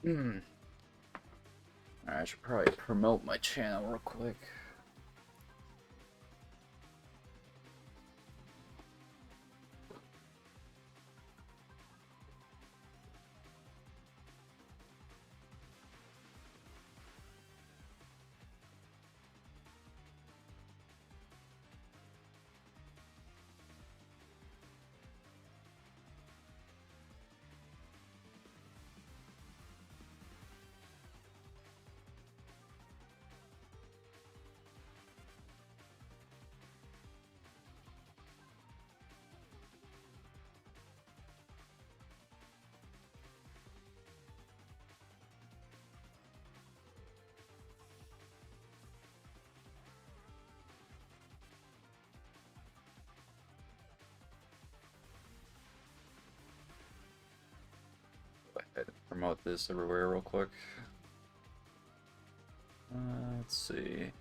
Hmm. I should probably promote my channel real quick. Go ahead and promote this everywhere real quick. Let's see.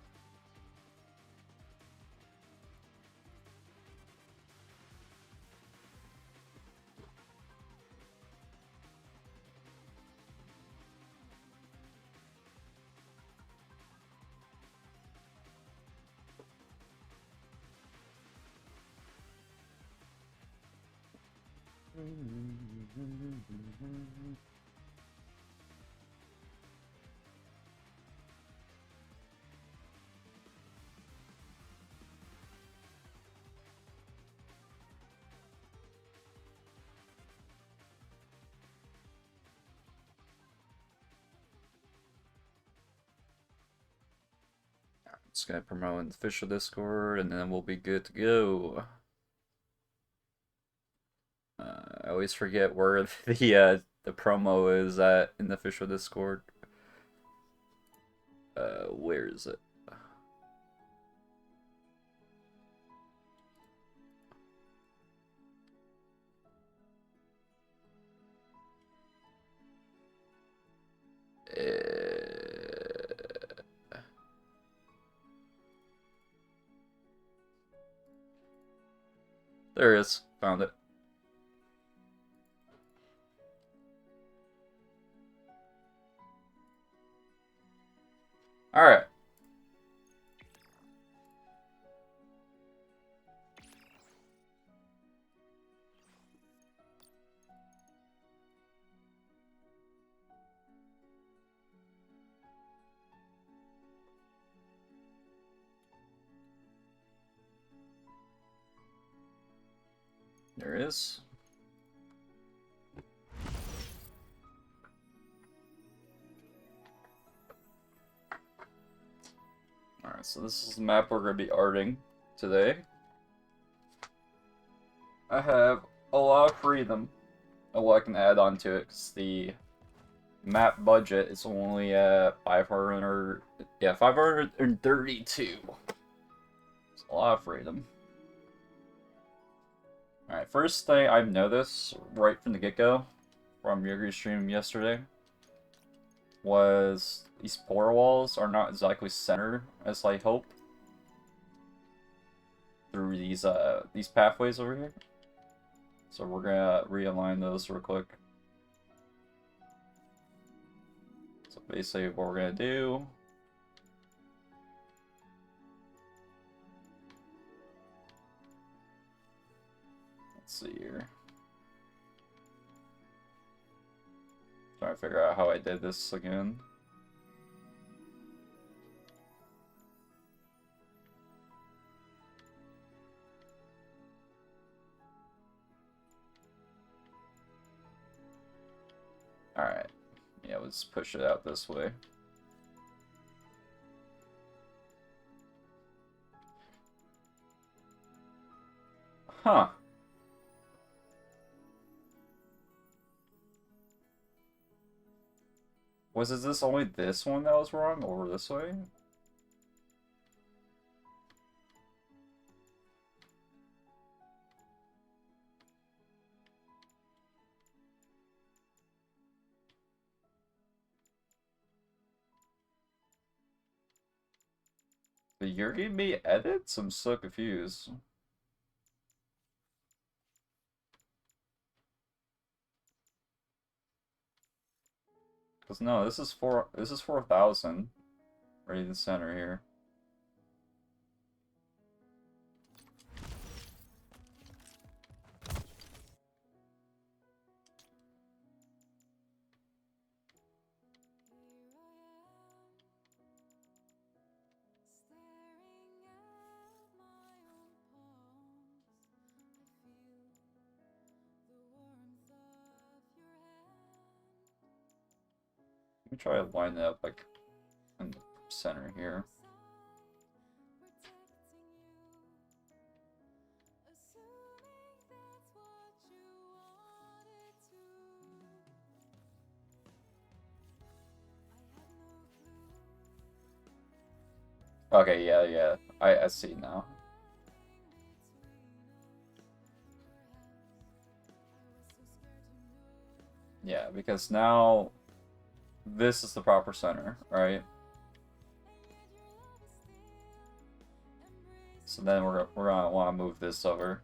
Just gonna promote in the official Discord, and then we'll be good to go. I always forget where the promo is at in the official Discord. Where is it? There it is. Found it. Alright. There it is. Alright, so this is the map we're going to be arting today. I have a lot of freedom of what I can add on to it, because the map budget is only at 500, yeah, 532. It's a lot of freedom. Alright, first thing I've noticed right from the get-go from Yuri's stream yesterday was these portal walls are not exactly centered as I hope through these pathways over here. So we're gonna realign those real quick. So basically what we're gonna do, let's see here. Trying to figure out how I did this again. Alright. Yeah, let's push it out this way. Huh. Was this only this one that was wrong over this way? Did Yuri me edits? I'm so confused. Because no, this is 4,000. Right in the center here. Let me try to line it up like in the center here. Okay, yeah. I see now. Yeah, because now this is the proper center, right? So then we're gonna want to move this over.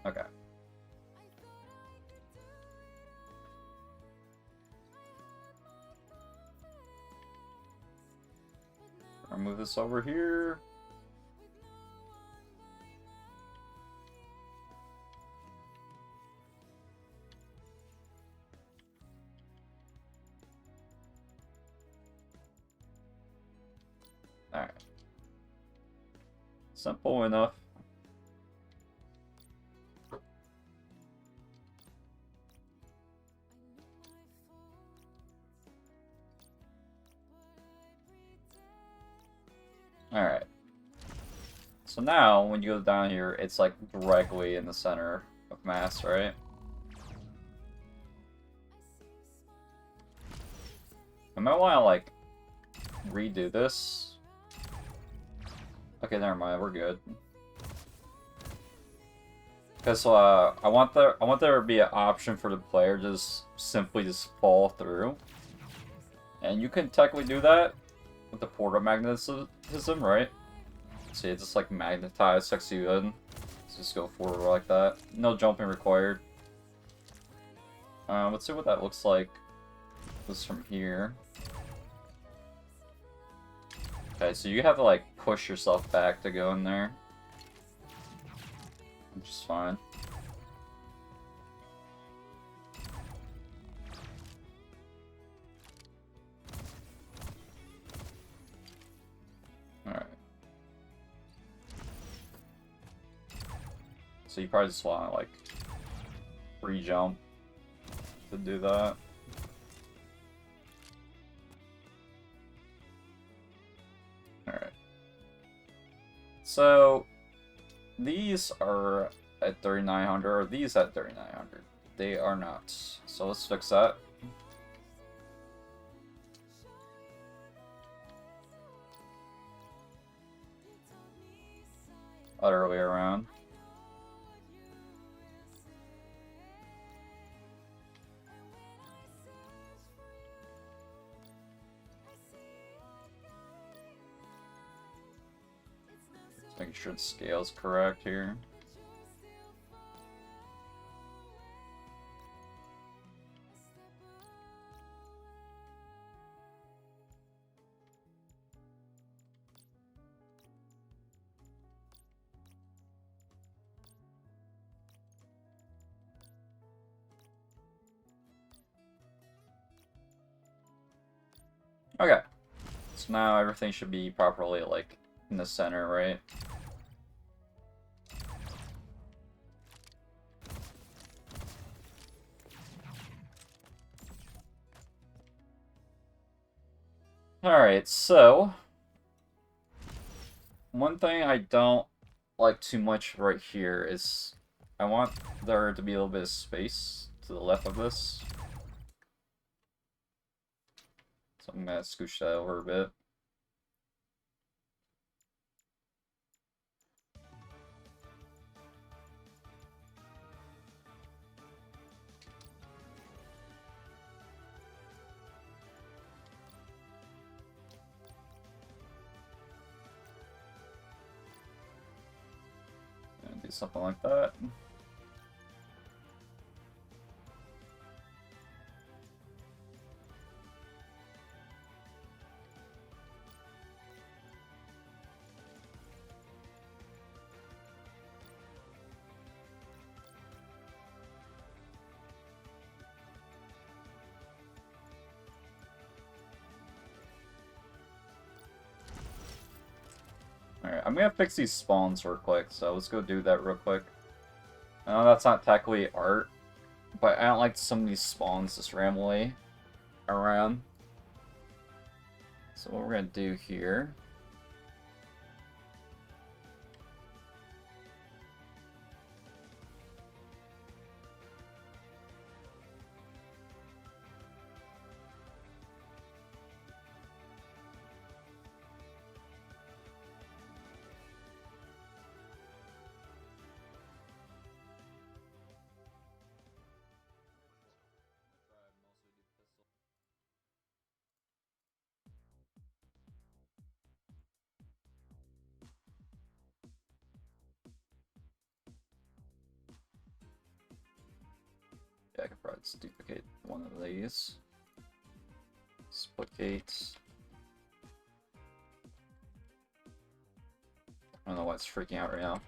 Okay. I'll move this over here. Alright. Simple enough. Alright. So now, when you go down here, it's like directly in the center of mass, right? I might want to, like, redo this. Okay, never mind, we're good. Because I want there to be an option for the player to just simply just fall through. And you can technically do that with the portal magnetism, right? See, it just like magnetized, sucks you in. Let's just go forward like that. No jumping required. Let's see what that looks like. This from here. Okay, so you have to like push yourself back to go in there. Which is fine. Alright. So you probably just want to like re-jump to do that. Alright. So these are at 3,900, or these at 3,900. They are not. So let's fix that. Other way around. Just making sure the scale's correct here. Okay, so now everything should be properly, like, in the center, right? Alright, so one thing I don't like too much right here is I want there to be a little bit of space to the left of this. So I'm gonna scooch that over a bit. something like that. Alright, I'm gonna fix these spawns real quick, so let's go do that real quick. I know that's not technically art, but I don't like some of these spawns just randomly around. So what we're gonna do here... Yeah, I could probably just duplicate one of these. Splitgate. I don't know why it's freaking out right now. I'm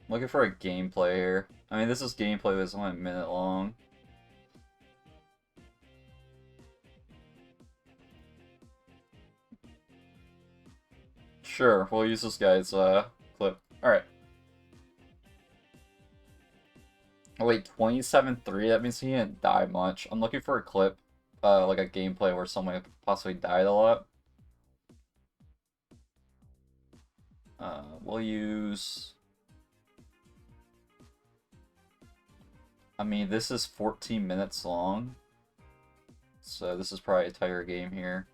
looking for a gameplay here. I mean, this is gameplay that's only a minute long. Sure, we'll use this guy's clip. Alright. Oh wait, 27-3? That means he didn't die much. I'm looking for a clip, like a gameplay where someone possibly died a lot. We'll use... I mean, this is 14 minutes long. So this is probably a tighter game here.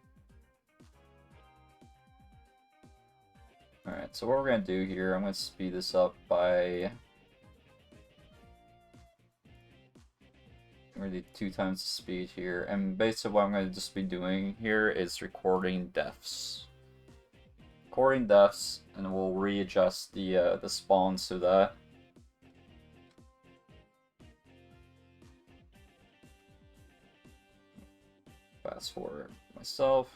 Alright, so what we're going to do here, I'm going to speed this up by... I'm going to do 2 times the speed here. And basically what I'm going to just be doing here is recording deaths. Recording deaths, and we'll readjust the spawns to that. Fast forward myself.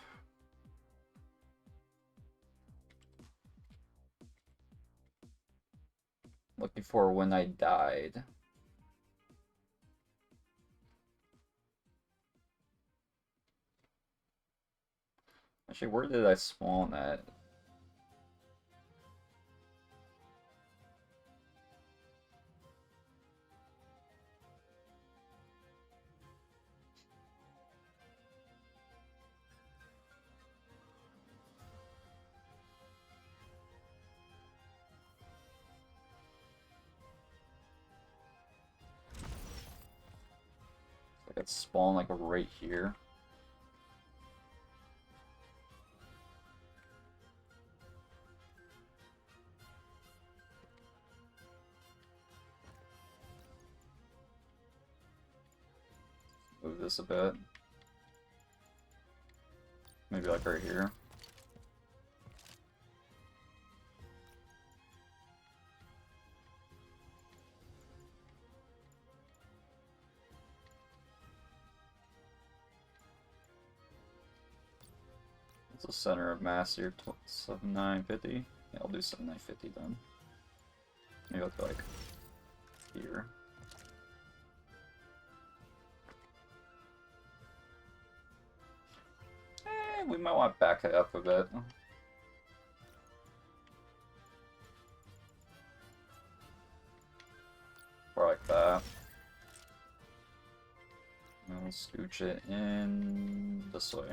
Looking for when I died. Actually, where did I spawn at? Like it spawned like right here. Move this a bit. Maybe like right here. It's the center of mass here, 7950. Yeah, I'll do 7950 then. Maybe I'll go like here. We might want to back it up a bit. Or like that. And we'll scooch it in this way.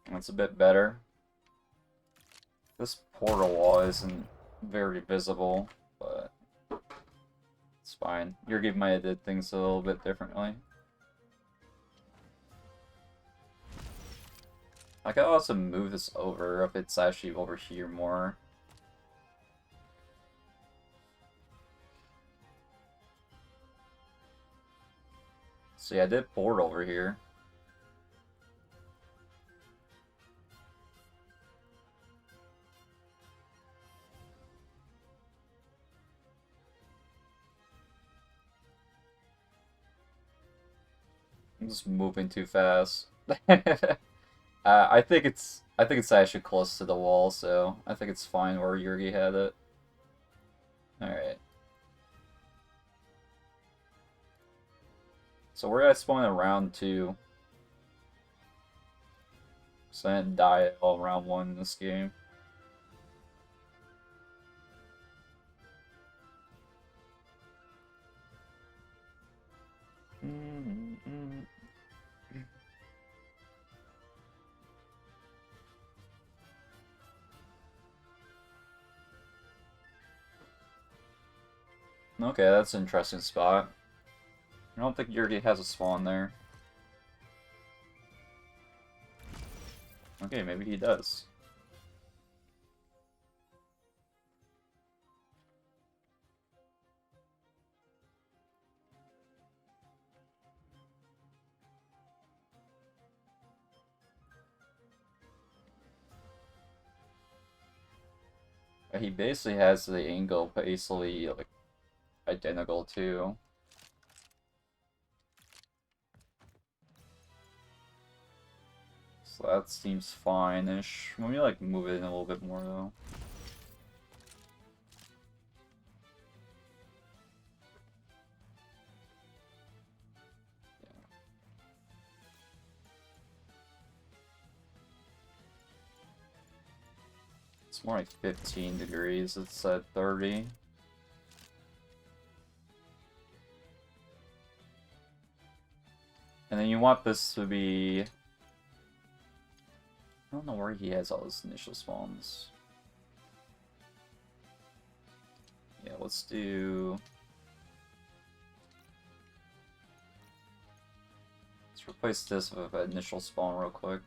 That's a bit better. This portal wall isn't very visible, but it's fine. Your game might have did things a little bit differently. I could also move this over if it's actually over here more. So yeah, I did board over here. I'm just moving too fast. I think it's actually close to the wall, so I think it's fine where Yurgi had it. Alright. So where did I spawn in round 2? So I didn't die at all round 1 in this game. Okay, that's an interesting spot. I don't think Yurgi has a spawn there. Okay, maybe he does. He basically has the angle basically like identical too. So that seems fine-ish. Let me like move it in a little bit more though. It's more like 15 degrees, it's at 30. And then you want this to be... I don't know where he has all his initial spawns. Yeah, let's do... Let's replace this with an initial spawn real quick.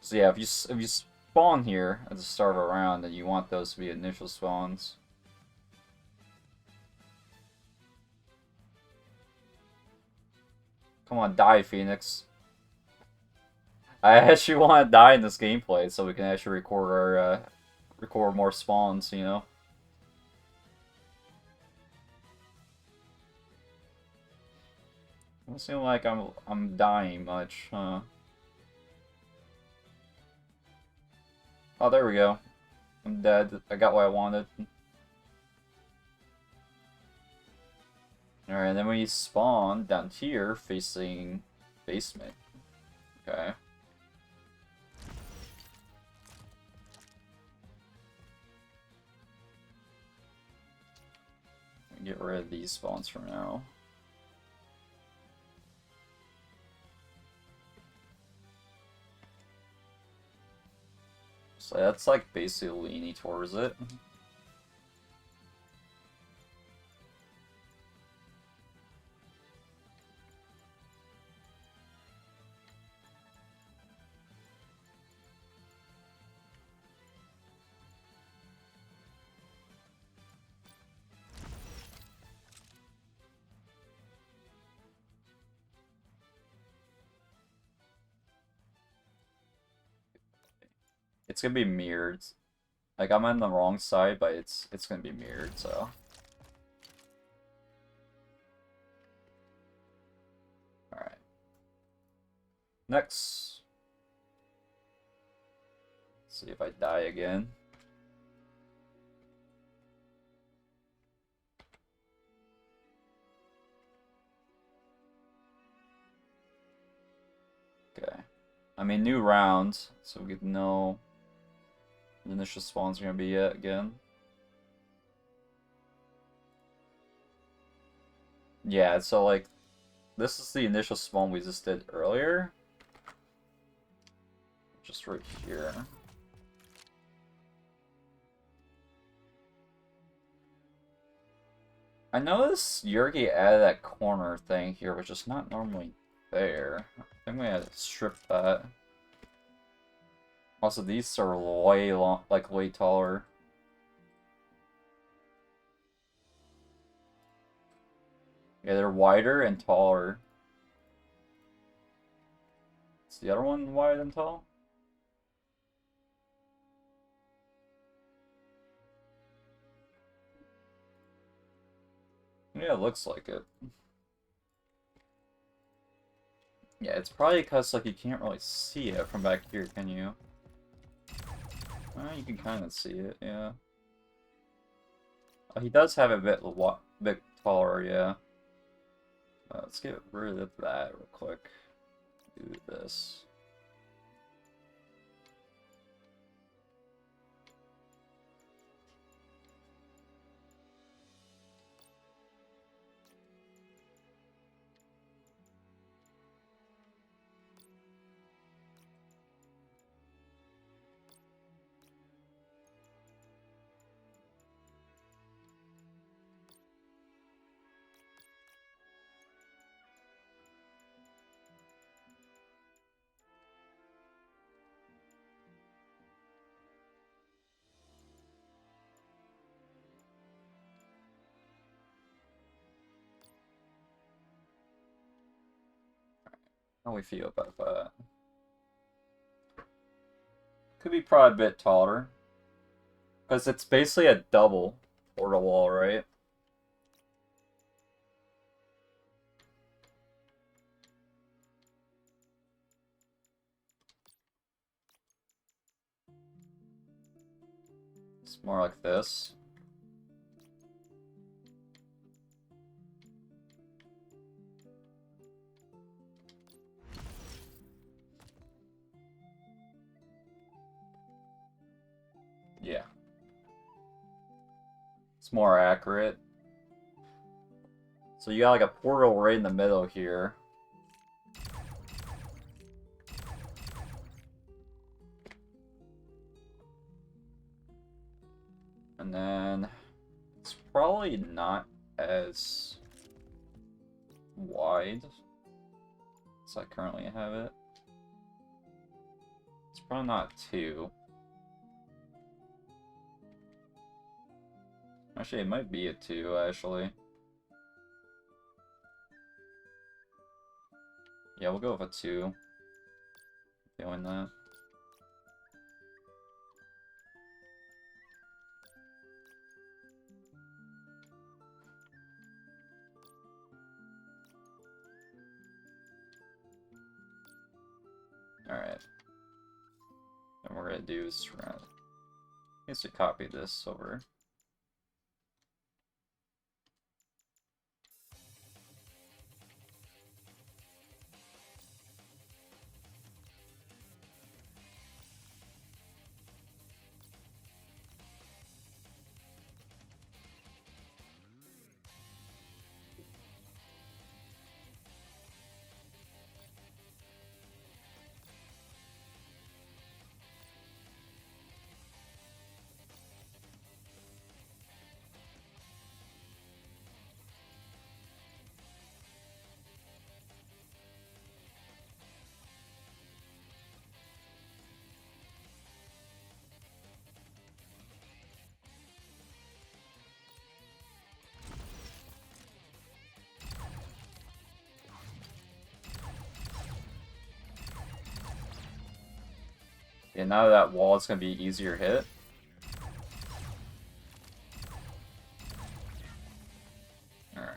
So yeah, if you spawn here at the start of a round, then you want those to be initial spawns. Come on, die, Phoenix. I actually want to die in this gameplay so we can actually record our record more spawns, you know. Doesn't seem like I'm dying much, huh? Oh, there we go. I'm dead. I got what I wanted. Alright, then we spawn down here facing basement. Okay. Get rid of these spawns for now. So that's like basically leaning towards it. It's gonna be mirrored. Like I'm on the wrong side, but it's gonna be mirrored, so. Alright. Next. Let's see if I die again. Okay. I mean new round, so we get to know the initial spawns are gonna be yet again. Yeah, so like this is the initial spawn we just did earlier. Just right here. I noticed Yurgi added that corner thing here, which is not normally there. I think we had to strip that. Also, these are way long, like way taller. Yeah, they're wider and taller. Is the other one wide and tall? Yeah, it looks like it. Yeah, it's probably because like you can't really see it from back here, can you? Well, you can kind of see it, yeah. Oh, he does have a bit taller, yeah. Let's get rid of that real quick. Do this. How we feel about that? Could be probably a bit taller. Because it's basically a double portal wall, right? It's more like this. Yeah. It's more accurate. So you got like a portal right in the middle here. And then it's probably not as wide as I currently have it. It's probably not 2. Actually, it might be a 2, actually. Yeah, we'll go with a 2. Doing that. Alright. And what we're gonna do is we're gonna basically copy this over. Yeah, now that wall is gonna be easier hit. Alright.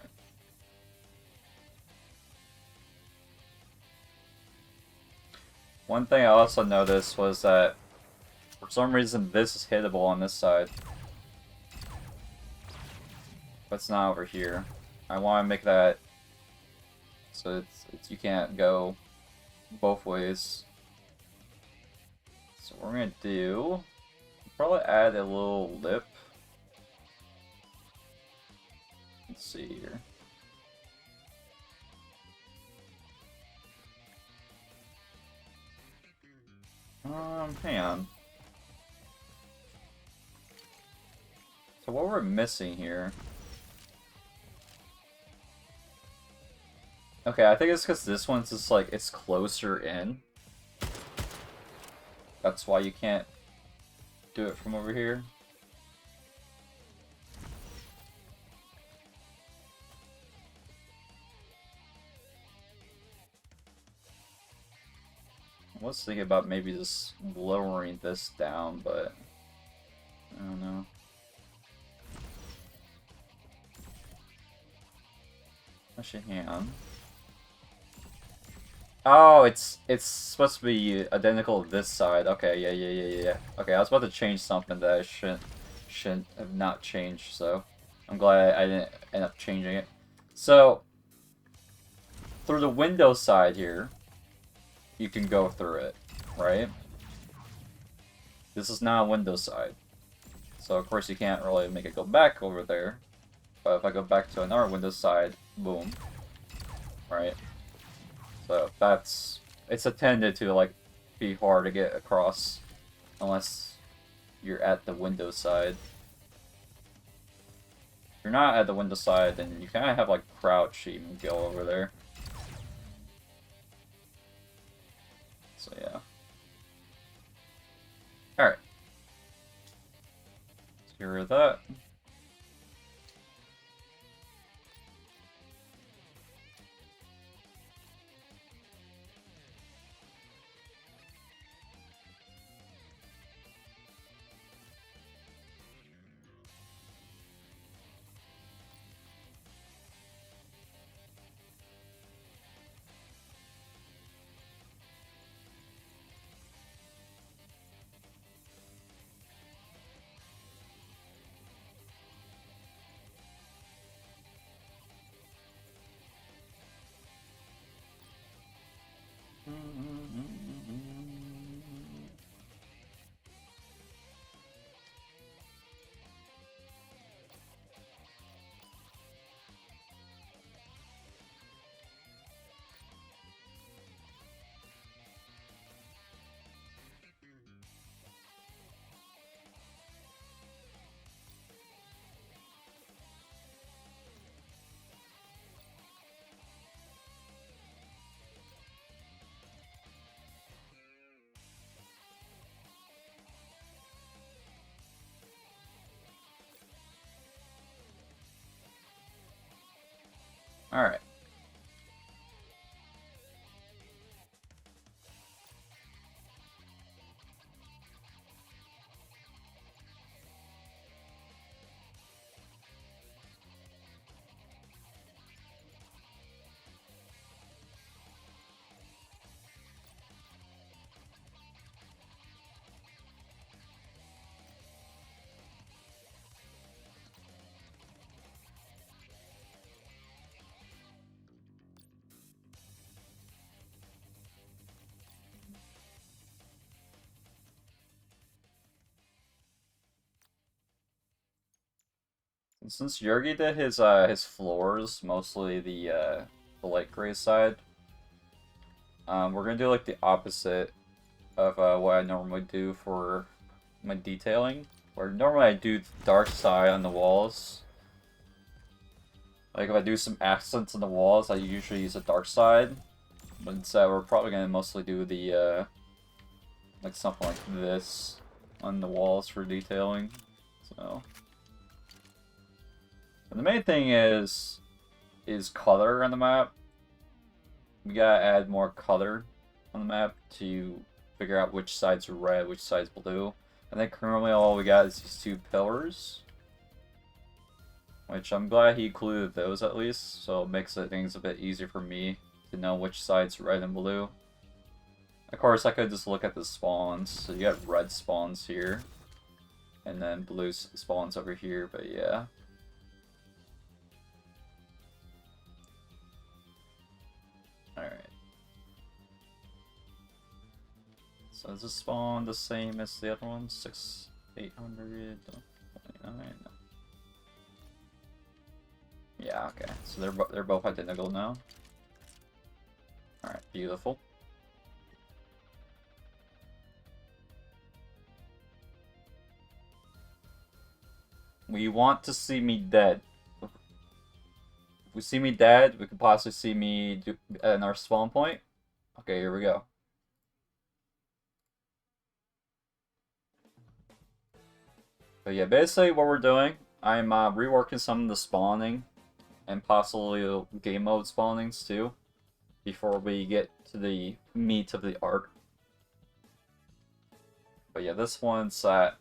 One thing I also noticed was that for some reason this is hittable on this side. But it's not over here. I want to make that so it's you can't go both ways. So what we're gonna do, probably add a little lip. Let's see here. Hang on. So what we're missing here Okay, I think it's because this one's just like, it's closer in. That's why you can't do it from over here. I was thinking about maybe just lowering this down, but I don't know. Actually, hang on. Oh, it's supposed to be identical to this side. Okay, yeah. Okay, I was about to change something that I shouldn't have not changed, so I'm glad I didn't end up changing it. So through the window side here, you can go through it, right? This is not a window side. So of course you can't really make it go back over there. But if I go back to another window side, boom. Right? So that's... it's intended to, like, be hard to get across. Unless you're at the window side. If you're not at the window side, then you kind of have, like, crouch to even go over there. So yeah. Alright. Let's get rid of that. Alright. Since Yergi did his floors, mostly the light gray side, we're gonna do like the opposite of what I normally do for my detailing. Where normally I do the dark side on the walls. Like if I do some accents on the walls, I usually use the dark side. But instead, we're probably gonna mostly do the like something like this on the walls for detailing. So. And the main thing is color on the map. We gotta add more color on the map to figure out which side's red, which side's blue. I think currently all we got is these two pillars. Which I'm glad he included those at least, so it makes things a bit easier for me to know which side's red and blue. Of course, I could just look at the spawns. So you have red spawns here, and then blue spawns over here, but yeah. Alright. So is this spawn the same as the other one? 800, 29. Yeah, okay. So they're both identical now. Alright, beautiful. We want to see me dead. we see me dead, we could possibly see me in our spawn point. Okay, here we go. But yeah, basically what we're doing, I'm reworking some of the spawning and possibly game mode spawnings too, before we get to the meat of the art. But yeah, this one's at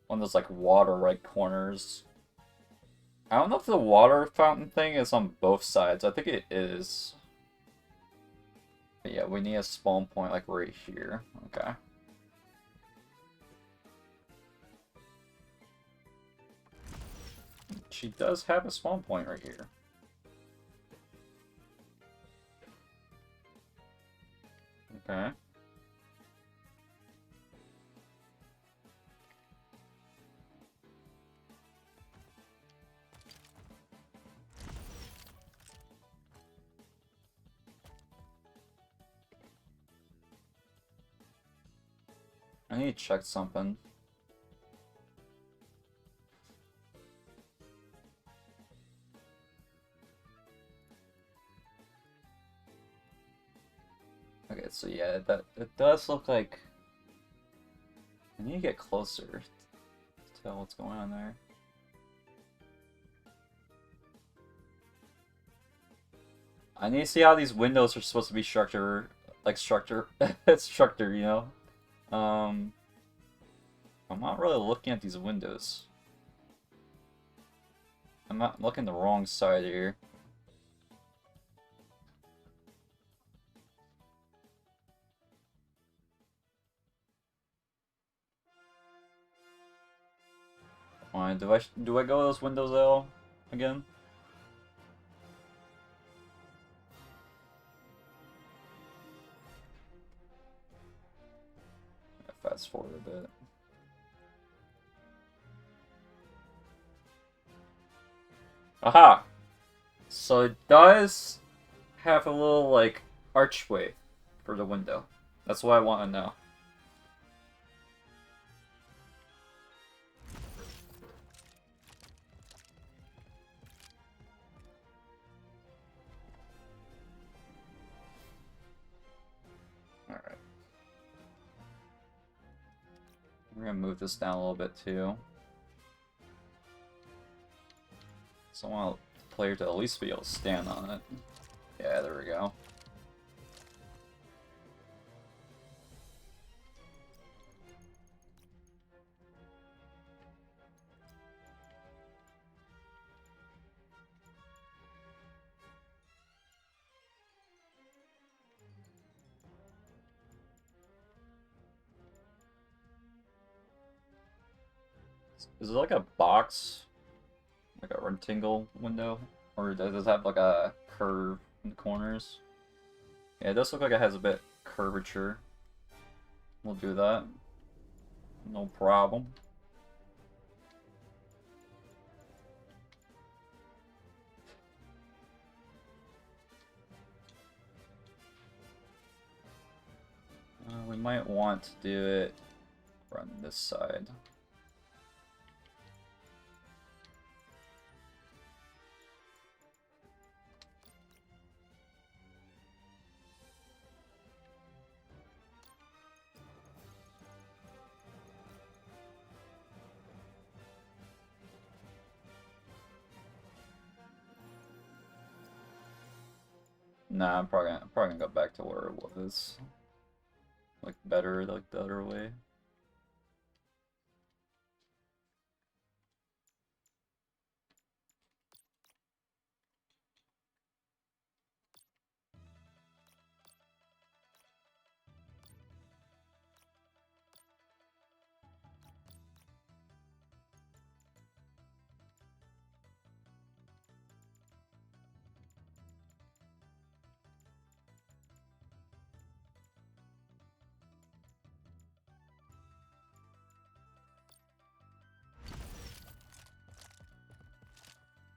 one of those like water right corners. I don't know if the water fountain thing is on both sides. I think it is. But yeah, we need a spawn point like right here. Okay. She does have a spawn point right here. Okay. I need to check something. Okay, so yeah, that it does look like I need to get closer to tell what's going on there. I need to see how these windows are supposed to be structured, like structure, you know. I'm not really looking at these windows. I'm not looking the wrong side here. Why do I go to those windows though again? Fast forward a bit. Aha! So it does have a little like archway for the window. That's what I want to know. Alright. We're gonna move this down a little bit too. So I want the player to at least be able to stand on it. Yeah, there we go. Is it like a box? Like a rectangle window? Or does it have like a curve in the corners? Yeah, it does look like it has a bit curvature. We'll do that. No problem. We might want to do it on this side. Nah, I'm probably gonna go back to where it was. Like better, like the other way.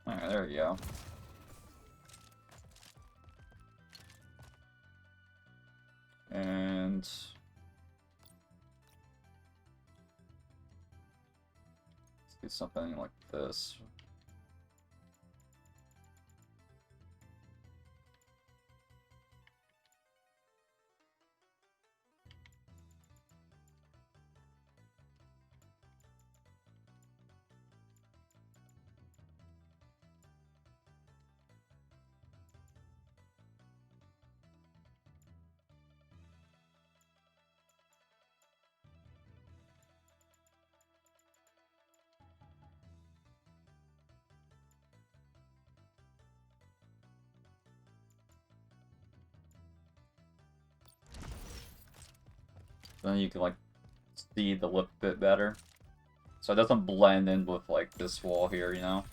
Alright, there we go. And let's do something like this. Then you can like see the lip a bit better. So it doesn't blend in with like this wall here, you know?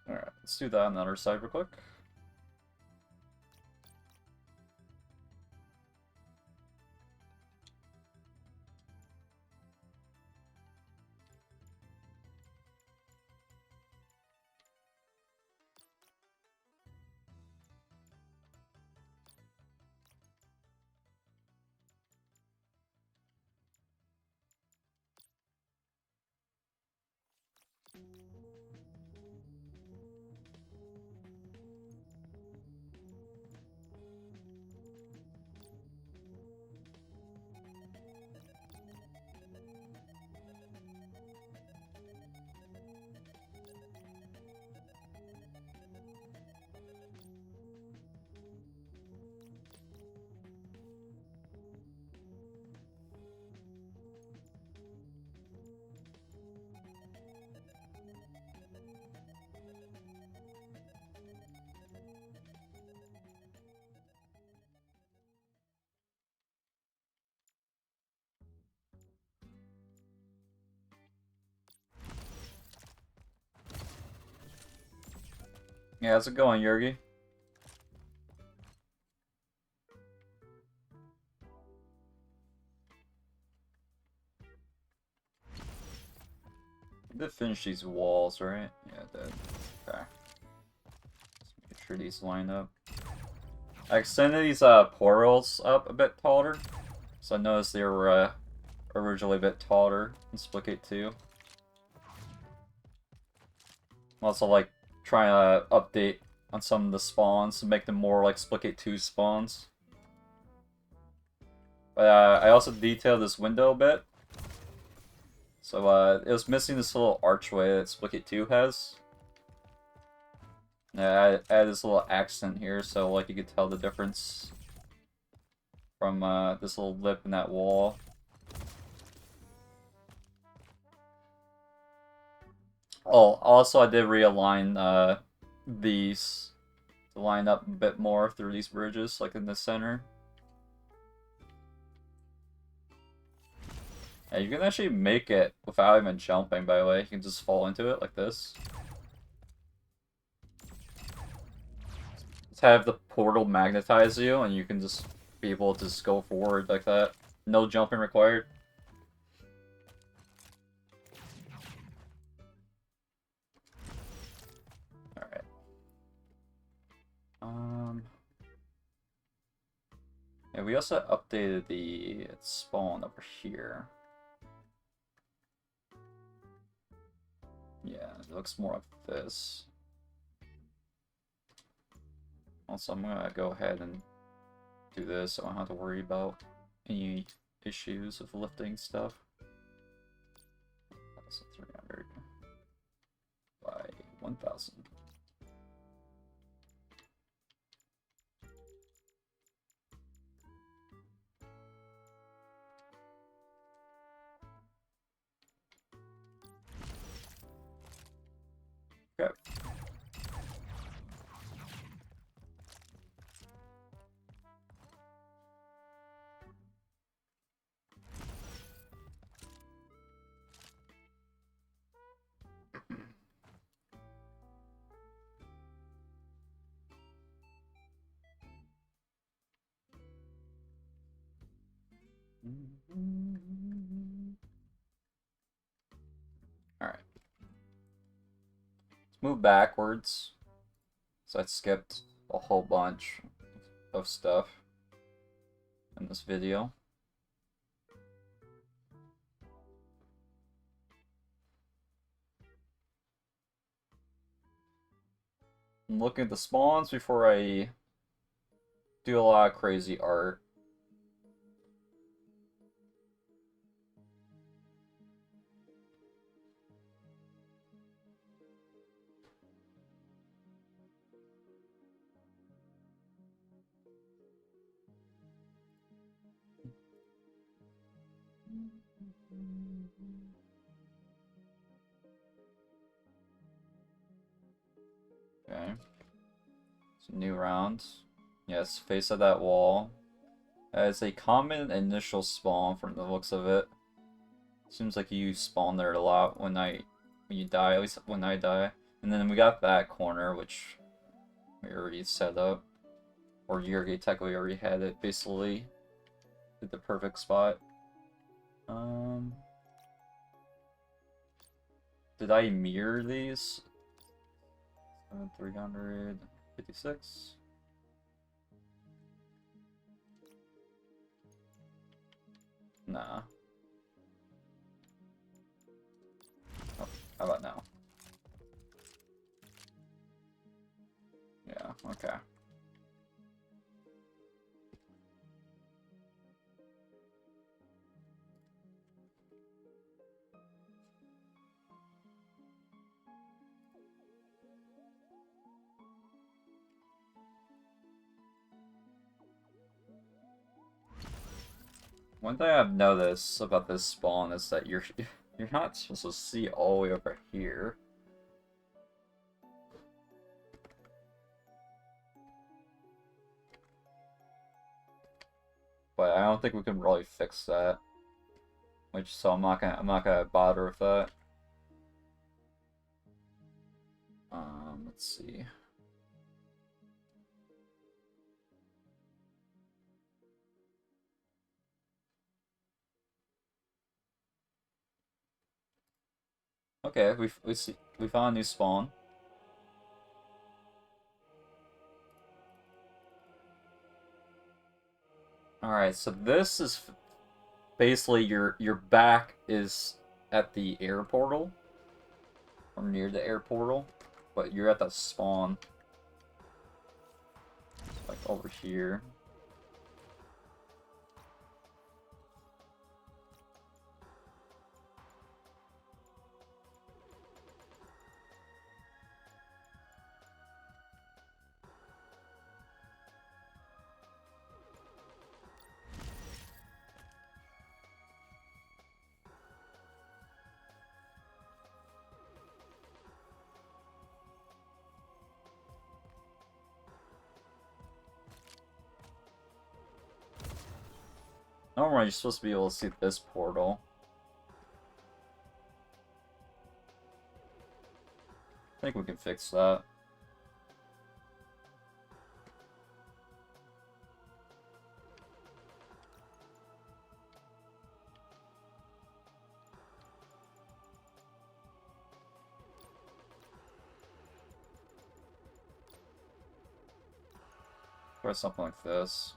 Alright, let's do that on the other side real quick. Yeah, how's it going, Yurgi? I did finish these walls, right? Yeah, I did. Okay. Just make sure these line up. I extended these portals up a bit taller. So I noticed they were originally a bit taller in Splitgate 2. I'm also like trying to update on some of the spawns to make them more like Splitgate 2 spawns. But I also detailed this window a bit. So it was missing this little archway that Splitgate 2 has. Yeah, I added this little accent here so like you could tell the difference from this little lip in that wall. Oh, also I did realign these to line up a bit more through these bridges, like in the center. Yeah, you can actually make it without even jumping, by the way. You can just fall into it like this. Just have the portal magnetize you, and you can just be able to just go forward like that. No jumping required. Alright. Yeah, we also updated the spawn over here. Yeah, it looks more like this. Also, I'm gonna go ahead and do this so I don't have to worry about any issues with lifting stuff. 1,300 by 1,000. Okay. Alright. Let's move backwards. So I skipped a whole bunch of stuff in this video. I'm looking at the spawns before I do a lot of crazy art. New round. Yes, face of that wall. As a common initial spawn from the looks of it. Seems like you spawn there a lot when you die, at least when I die. And then we got that corner, which we already set up. Or Yurgi technically already had it, basically. Hit the perfect spot. Did I mirror these? 356. Nah. Oh, how about now? Yeah, okay. One thing I've noticed about this spawn is that you're not supposed to see all the way over here. But I don't think we can really fix that. So I'm not gonna bother with that. Let's see. Okay, we found a new spawn. Alright, so this is basically your back is at the air portal. Or near the air portal. But you're at the spawn. Like over here. Normally you're supposed to be able to see this portal. I think we can fix that. Try something like this.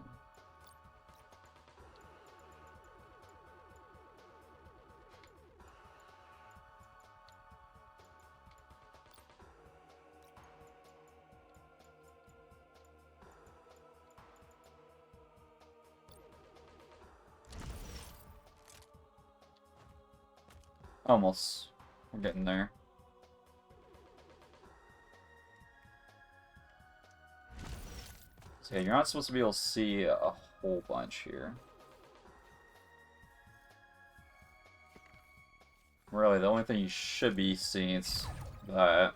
Almost. We're getting there. So yeah, you're not supposed to be able to see a whole bunch here. Really, the only thing you should be seeing is that.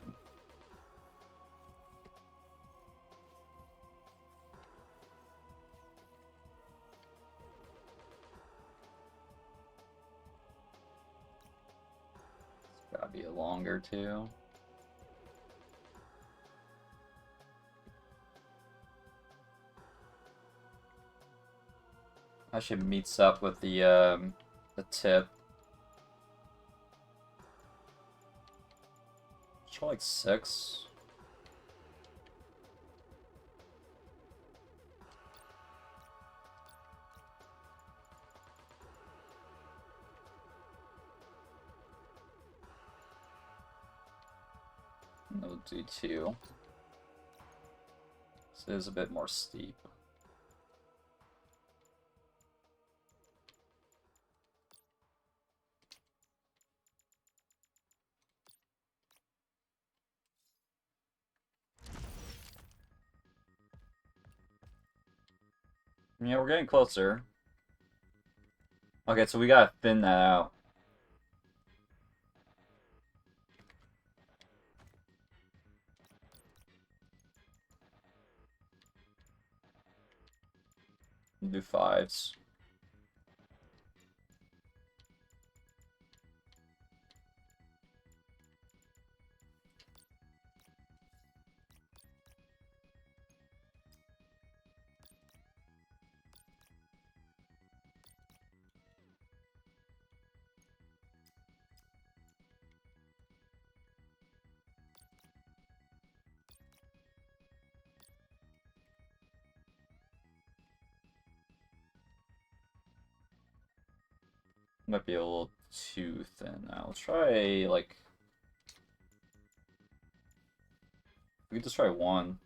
It's gotta be longer too. Actually meets up with the tip. Show like 6. And we'll do 2. This is a bit more steep. Yeah, we're getting closer. Okay, so we gotta thin that out. Do 5s. Might be a little too thin. I'll try, like... We could just try 1.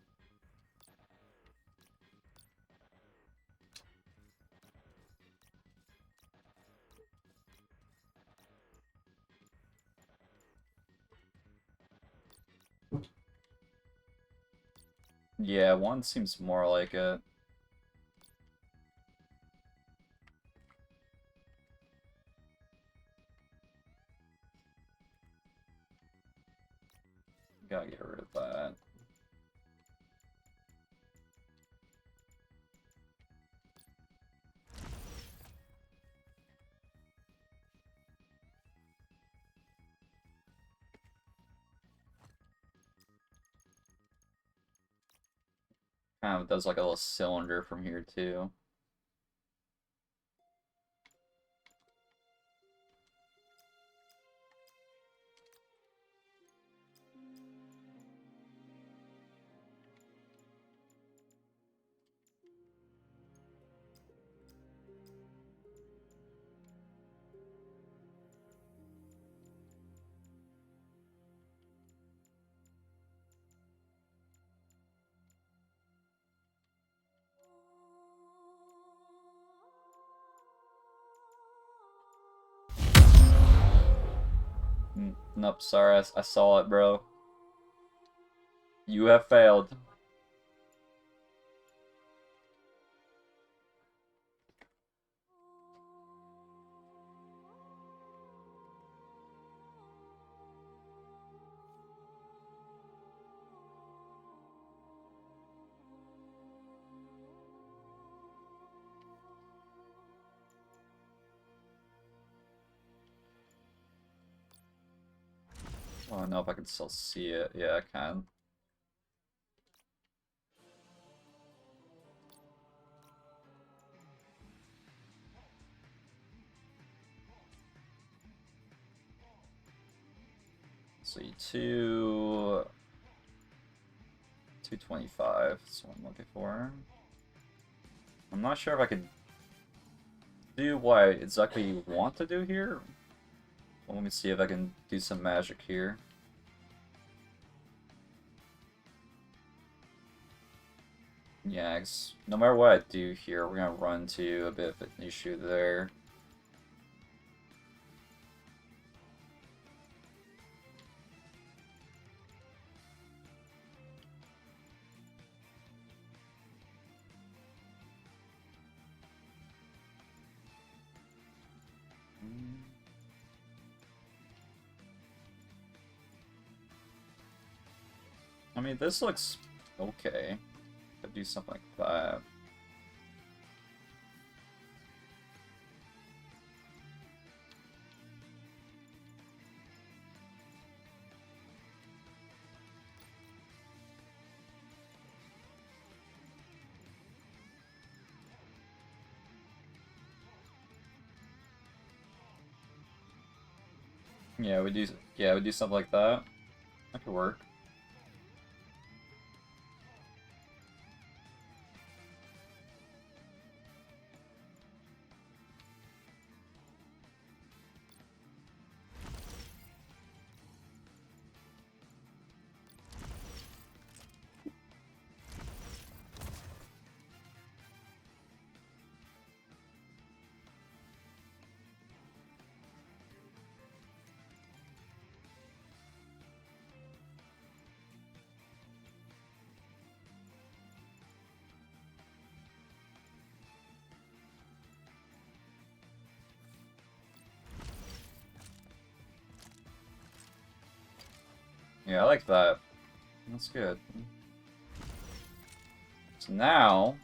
Yeah, 1 seems more like it. Gotta get rid of that. Kind of does like a little cylinder from here too. Nope, sorry, I saw it, bro. You have failed. I don't know if I can still see it. Yeah, I can. See, 225. That's what I'm looking for. I'm not sure if I could do what I exactly want to do here. Well, let me see if I can do some magic here. Yeah, 'cause no matter what I do here, we're gonna run into a bit of an issue there. I mean, this looks okay. Could do something like that. Yeah, we do something like that. That could work. Yeah, I like that. That's good. So now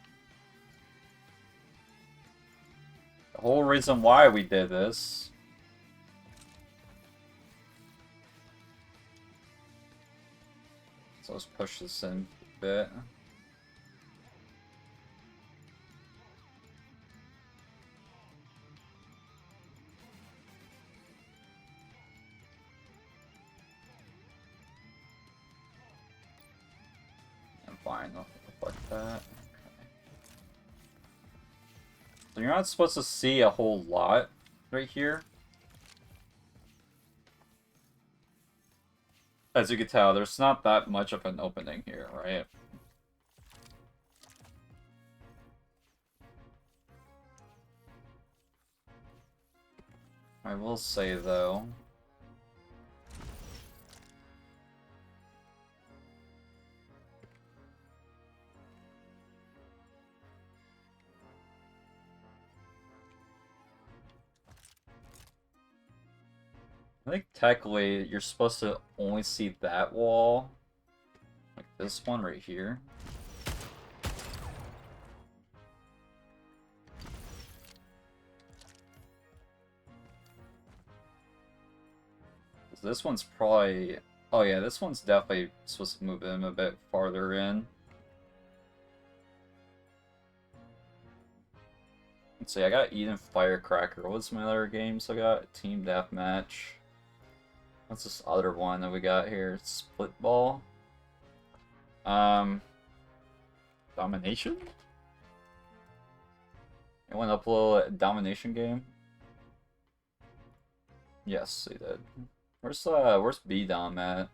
The whole reason why we did this. So let's push this in a bit. And fine, I'll fuck that. So you're not supposed to see a whole lot right here. As you can tell, there's not that much of an opening here, right? I will say, though... I think technically you're supposed to only see that wall. Like this one right here. This one's probably... Oh yeah, this one's definitely supposed to move in a bit farther in. Let's see, I got Eden Firecracker. What's my other games I got? Team Deathmatch. What's this other one that we got here? Split Ball. Domination? Anyone upload a Domination game? Yes, they did. Where's B-Dom at?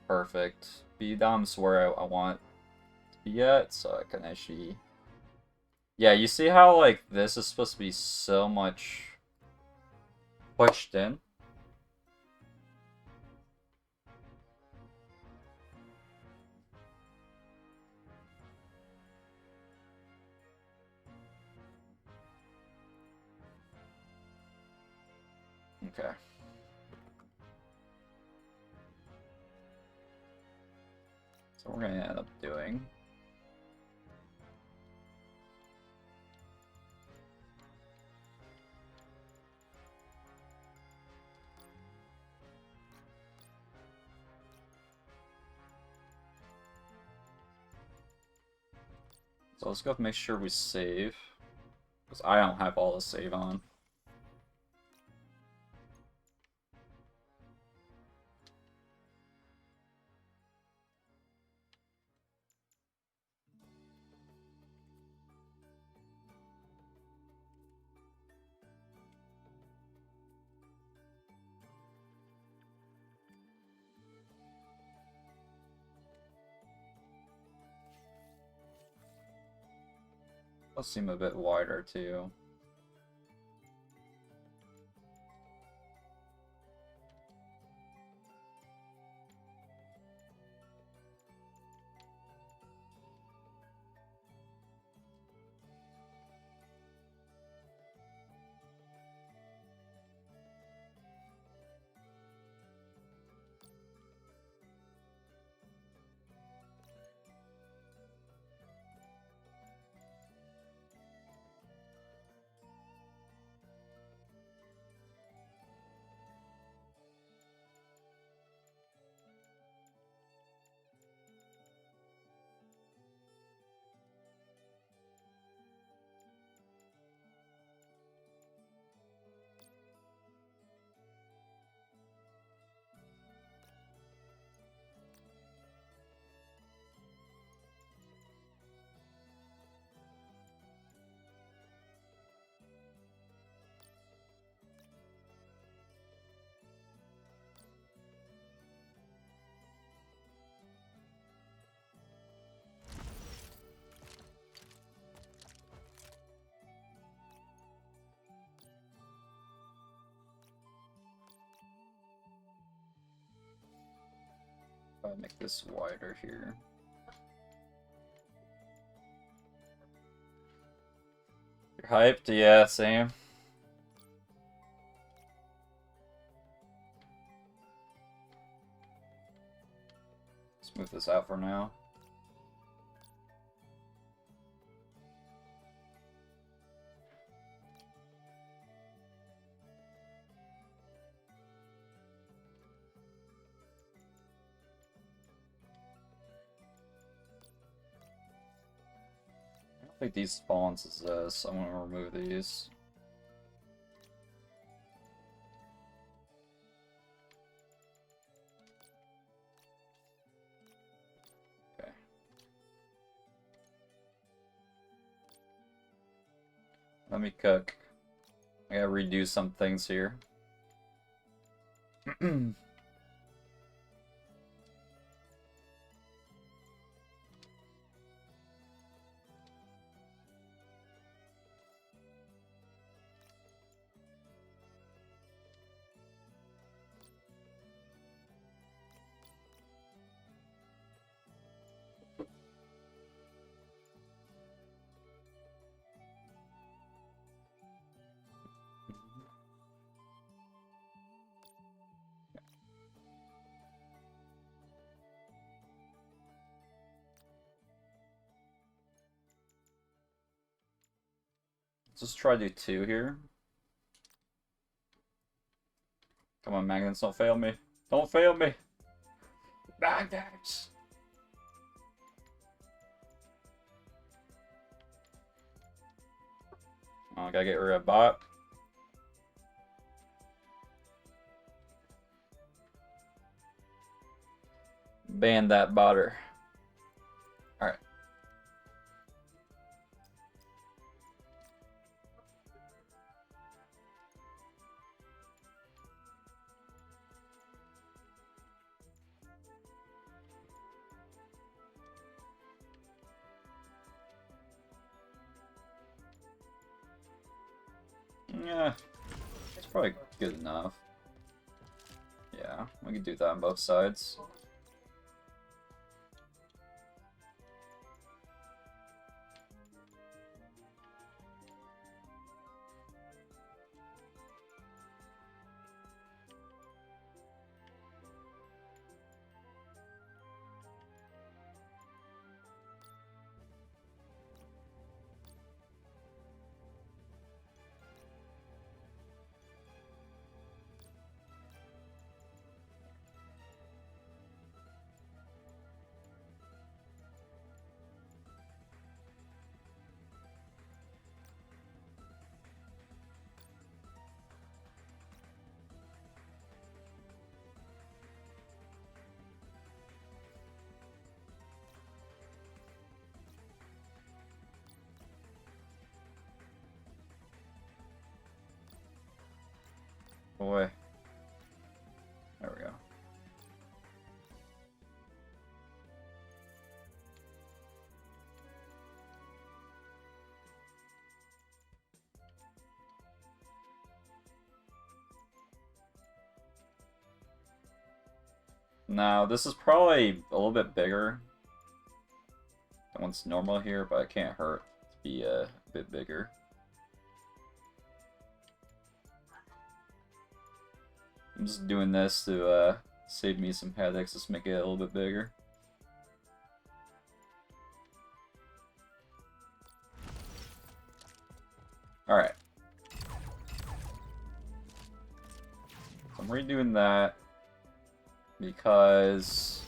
Perfect. B-Dom's where I want to be at, so I can actually... Yeah, you see how, like, this is supposed to be so much pushed in? Okay. So we're gonna end up doing... So let's go make sure we save. Because I don't have all the save on. Let's seem a bit wider too. I'll make this wider here. You're hyped? Yeah, same. Move this out for now. I don't think these spawns is this. I want to remove these. Okay. Let me cook. I gotta redo some things here. Let's just try to do 2 here. Come on, magnets, don't fail me. Don't fail me! Magnets! Oh, I gotta get rid of bot. Ban that botter. Alright. Yeah, it's probably good enough. Yeah, we can do that on both sides. Boy. There we go. Now, this is probably a little bit bigger than what's normal here, but it can't hurt to be a bit bigger. I'm just doing this to save me some headaches, just make it a little bit bigger. Alright. So I'm redoing that because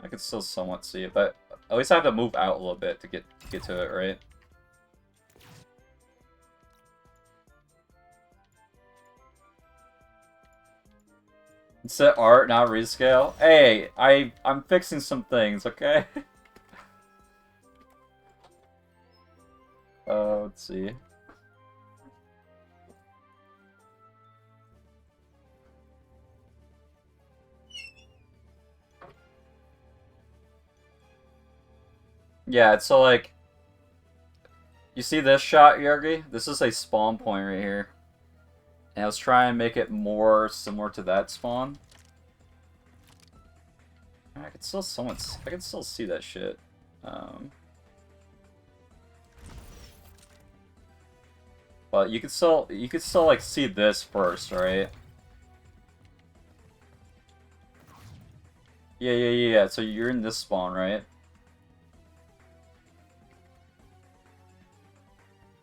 I can still somewhat see it, but at least I have to move out a little bit to get to it, right? Set art, not rescale. Hey, I'm fixing some things, okay? Let's see. Yeah, it's so like, you see this shot, Yergi? This is a spawn point right here. And I was trying to make it more similar to that spawn. I can still I can still see that shit. But you could still like see this first, right? Yeah. So you're in this spawn, right?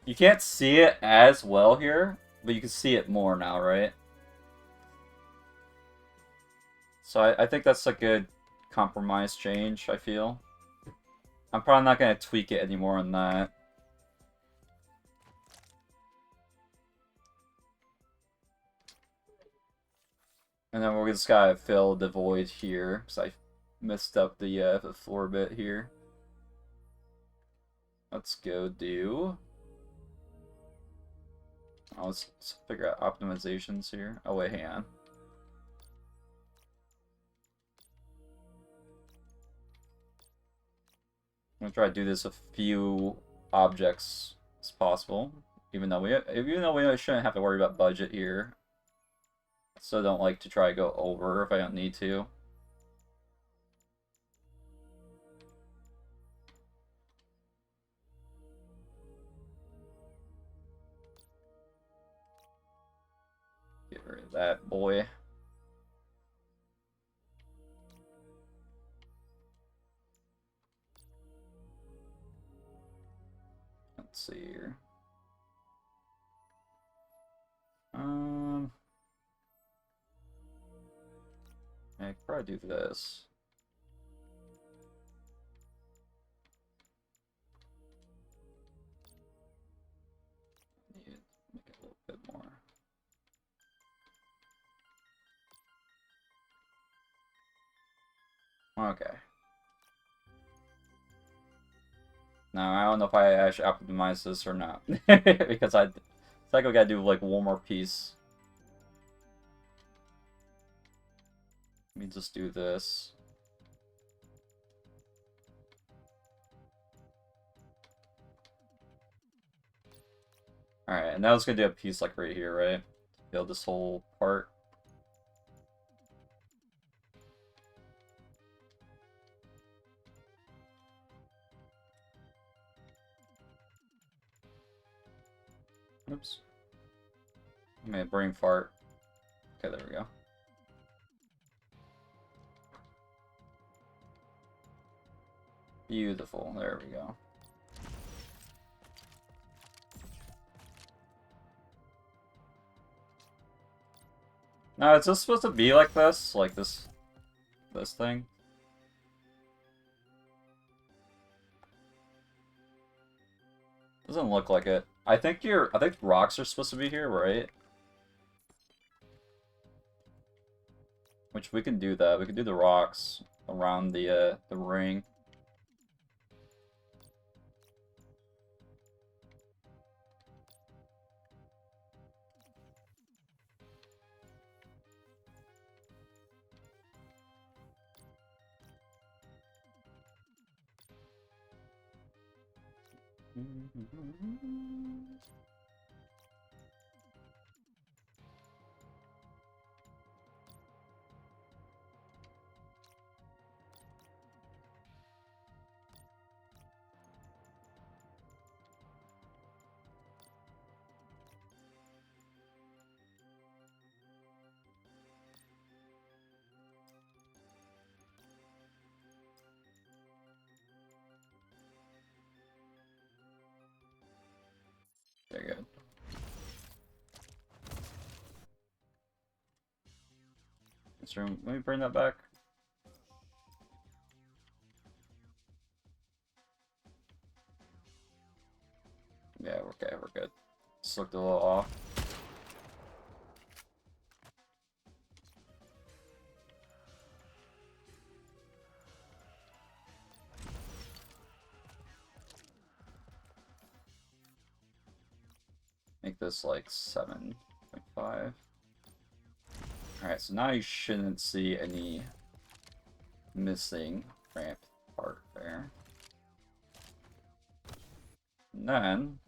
You can't see it as well here, but you can see it more now, right? So I think that's a good compromise change, I feel. I'm probably not going to tweak it anymore on that. And then we're just gotta fill the void here, because I messed up the floor bit here. Let's go do... Oh, let's figure out optimizations here. Oh wait, hang on. I'm gonna try to do this a few objects as possible, even though we shouldn't have to worry about budget here. So don't like to try to go over if I don't need to. Get rid of that boy. Let's see here. I could probably do this. Need to make it a little bit more. Okay. Now, I don't know if I actually optimize this or not. Because it's like we gotta do like one more piece. Let me just do this. Alright, and now let's gonna do a piece like right here, right? Build this whole part. Oops. I made a brain fart. Okay, there we go. Beautiful. There we go. Now, is this supposed to be like this? Like this thing? Doesn't look like it. I think rocks are supposed to be here, right? Which we can do that. We can do the rocks around the ring. Very good. This room, let me bring that back. Yeah, we're good. Just looked a little off. Make this like 7.5. Alright, so now you shouldn't see any missing ramp part there. And then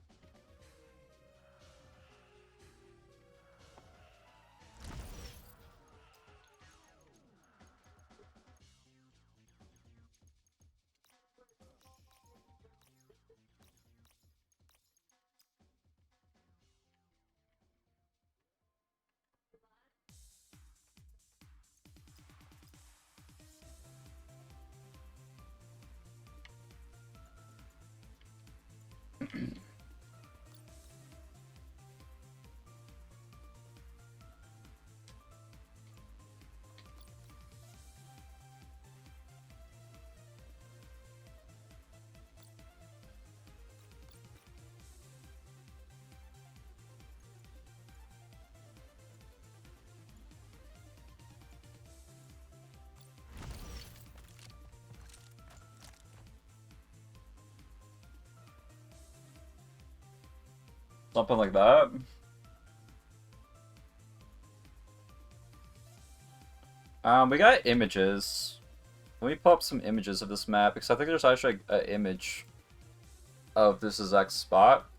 Something like that. We got images. Let me pull up some images of this map, because I think there's actually an image of this exact spot.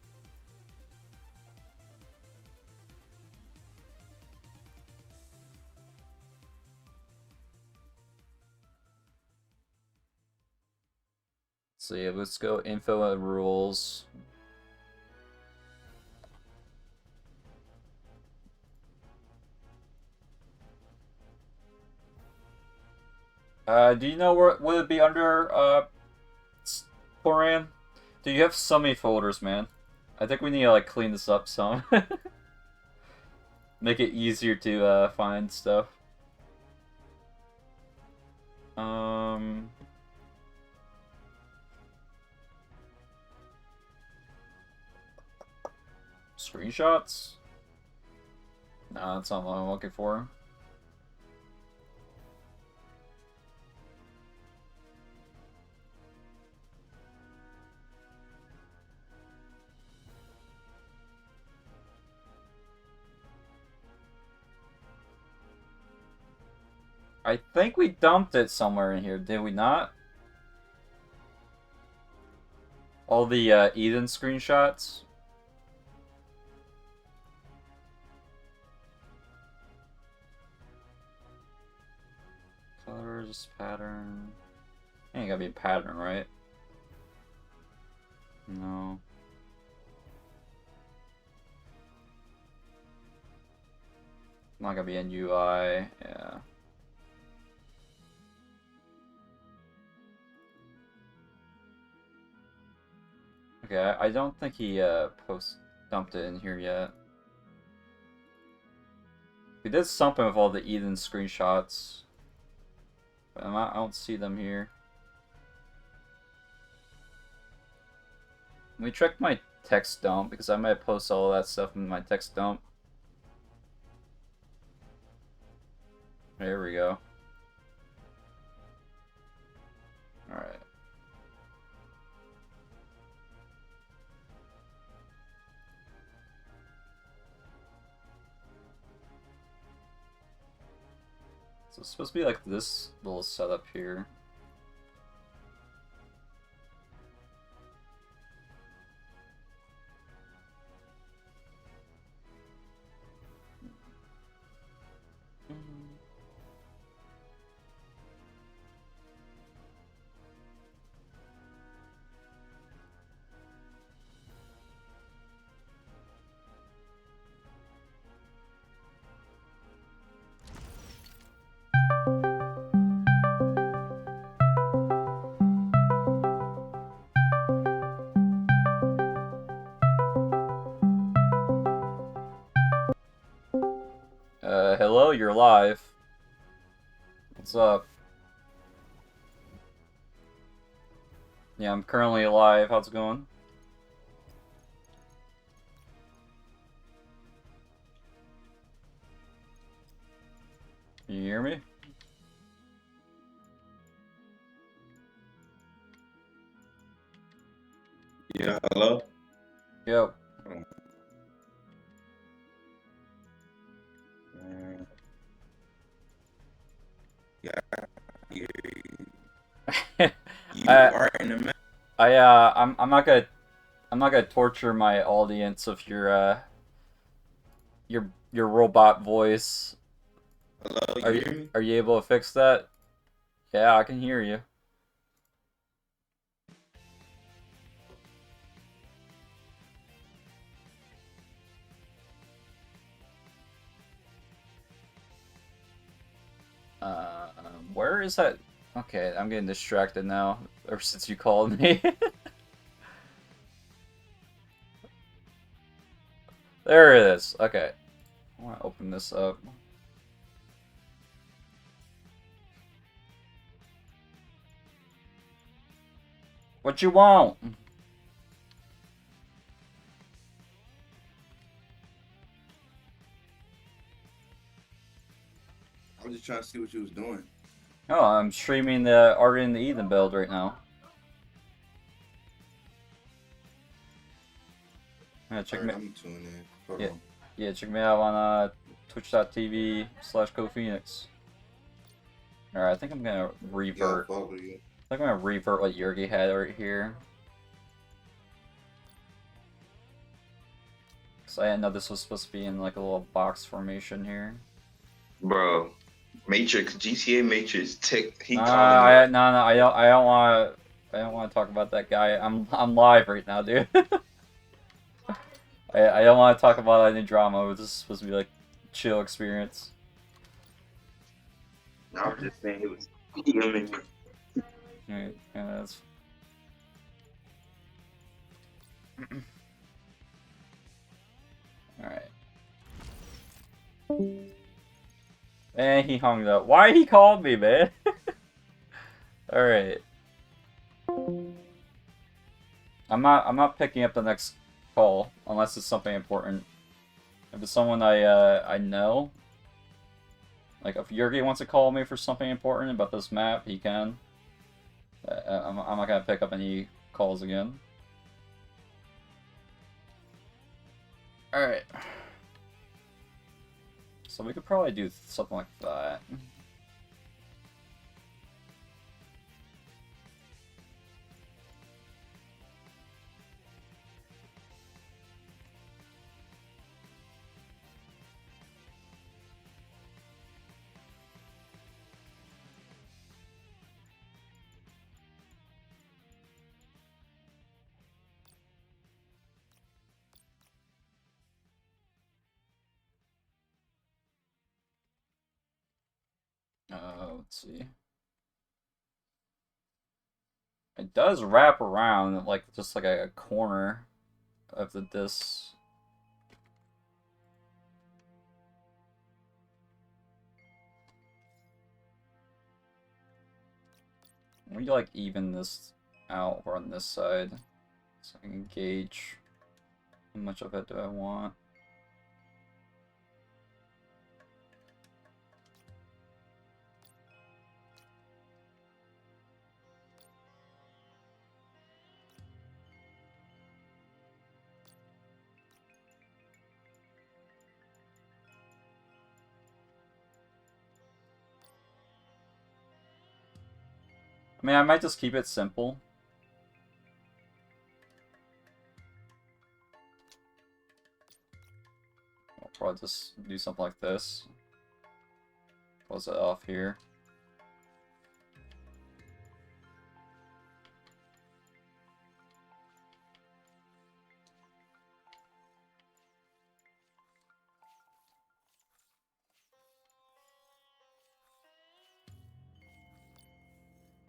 So yeah, let's go info and rules. Do you know where would it be under Koran? Dude, you have so many folders, man. I think we need to like clean this up some. Make it easier to find stuff. Screenshots? No, that's not what I'm looking for. I think we dumped it somewhere in here, did we not? All the Eden screenshots? Colors, pattern... Ain't gotta be a pattern, right? No. Not gonna be in UI, yeah. Okay, I don't think he dumped it in here yet. He did something with all the Eden screenshots, but I don't see them here. Let me check my text dump, because I might post all that stuff in my text dump. There we go. Alright. So it's supposed to be like this little setup here. Hello, you're live. What's up? Yeah, I'm currently live. How's it going? Can you hear me? Yeah, hello? Yo. Yeah, you I, are in the I'm not gonna torture my audience with your robot voice. hello, Are you hear me? are you able to fix that? Yeah, I can hear you. Where is that? Okay, I'm getting distracted now, ever since you called me. There it is. Okay. I want to open this up. What you want? I was just trying to see what you was doing. Oh, I'm streaming the Art in the Eden build right now. Yeah, check Alright, me. I'm tuning in. Hold Yeah, on. yeah, check me out on twitch.tv/CoPhoenix. Alright, I think I'm gonna Yeah, I'll revert. follow you. I think I'm gonna revert what Yurgi had right here. Cause I didn't know this was supposed to be in like a little box formation here. Bro, Matrix, GTA Matrix, he calling I up. no no I don't want to talk about that guy. I'm live right now, dude. I don't want to talk about any drama. This is supposed to be like chill experience. No, I'm just saying it was human. Yeah, that's... All right. And he hung up. Why he called me, man? All right. I'm not picking up the next call unless it's something important. If it's someone I know, like if Yurgi wants to call me for something important about this map, he can. I'm not gonna pick up any calls again. All right. So we could probably do something like that. Let's see. It does wrap around like just like a corner of the disc. Let me like even this out over on this side so I can gauge how much of it do I want. I mean, I might just keep it simple. I'll probably just do something like this. Close it off here.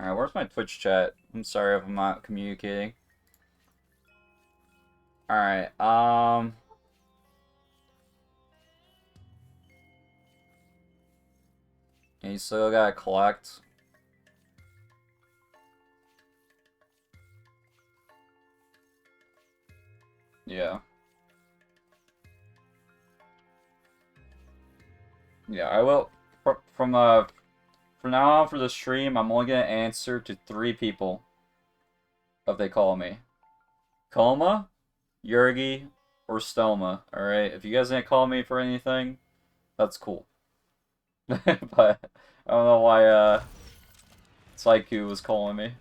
Alright, where's my Twitch chat? I'm sorry if I'm not communicating. Alright, and you still gotta collect. Yeah. Yeah, I will. From now on for the stream, I'm only gonna answer to 3 people if they call me. Koma, Yurgi, or Stoma. Alright, if you guys didn't call me for anything, that's cool. But I don't know why Saiku was calling me.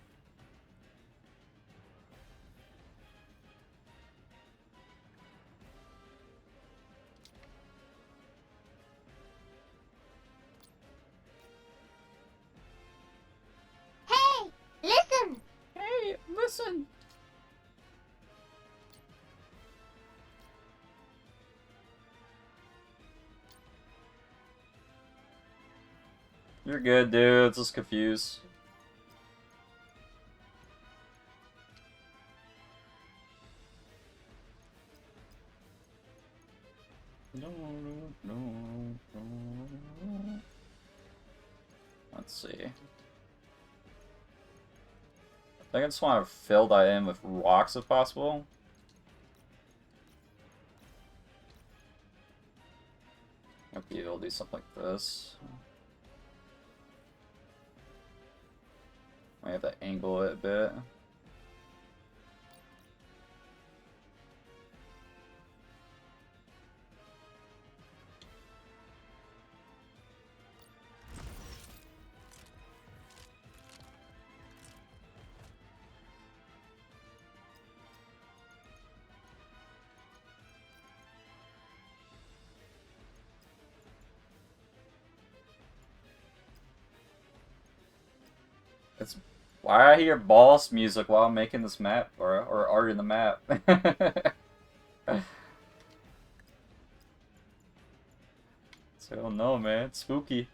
Hey, listen! Hey, listen! You're good, dude. Just confused. Let's see. I think I just want to fill that in with rocks if possible. Maybe we'll do something like this. I have to angle it a bit. It's why I hear boss music while I'm making this map, or art in the map. So I don't know, man. It's spooky.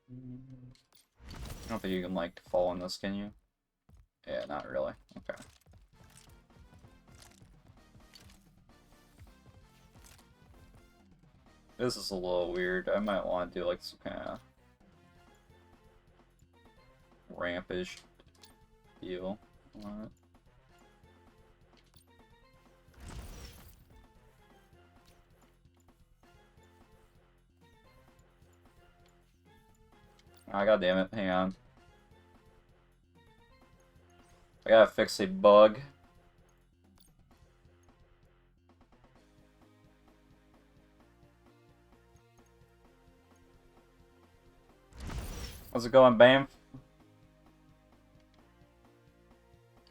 I don't think you can like fall in this, can you? Yeah, not really. Okay. This is a little weird. I might want to do like some kind of rampish deal. What? Ah, God damn it. Hang on. I gotta fix a bug. How's it going, Bam?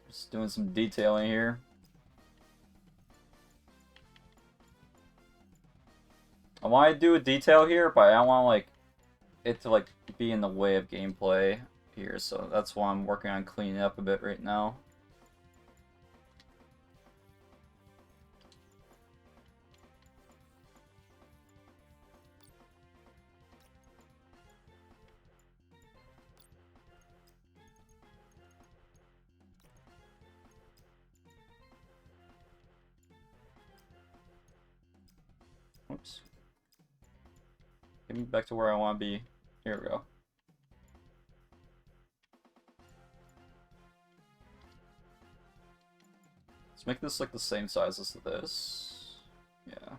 Just doing some detailing here. I want to do a detail here, but I don't want like it to like be in the way of gameplay here, so that's why I'm working on cleaning up a bit right now. Oops. Get me back to where I want to be. Here we go. Let's make this like the same size as this. Yeah.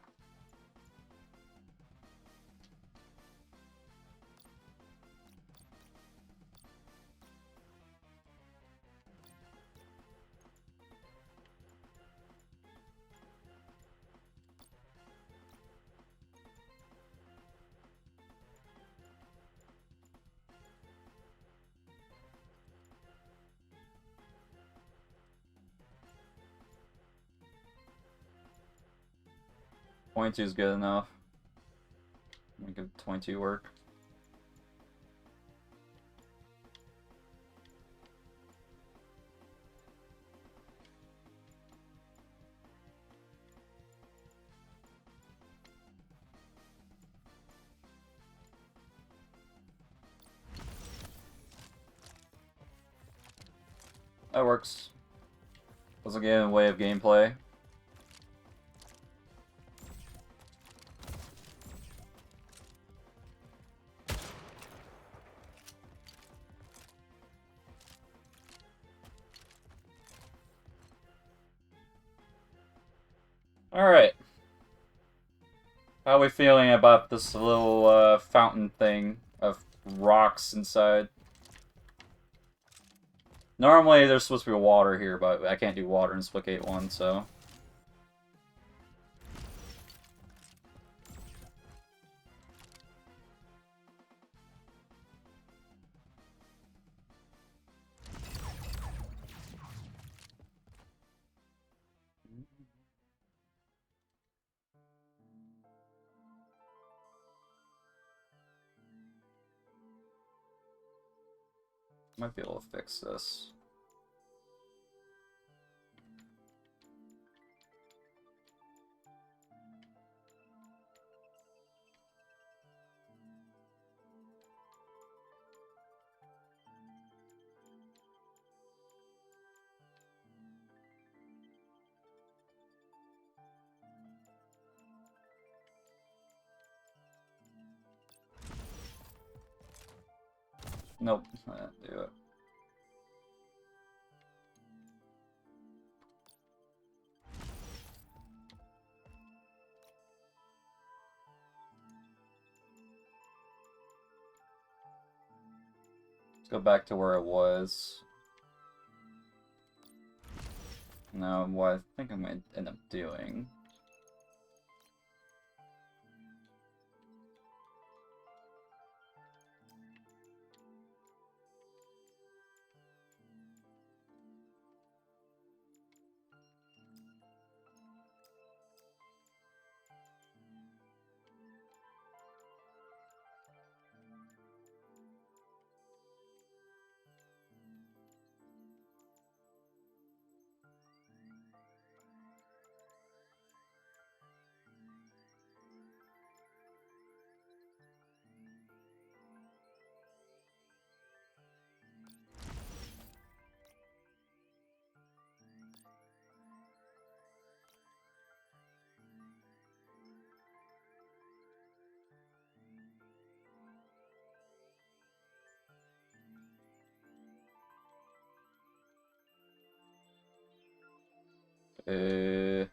Point 22 is good enough. Make it 22 work. That works. Doesn't get in the way of gameplay. Alright. How are we feeling about this little fountain thing of rocks inside? Normally there's supposed to be water here, but I can't do water in Splicate 1, so... Might be able to fix this. Nope, I didn't do it. Let's go back to where it was. Now, what I think I'm going to end up doing... Bruh,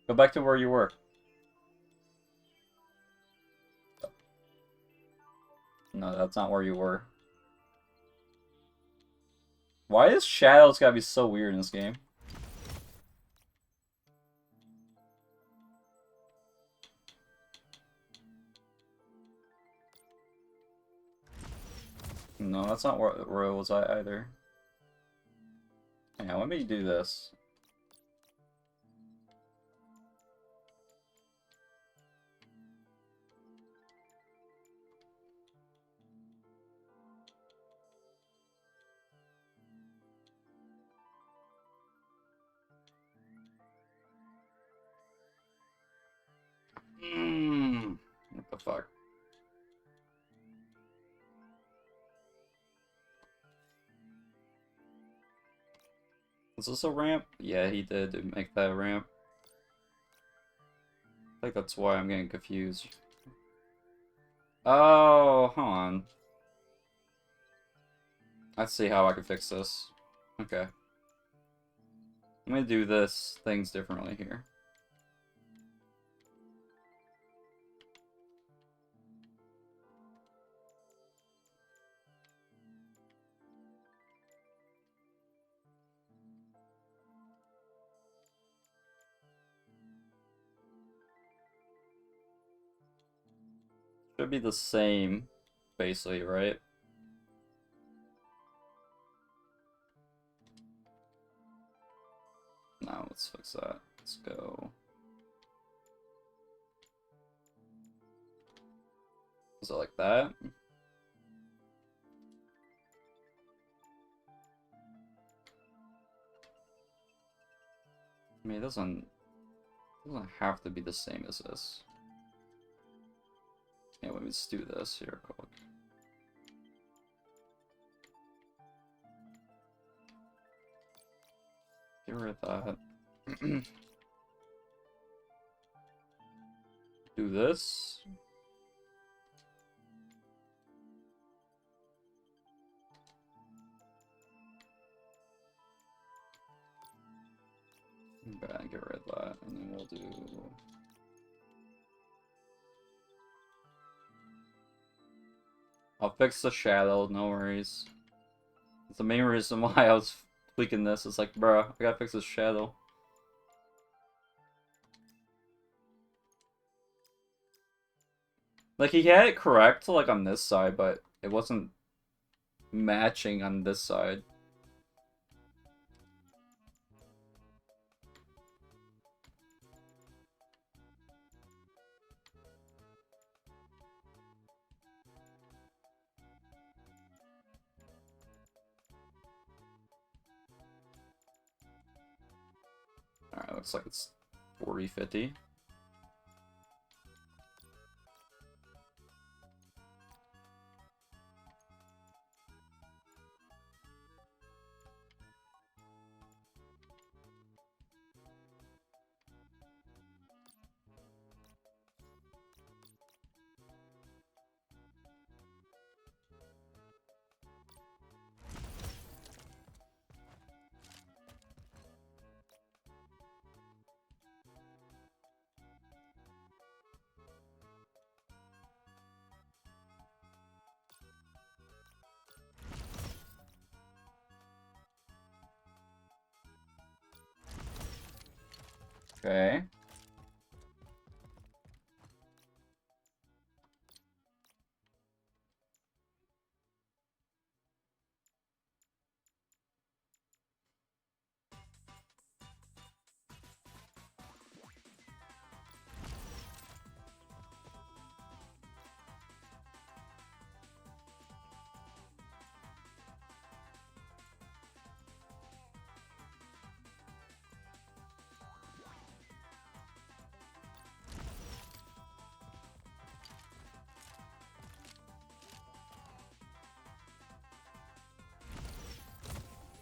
go back to where you were. No, that's not where you were. Why is shadows gotta be so weird in this game? No, that's not where it was either. Yeah, let me do this. What the fuck? Is this a ramp? Yeah, he did make that a ramp. I think that's why I'm getting confused. Oh, hold on. Let's see how I can fix this. Okay. I'm gonna do things differently here. Should be the same, basically, right? Now let's fix that. Let's go. Is it like that? I mean, it doesn't have to be the same as this. Yeah, let me just do this here, quick. Get rid of that. Do this. Okay, get rid of that, and then we'll do. I'll fix the shadow, no worries. It's the main reason why I was tweaking this. It's like, bruh, I gotta fix this shadow. Like, he had it correct, like, on this side, but it wasn't matching on this side. Alright, looks like it's 40-50. Okay.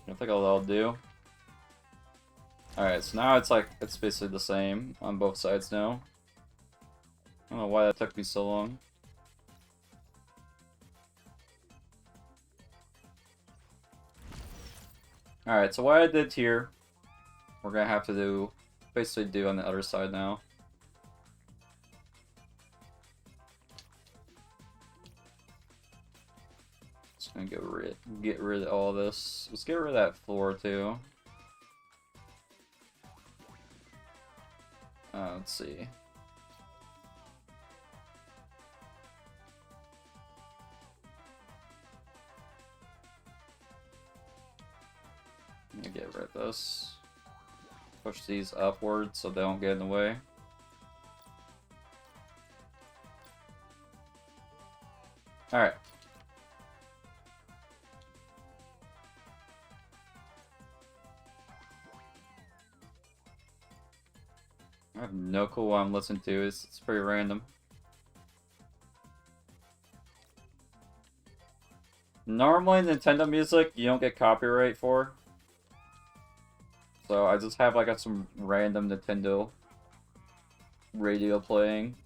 I think that'll do. Alright, so now it's like, it's basically the same on both sides now. don't know why that took me so long. Alright, so what I did here, we're gonna have to do, basically do on the other side now. Just gonna get rid of all this. Let's get rid of that floor too. Let's see. Let me get rid of this. Push these upwards so they don't get in the way. Alright. I have no clue what I'm listening to. It's pretty random. Normally, Nintendo music you don't get copyright for. So I just have like some random Nintendo radio playing.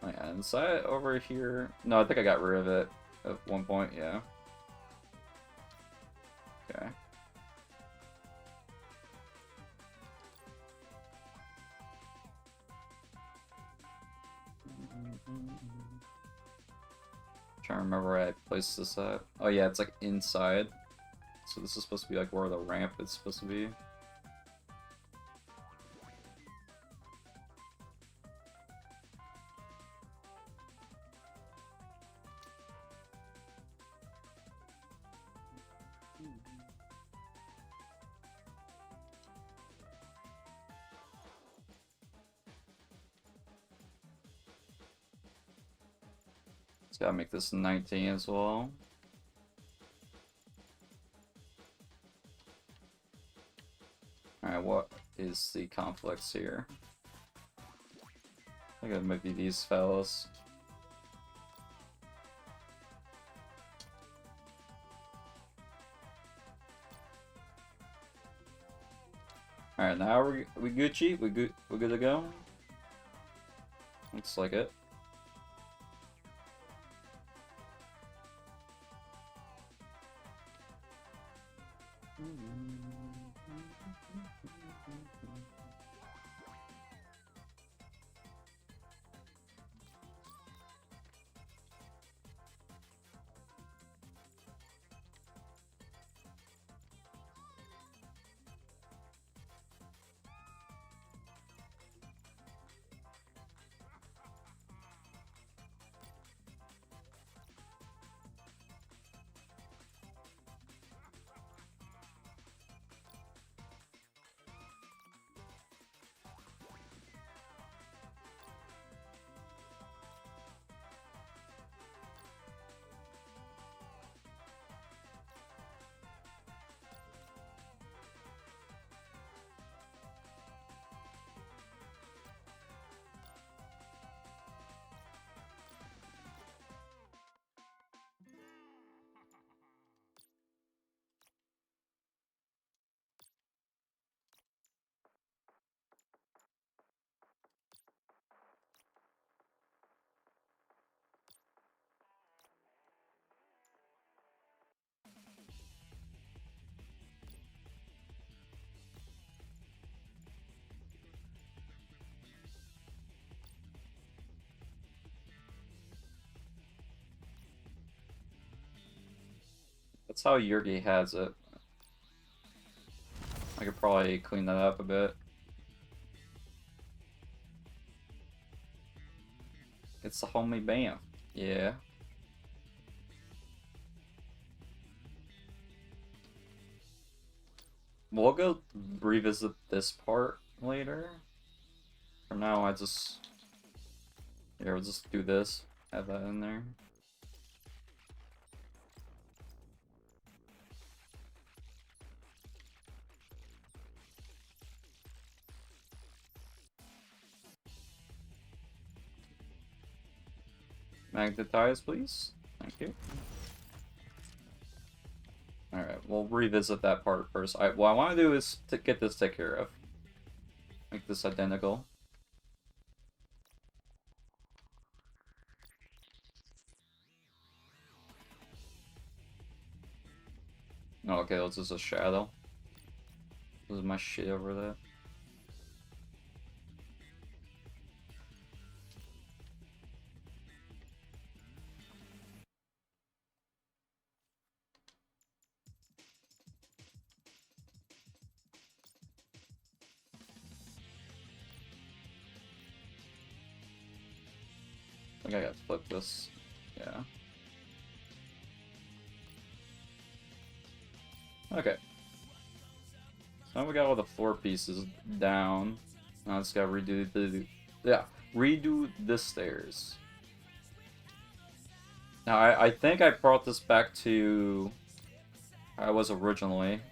Oh yeah, inside over here. No, I think I got rid of it at one point, yeah. Okay. Trying to remember where I placed this at. Oh yeah, it's like inside. So this is supposed to be like where the ramp is supposed to be. Just gotta make this 19 as well. Alright, what is the conflicts here? I think it might be these fellas. Alright, now we Gucci? We're good to go? Looks like it. That's how Yurgi has it. I could probably clean that up a bit. It's the homie Bam. Yeah. We'll go revisit this part later. For now, yeah, we'll just do this. Have that in there. Magnetize, please. Thank you. Alright, we'll revisit that part first. What I want to do is to get this taken care of. Make this identical. Oh, okay, this is a shadow. This is my shit over there. I think I gotta flip this. Yeah. Okay. So now we got all the floor pieces down. Now let's gotta redo redo the stairs. Now I think I brought this back to how it was originally.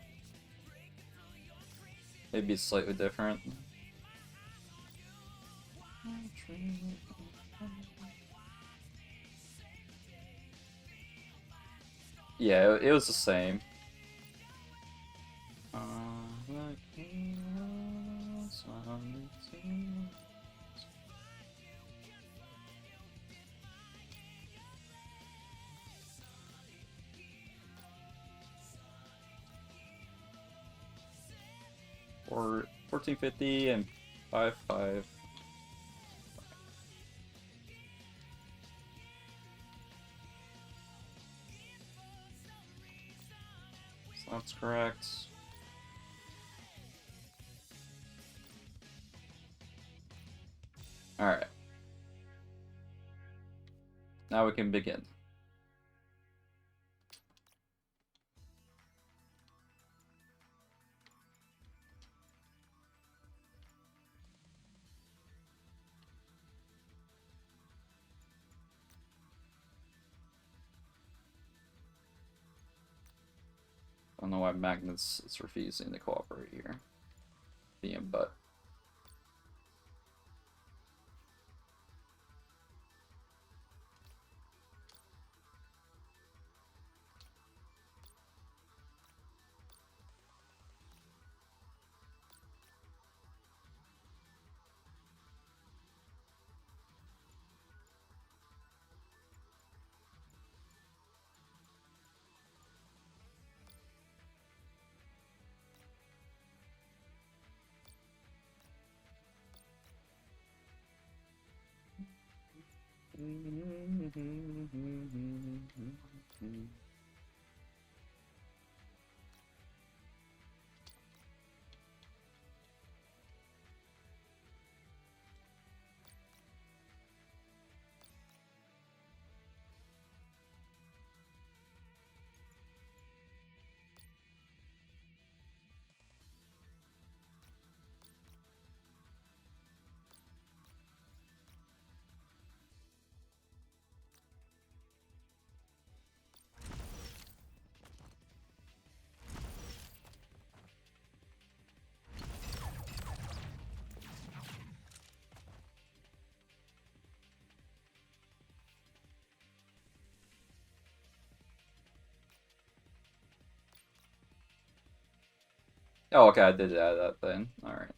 Maybe slightly different. Yeah, it was the same. Or 1450 and 55. So that's correct. Alright. Now we can begin. I don't know why Magnus is refusing to cooperate here. Being butt. Oh, okay, I did add that then. Alright.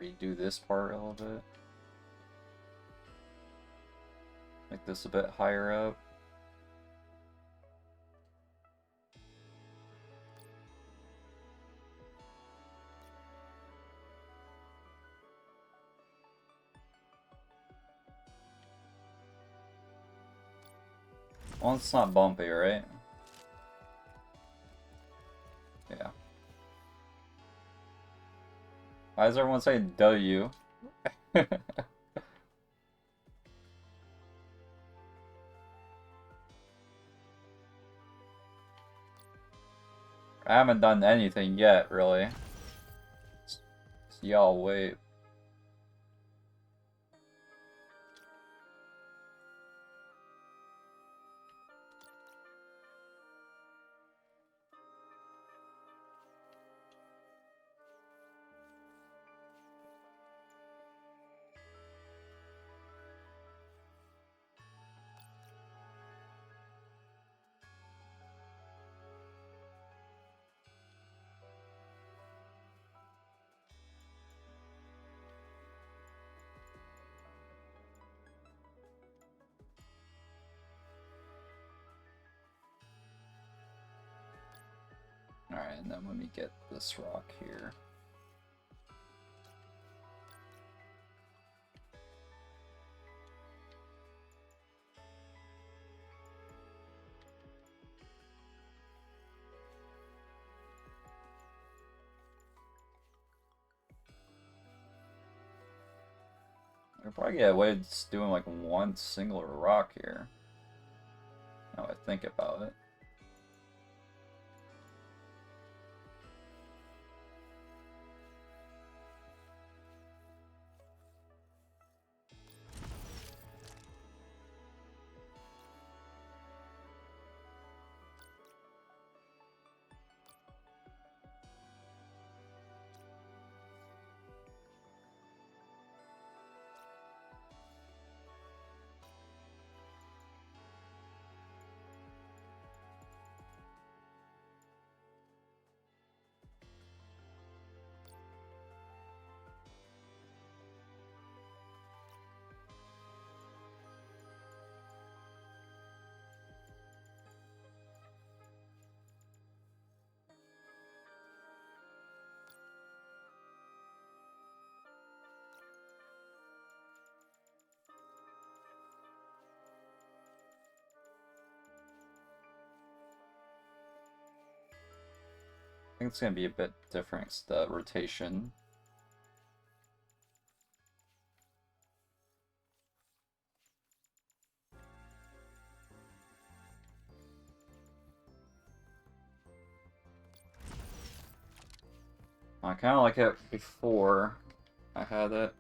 redo this part a little bit. Make this a bit higher up. Well, it's not bumpy, right? Yeah. Why does everyone say W? I haven't done anything yet, really. So y'all wait. Alright, and then let me get this rock here. I could probably get away with just doing like one single rock here. Now I think about it. I think it's gonna be a bit different, it's the rotation. I kind of like it before I had it.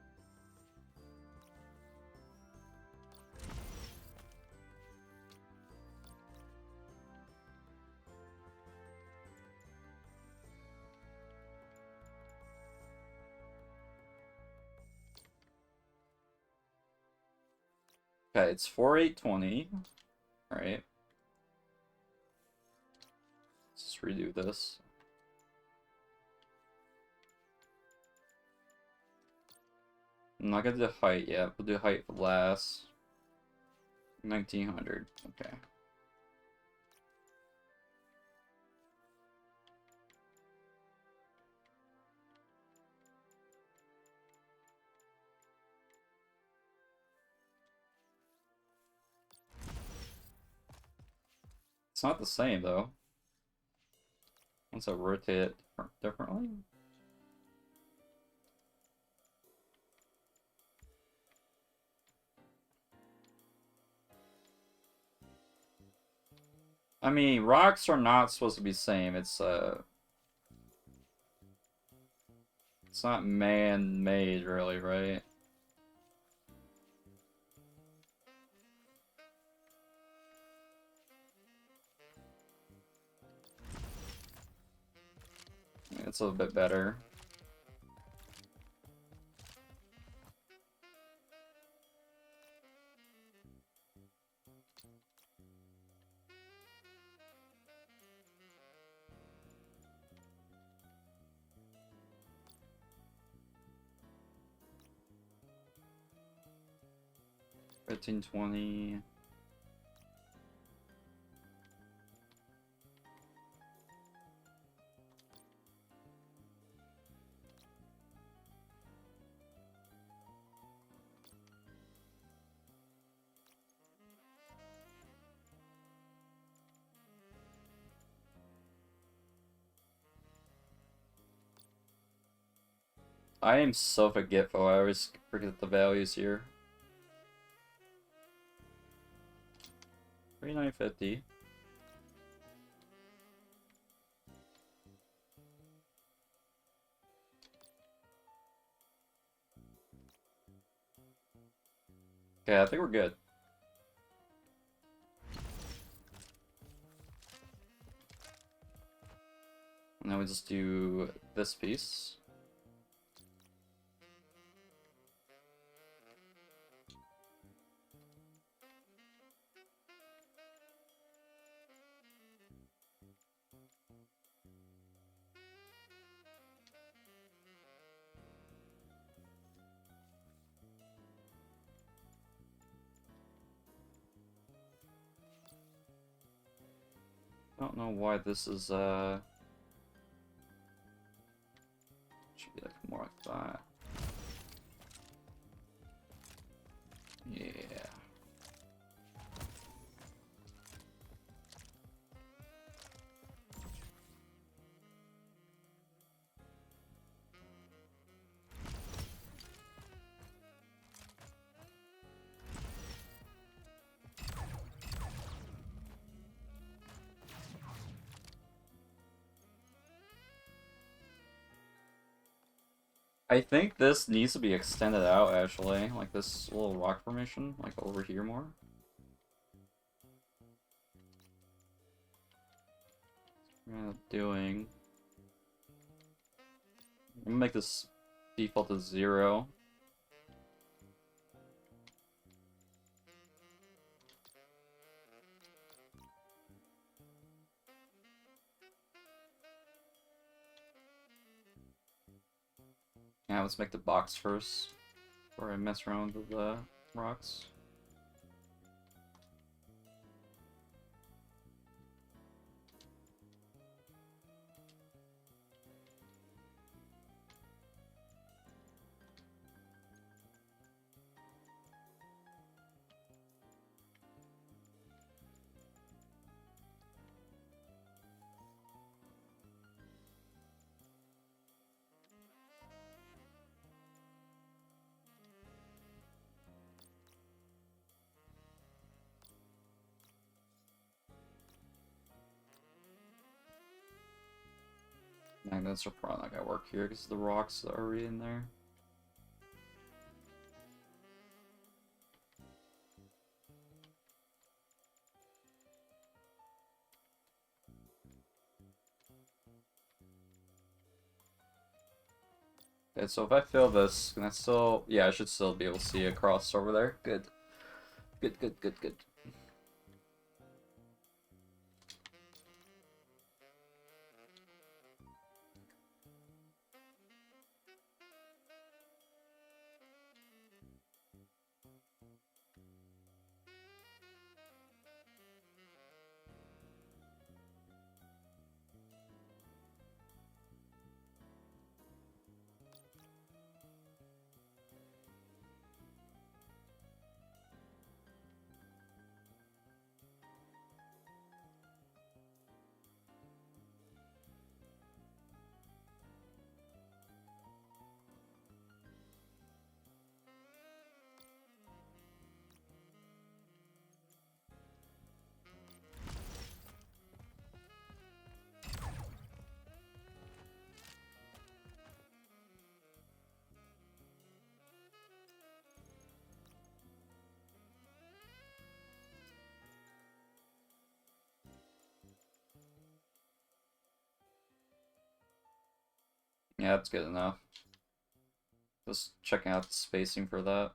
Okay, it's 4820. Alright. Let's just redo this. I'm not gonna do height yet. We'll do height last. 1900. Okay. It's not the same though. Once I rotate it differently. I mean, rocks are not supposed to be same. It's not man-made really, right? It's a little bit better. 1320. I am so forgetful, I always forget the values here. 3950. Okay, I think we're good. And then we just do this piece. I don't know why this is, should be like more like that. Yeah. I think this needs to be extended out, actually. Like this little rock formation, like over here more. Doing. I'm gonna make this default to 0. Yeah, let's make the box first before I mess around with the rocks. Magnets are probably not gonna work here because the rocks are already in there. Okay, so if I fill this, can I still... Yeah, I should still be able to see across over there. Good. Good, good, good, good. Yeah, that's good enough. Just checking out the spacing for that.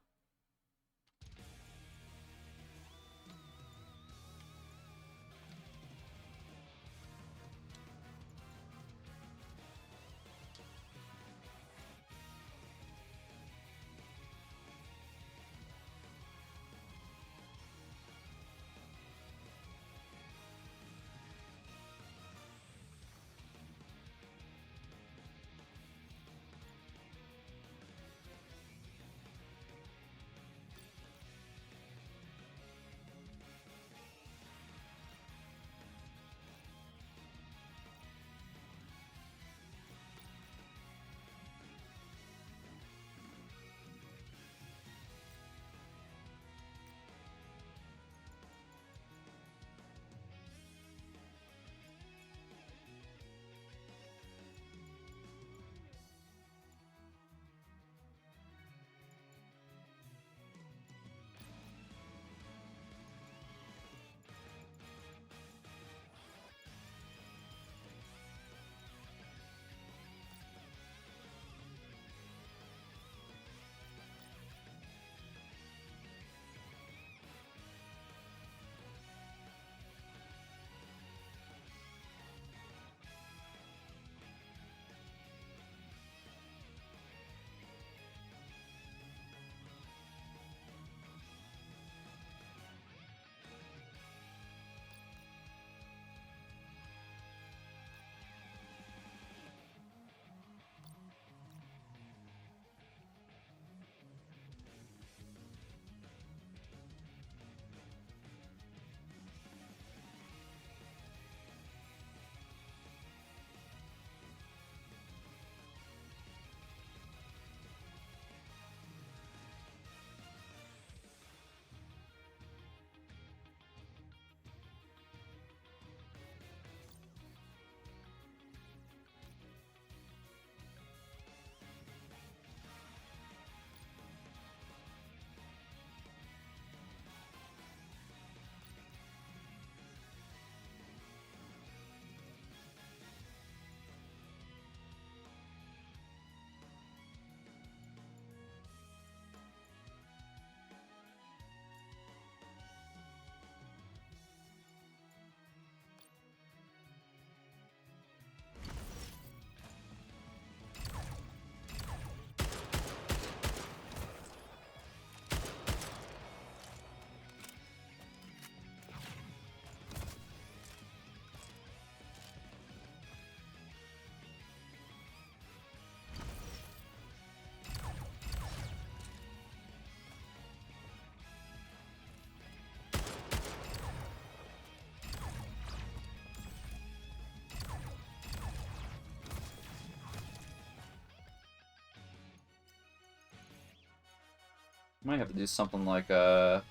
Might have to do something like So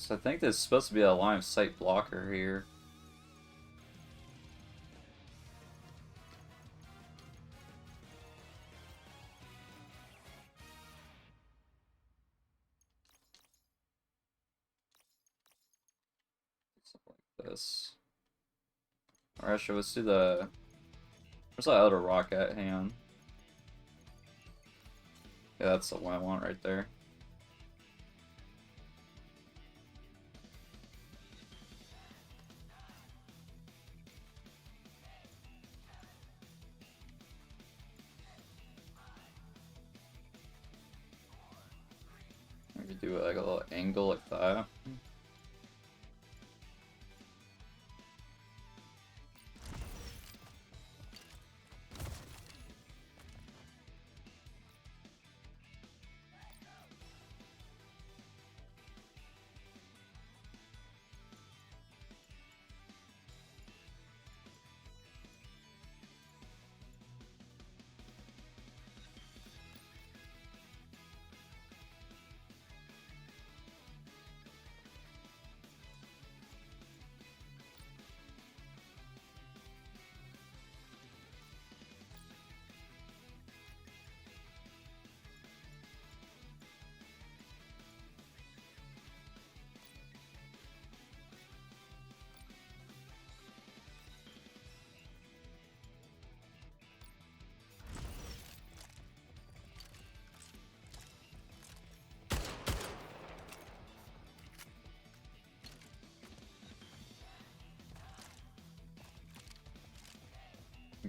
I think there's supposed to be a line of sight blocker here. Something like this. Or actually, let's do the... Where's that other rock at? Hang on. Yeah, that's the one I want right there. Maybe do like a little angle like that.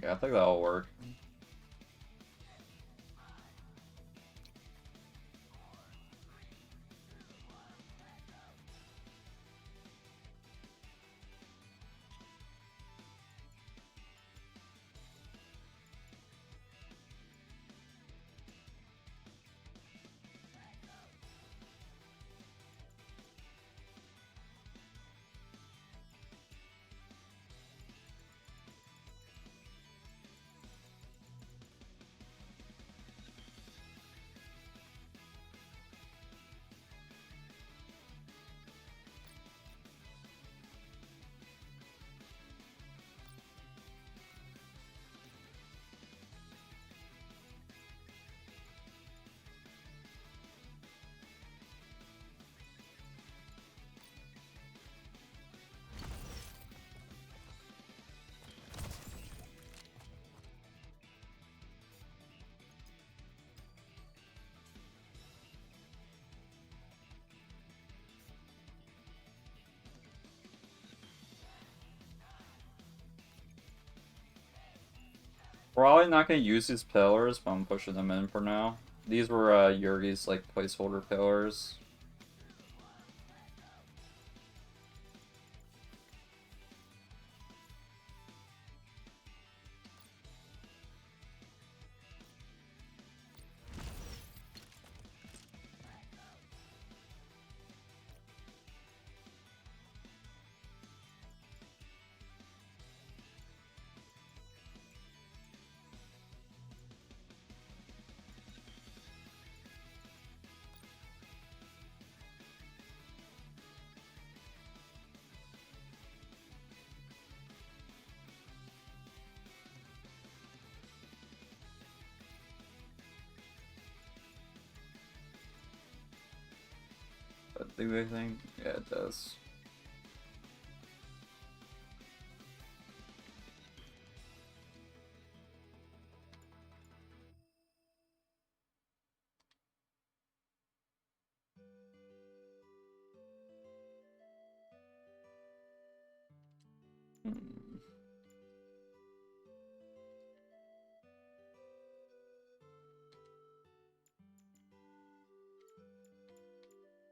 Yeah, I think that'll work. Probably not gonna use these pillars, but I'm pushing them in for now. These were Yuri's like placeholder pillars. Do anything? Yeah, it does. Hmm.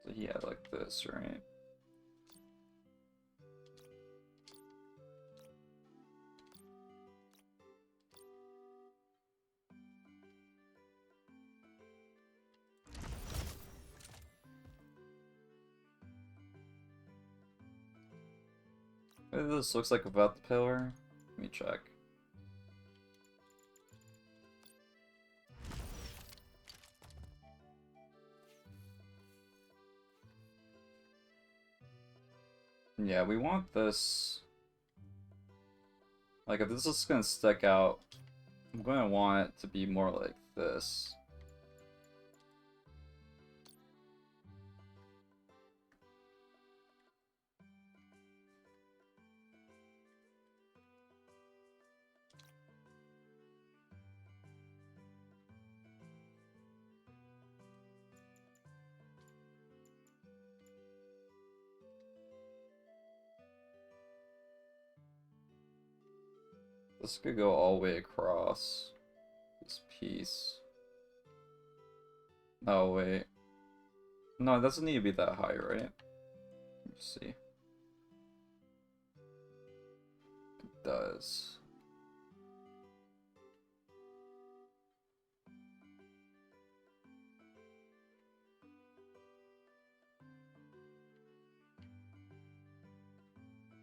So yeah, like this, right? Maybe this looks like without the pillar. Let me check. Yeah, we want this. Like, if this is gonna stick out, I'm gonna want it to be more like this. This could go all the way across this piece. Oh, wait. No, it doesn't need to be that high, right? Let's see. It does.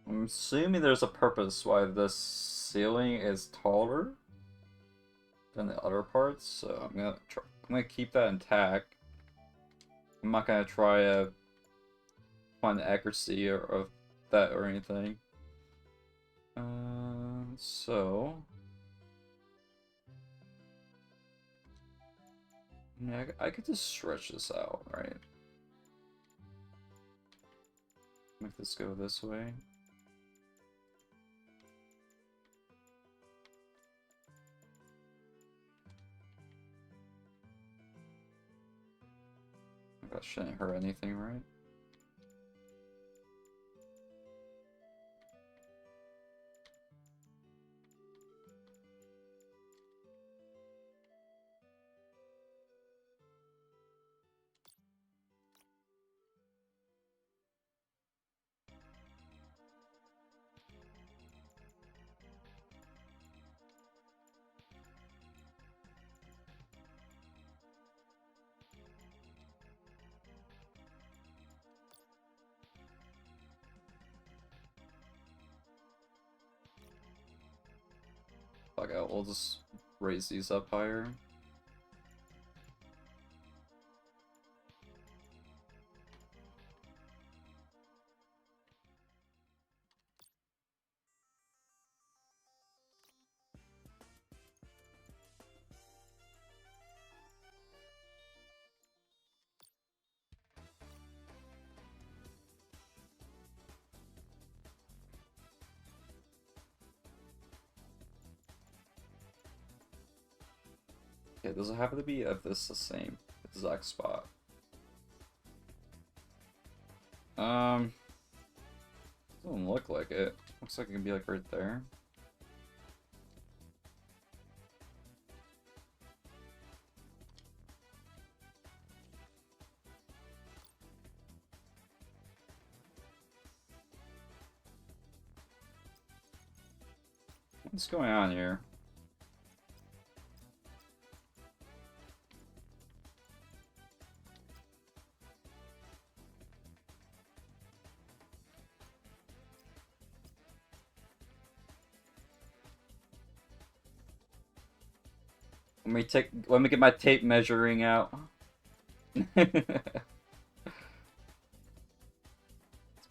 I'm assuming there's a purpose why this ceiling is taller than the other parts, so I'm gonna keep that intact. I'm not gonna try to find the accuracy of that or anything. So yeah, I could just stretch this out, right? Make this go this way. That shouldn't hurt anything, right? Fuck out, we'll just raise these up higher. Okay, does it happen to be at this the same exact spot? Doesn't look like it. Looks like it can be like right there. What's going on here? Let me get my tape measuring out. That's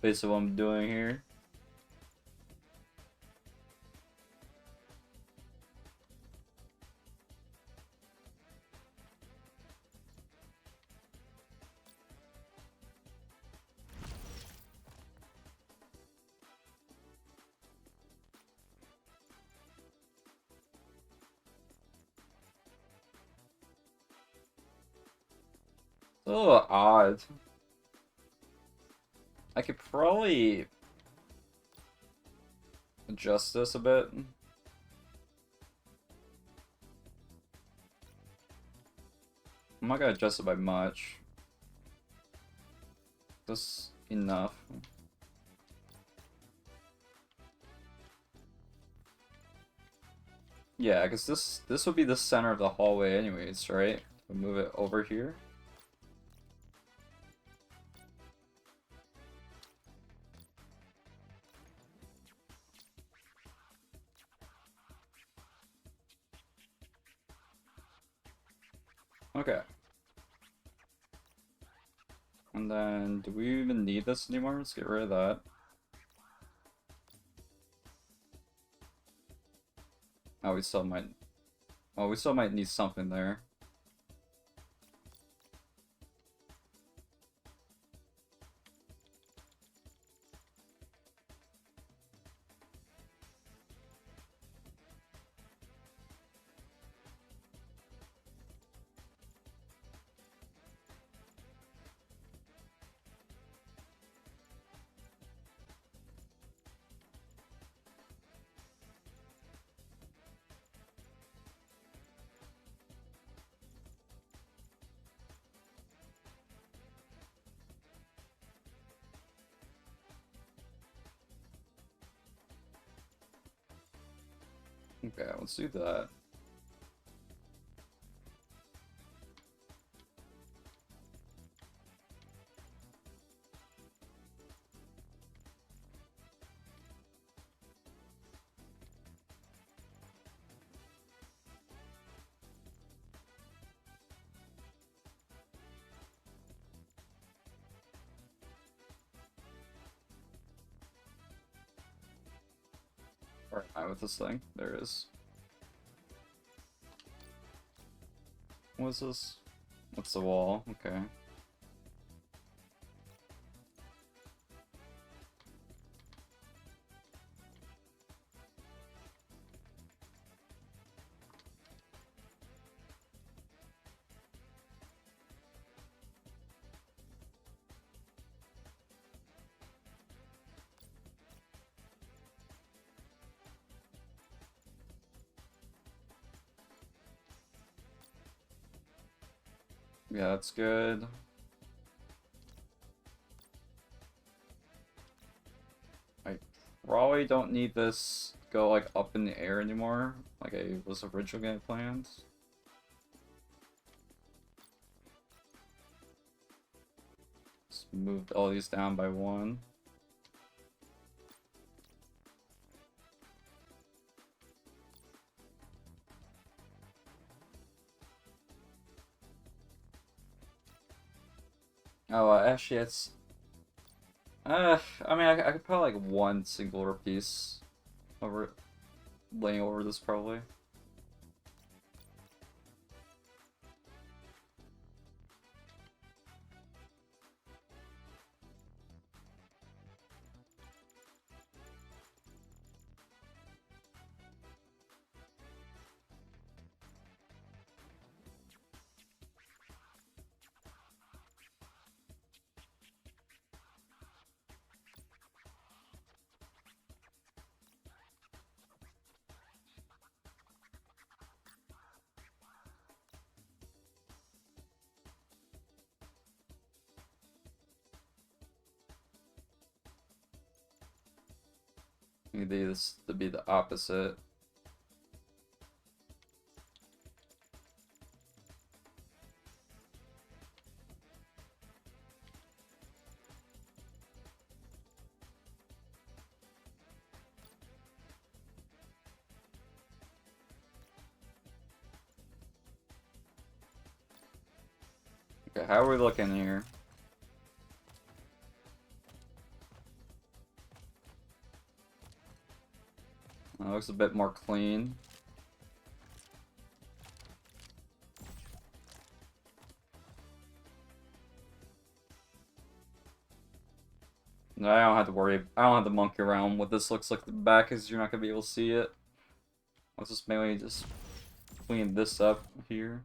basically what I'm doing here. It's a little odd. I could probably adjust this a bit. I'm not gonna adjust it by much. Just enough. Yeah, because this would be the center of the hallway anyways, right? We'll move it over here. Okay. And then, do we even need this anymore? Let's get rid of that. Oh, we still might. Oh, we still might need something there. Okay, let's do that. Alright, with this thing. There it is. What's this? What's the wall? Okay. Yeah, that's good. I probably don't need this to go like up in the air anymore, like I was originally planned. Just moved all these down by one. Oh, actually, it's. I mean, I could put like one singular piece over, laying over this probably. Need this to be the opposite. Okay, how are we looking here? Looks a bit more clean. No, I don't have to worry. I don't have to monkey around what this looks like the back, because you're not gonna be able to see it. Let's just mainly just clean this up here.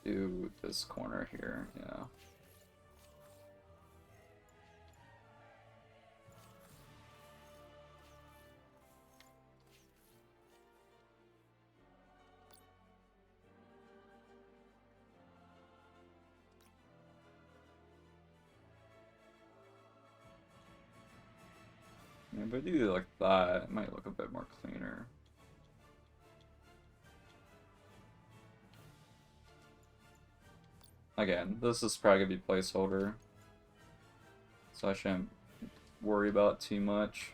Do this corner here, yeah. If I do like that, it might look a bit more cleaner. Again, this is probably gonna be placeholder, so I shouldn't worry about it too much.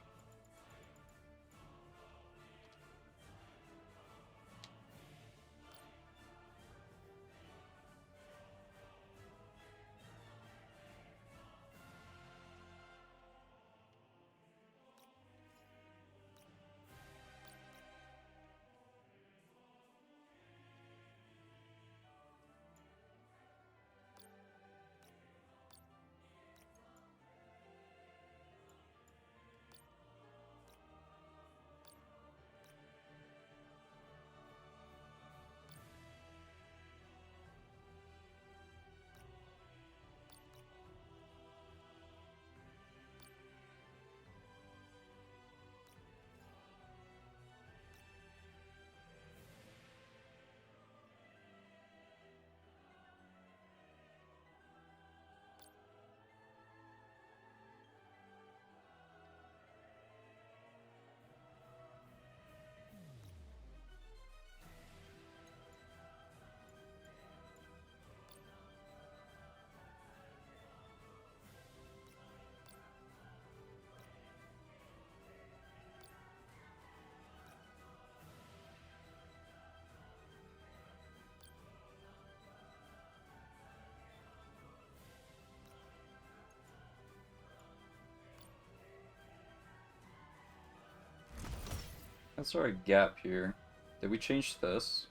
That's our gap here. Did we change this?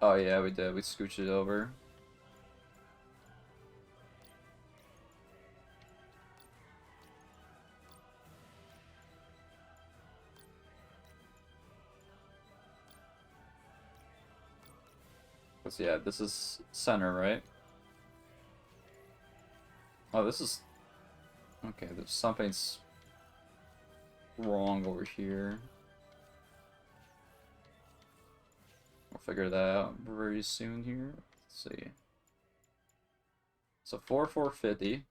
Oh yeah, we did. We scooched it over. Cause yeah, this is center, right? Oh, this is... Okay, there's something's wrong over here. We'll figure that out very soon here. Let's see. So 4,450.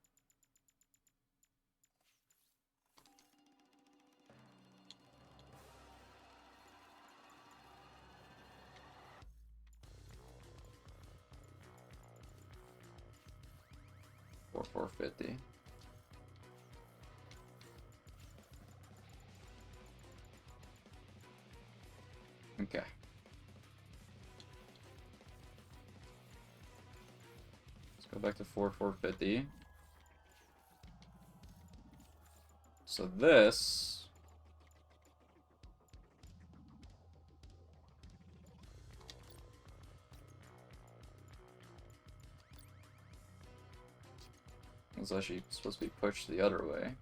$4,450. Okay. Let's go back to 4,450. So this is actually supposed to be pushed the other way.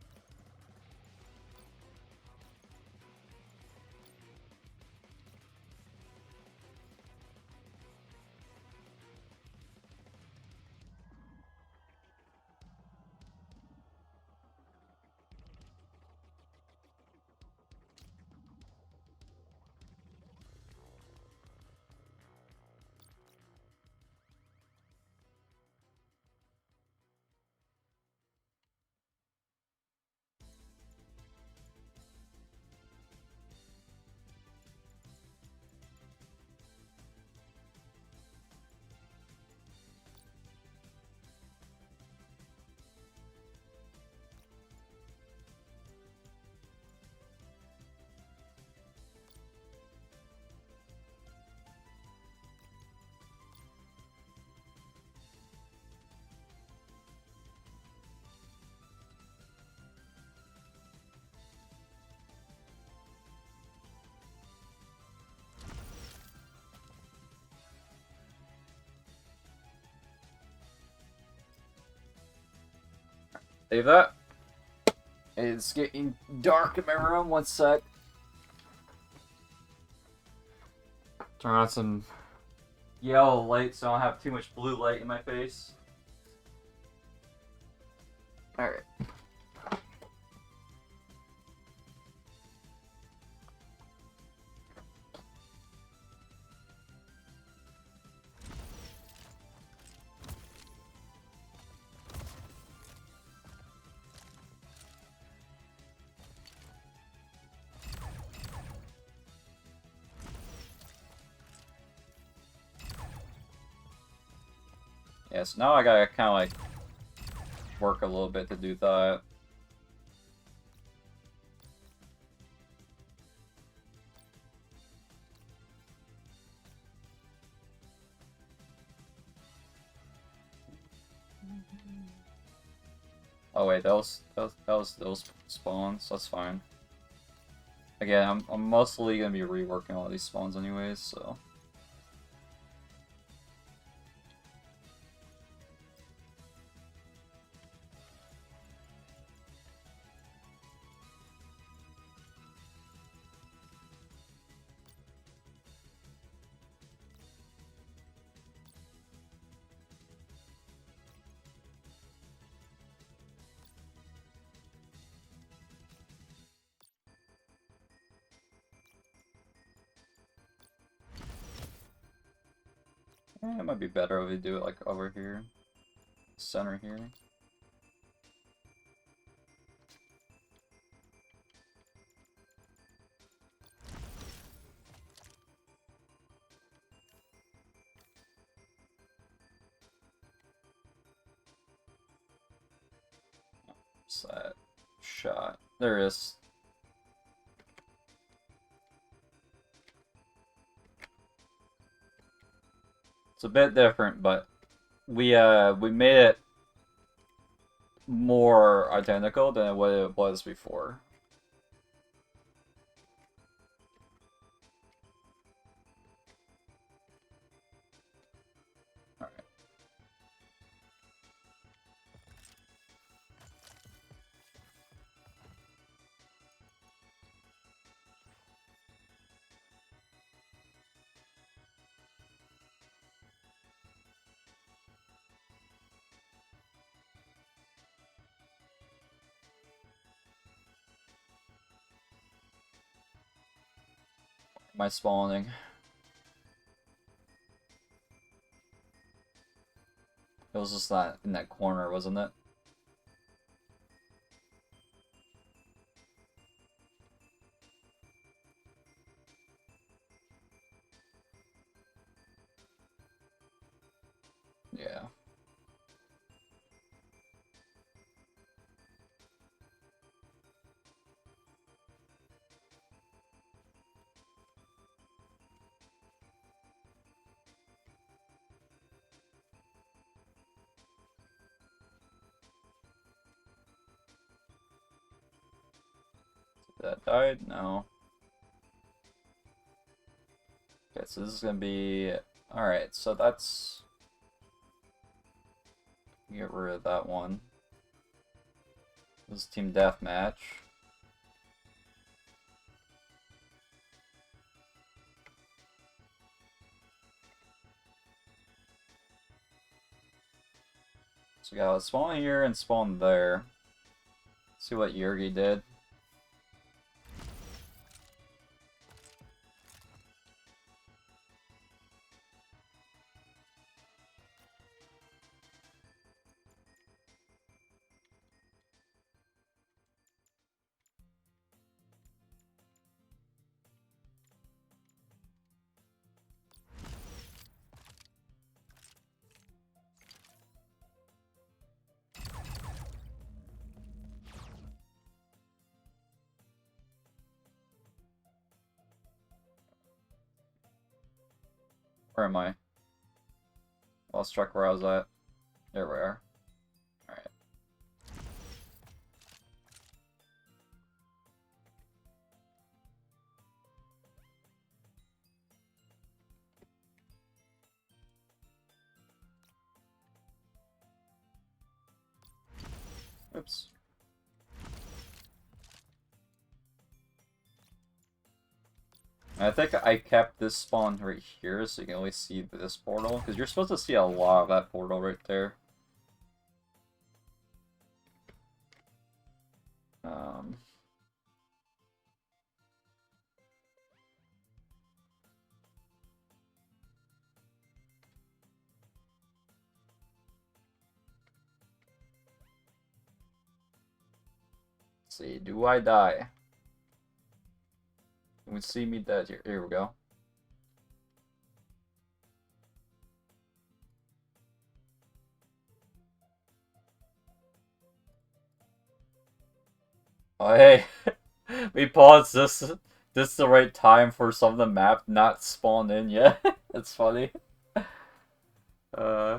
Save that. It's getting dark in my room. One sec. Turn on some yellow light so I don't have too much blue light in my face. Alright. so now I gotta kind of like work a little bit to do that. Oh wait, that was those spawns. That's fine. Again, I'm mostly gonna be reworking all these spawns anyways, so. It might be better if we do it like over here, center here. What's that shot? There it is. It's a bit different, but we made it more identical than what it was before. All right. Am I spawning? It was just that in that corner, wasn't it? Yeah. That died? No. Okay, so this is gonna be... Alright, so that's... Get rid of that one. This is Team Deathmatch. So we got spawn here and spawn there. See what Yurgi did. Where am I? Lost track where I was at. There we are. Alright. Oops. I think I kept this spawn right here so you can always see this portal, because you're supposed to see a lot of that portal right there. Um, let's see, do I die? You can see me dead here. Here we go. Oh, hey. We paused this. This is the right time for some of the map not spawned in yet. That's funny. Uh,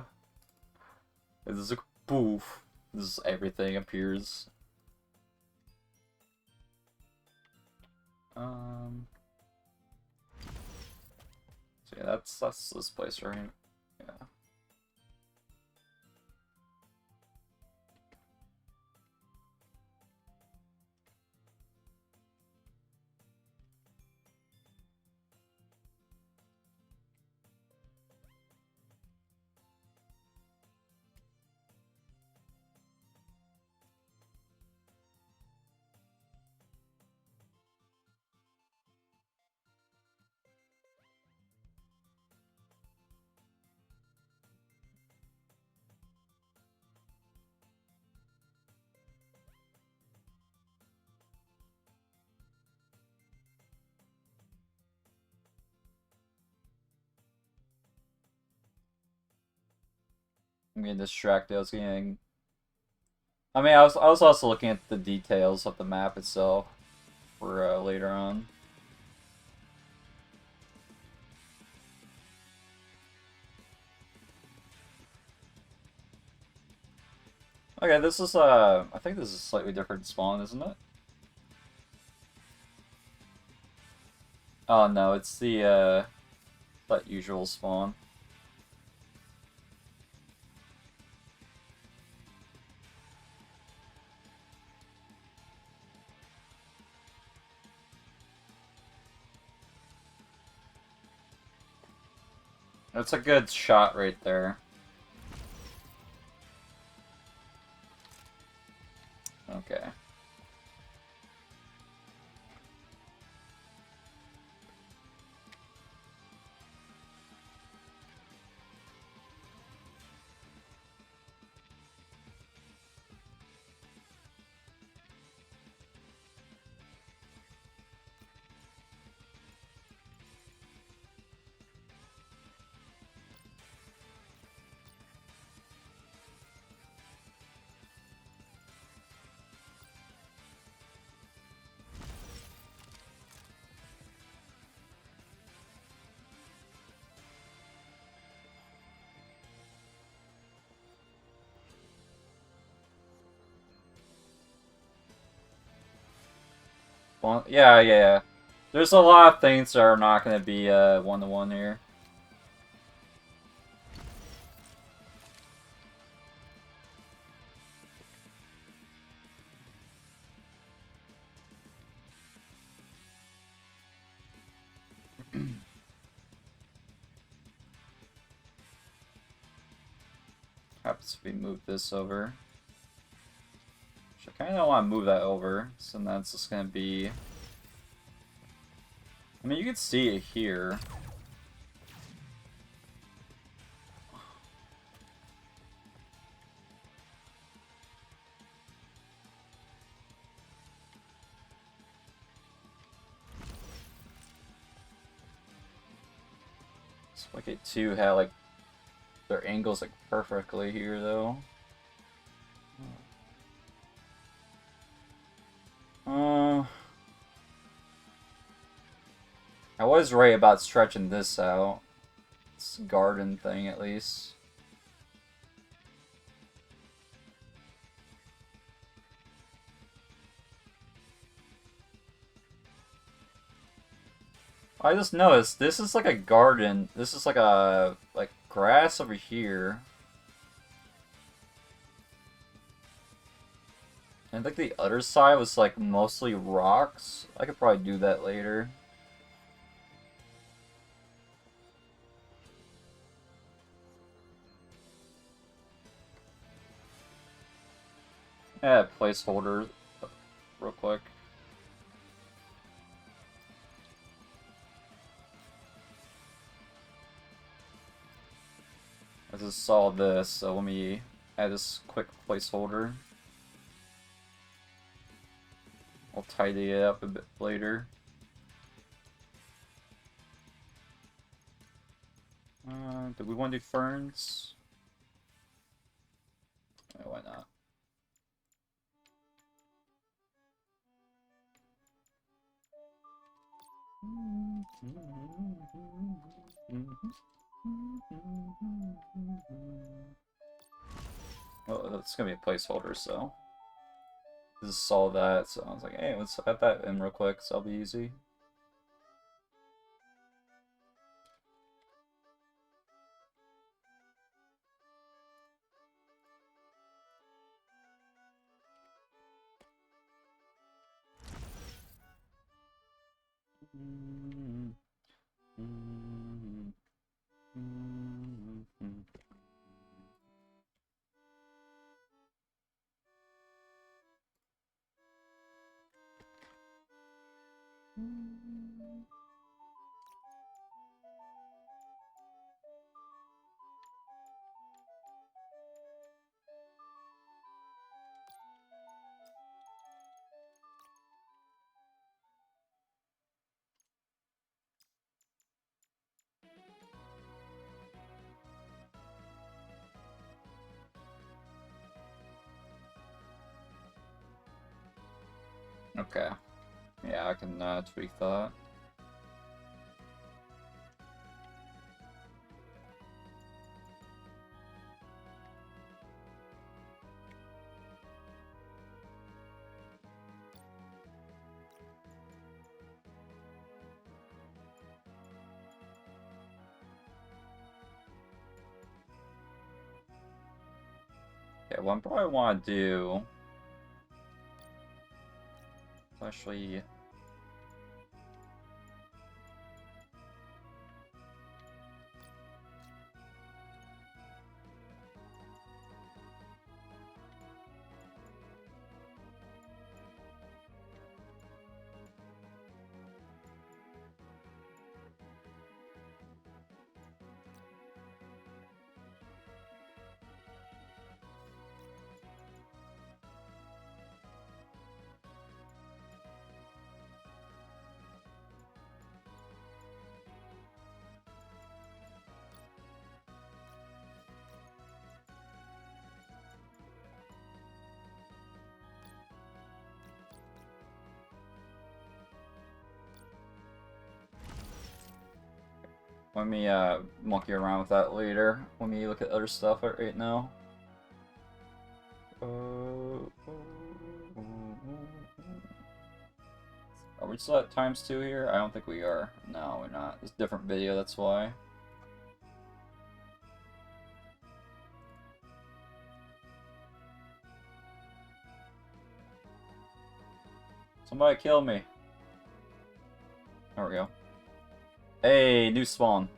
this is a poof. This is everything appears. So yeah, that's this place, right? Yeah. I'm getting distracted. I was getting. I mean, I was also looking at the details of the map itself for later on. Okay, this is I think this is a slightly different spawn, isn't it? Oh no, it's the that usual spawn. That's a good shot right there. Okay. Well, yeah. There's a lot of things that are not going to be one-to-one here. Happens if we move this over. Which I kind of don't want to move that over, so that's just going to be... I mean, you can see it here. Wicket 2 had like their angles like perfectly here though. I was right about stretching this out. This garden thing at least. I just noticed this is like a garden. This is like a grass over here. And I think the other side was like mostly rocks. I could probably do that later. Yeah, placeholder real quick. I just saw this, so let me add this quick placeholder. I'll tidy it up a bit later. Do we want to do ferns? Yeah, why not? Well, it's gonna be a placeholder, so just saw that, so I was like, hey, let's add that in real quick, so that'll be easy. Okay. Yeah, I can tweak that. Okay, what I probably want to do is actually... Let me monkey around with that later. Let me look at other stuff right now. Are we still at ×2 here? I don't think we are. No, we're not. It's a different video, that's why. Somebody kill me. There we go. Hey, new spawn.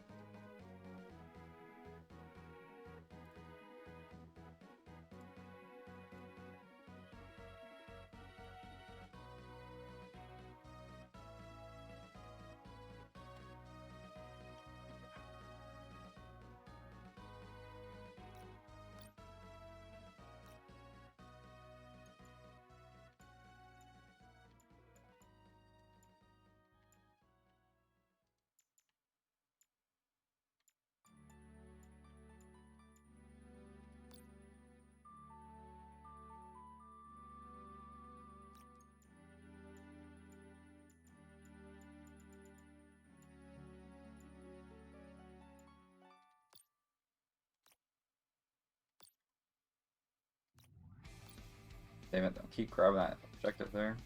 Damn it, don't keep grabbing that objective there.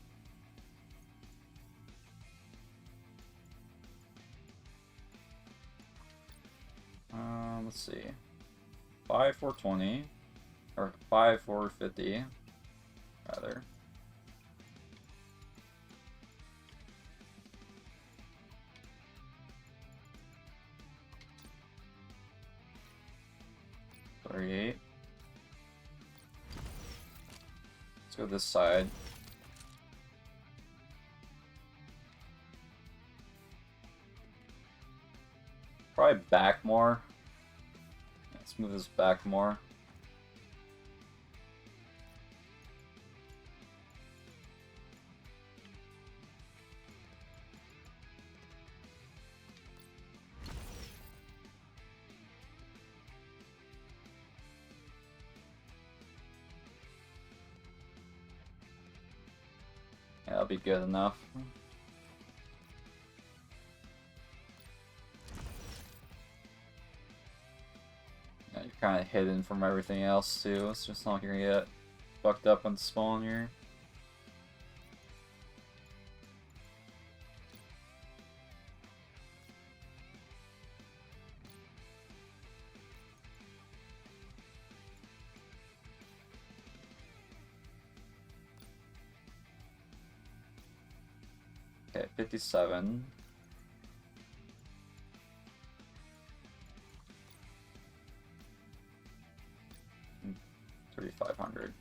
Let's see. 5/420, or 5/450, rather. $38. Let's go this side. Probably back more. Let's move this back more. Yeah, that'll be good enough. kind of hidden from everything else too. It's just not gonna get fucked up on spawn here. Okay, 57. Hmm, 3,500.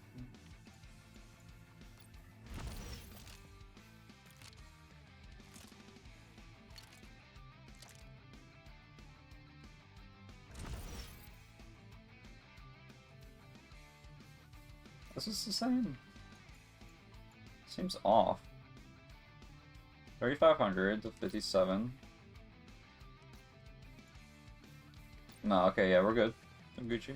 This is the same. Seems off. 3,500 to 57. No, okay, yeah, we're good. I'm Gucci.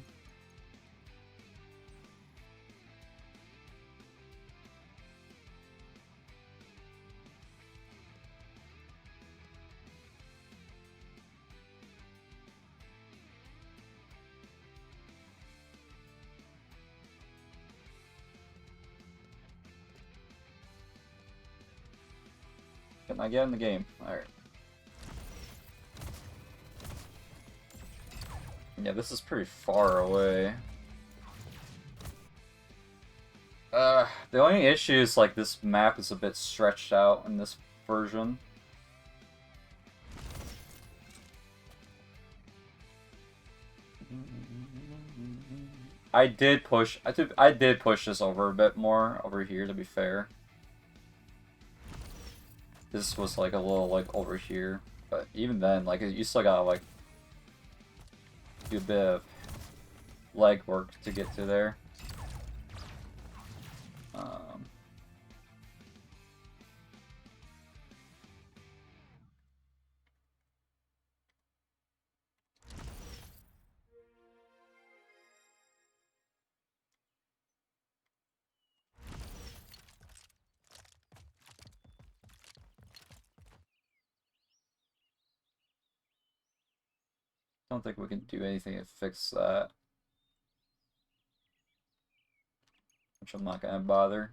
Can I get in the game? Alright. Yeah, this is pretty far away. The only issue is like this map is a bit stretched out in this version. I did push this over a bit more over here, to be fair. This was like a little like over here, but even then, like you still gotta like do a bit of leg work to get to there. I don't think we can do anything to fix that, which I'm not gonna bother.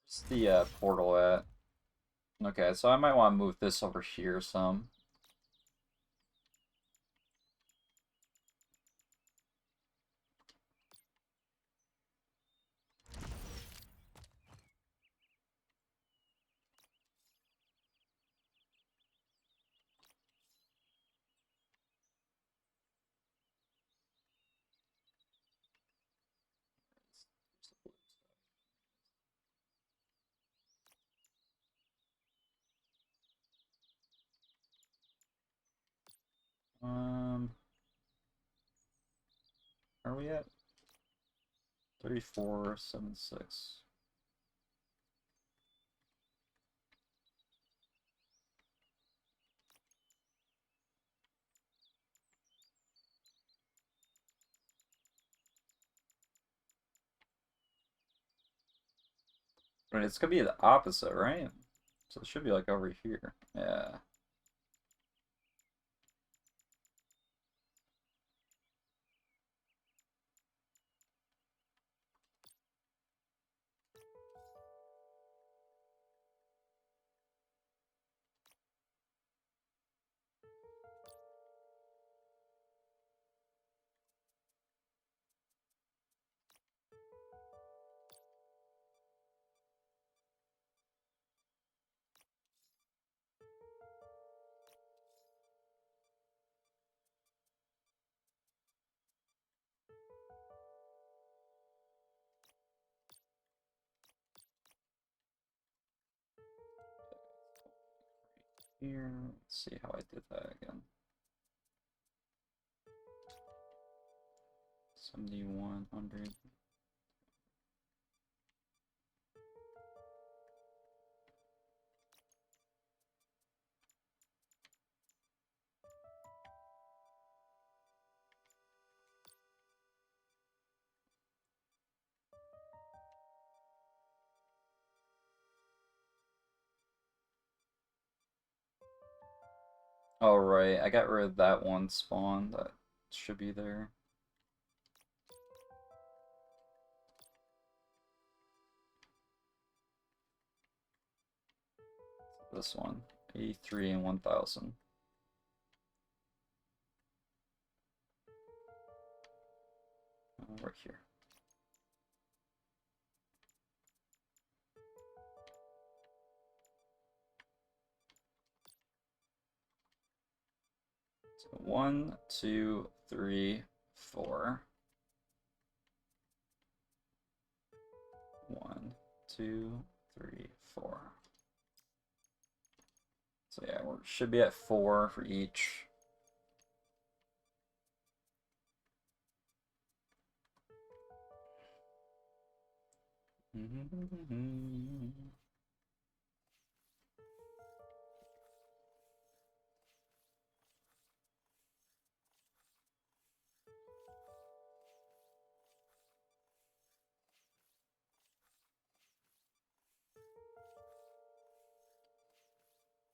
Where's the portal at? Okay, so I might want to move this over here some. Are we at 3476? But it's gonna be the opposite, right? So it should be like over here. Yeah. Here, let's see how I did that again. 7,100. Alright, I got rid of that one spawn that should be there. This one, 83 and 1,000. Right here. So 1, 2, 3, 4. 1, 2, 3, 4. So yeah, we should be at 4 for each.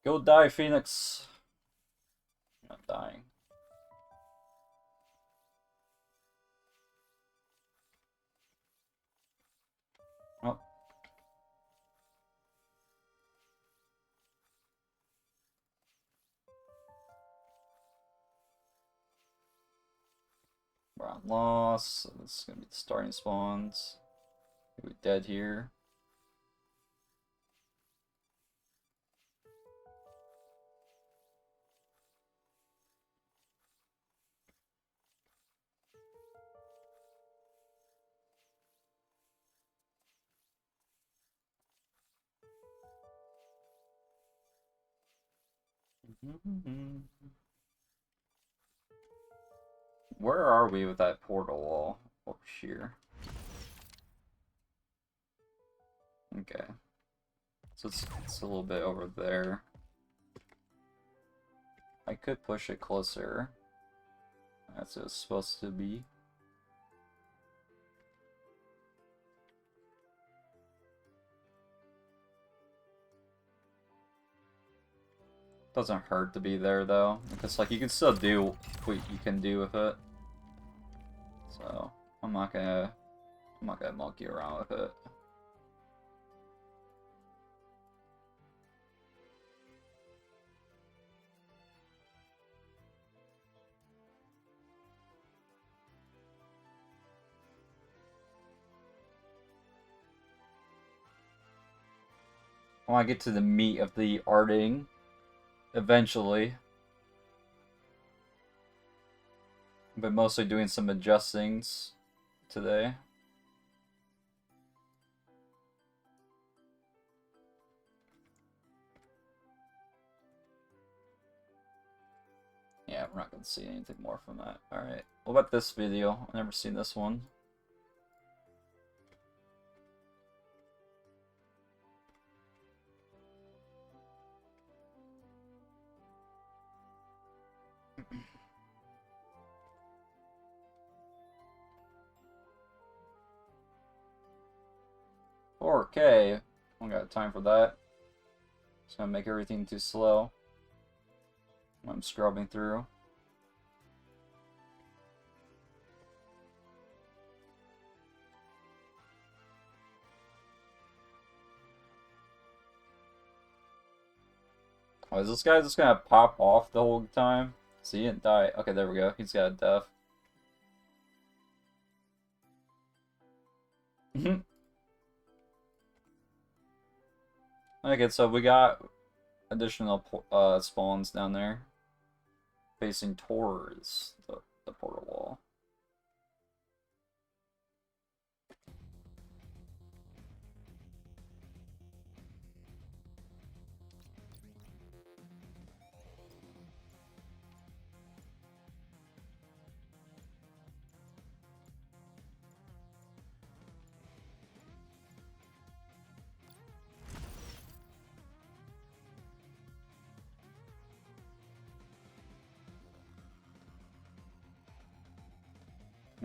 Go die, Phoenix. I'm not dying. Oh. We're on loss. So this is gonna be the starting spawns. We're dead here. Where are we with that portal wall? Over here. Okay. So it's a little bit over there. I could push it closer. That's what it's supposed to be. Doesn't hurt to be there though, because like you can still do what you can do with it. So I'm not gonna monkey around with it. I want to get to the meat of the arting eventually. But mostly doing some adjustings today. Yeah, we're not going to see anything more from that. Alright, what about this video? I've never seen this one. $4K. I don't got time for that. It's gonna make everything too slow. I'm scrubbing through. Oh, is this guy just gonna pop off the whole time? So he didn't die. Okay, there we go. He's got a death. Okay, so we got additional spawns down there facing towards the portal wall.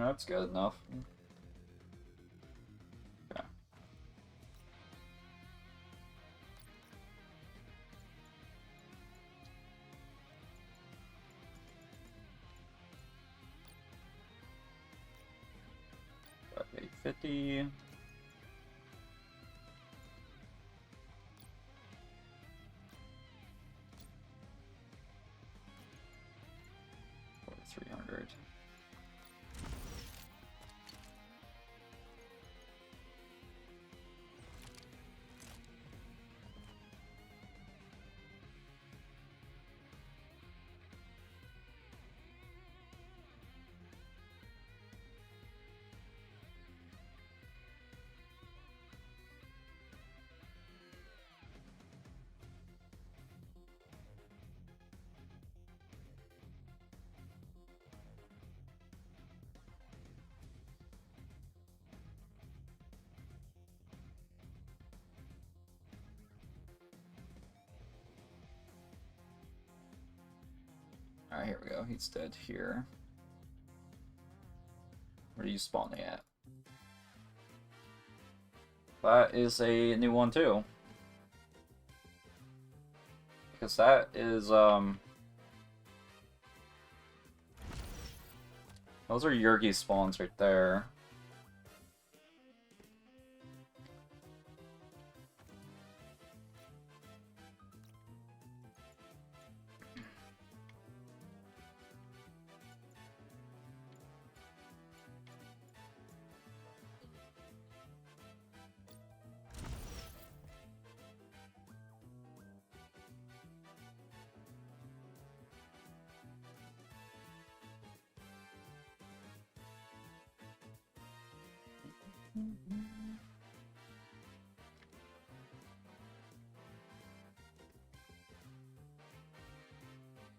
That's good enough. Okay. Got 850. $300. Alright, here we go. He's dead here. Where are you spawning at? That is a new one too. Because that is, those are Yurgi spawns right there.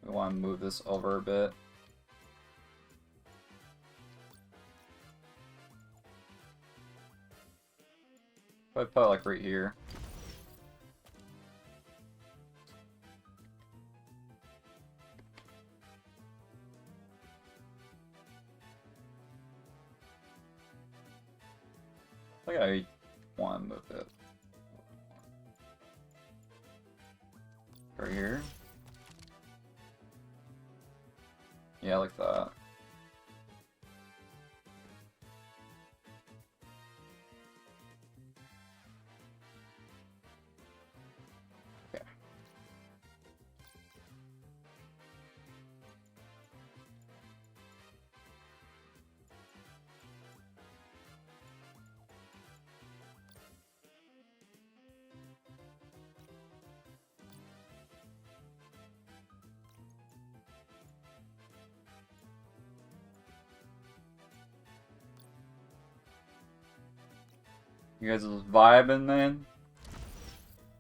We want to move this over a bit. If I put it like right here. I think I want to move it right here. Yeah, like that. Okay. You guys are vibing, man.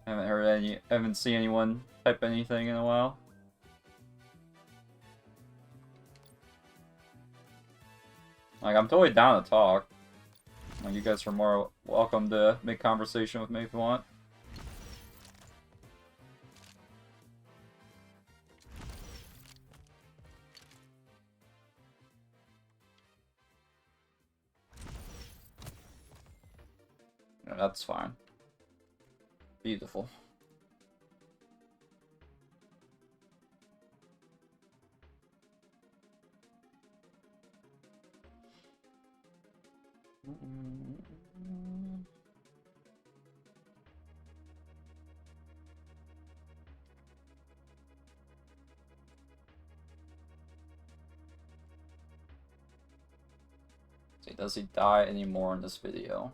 Haven't seen anyone type anything in a while. Like, I'm totally down to talk. Like, you guys are more welcome to make conversation with me if you want. Yeah, that's fine. Beautiful. See, does he die anymore in this video?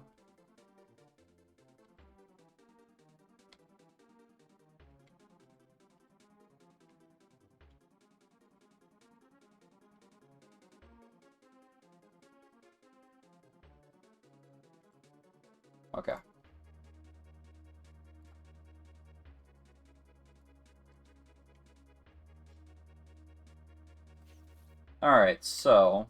Okay. Alright, so...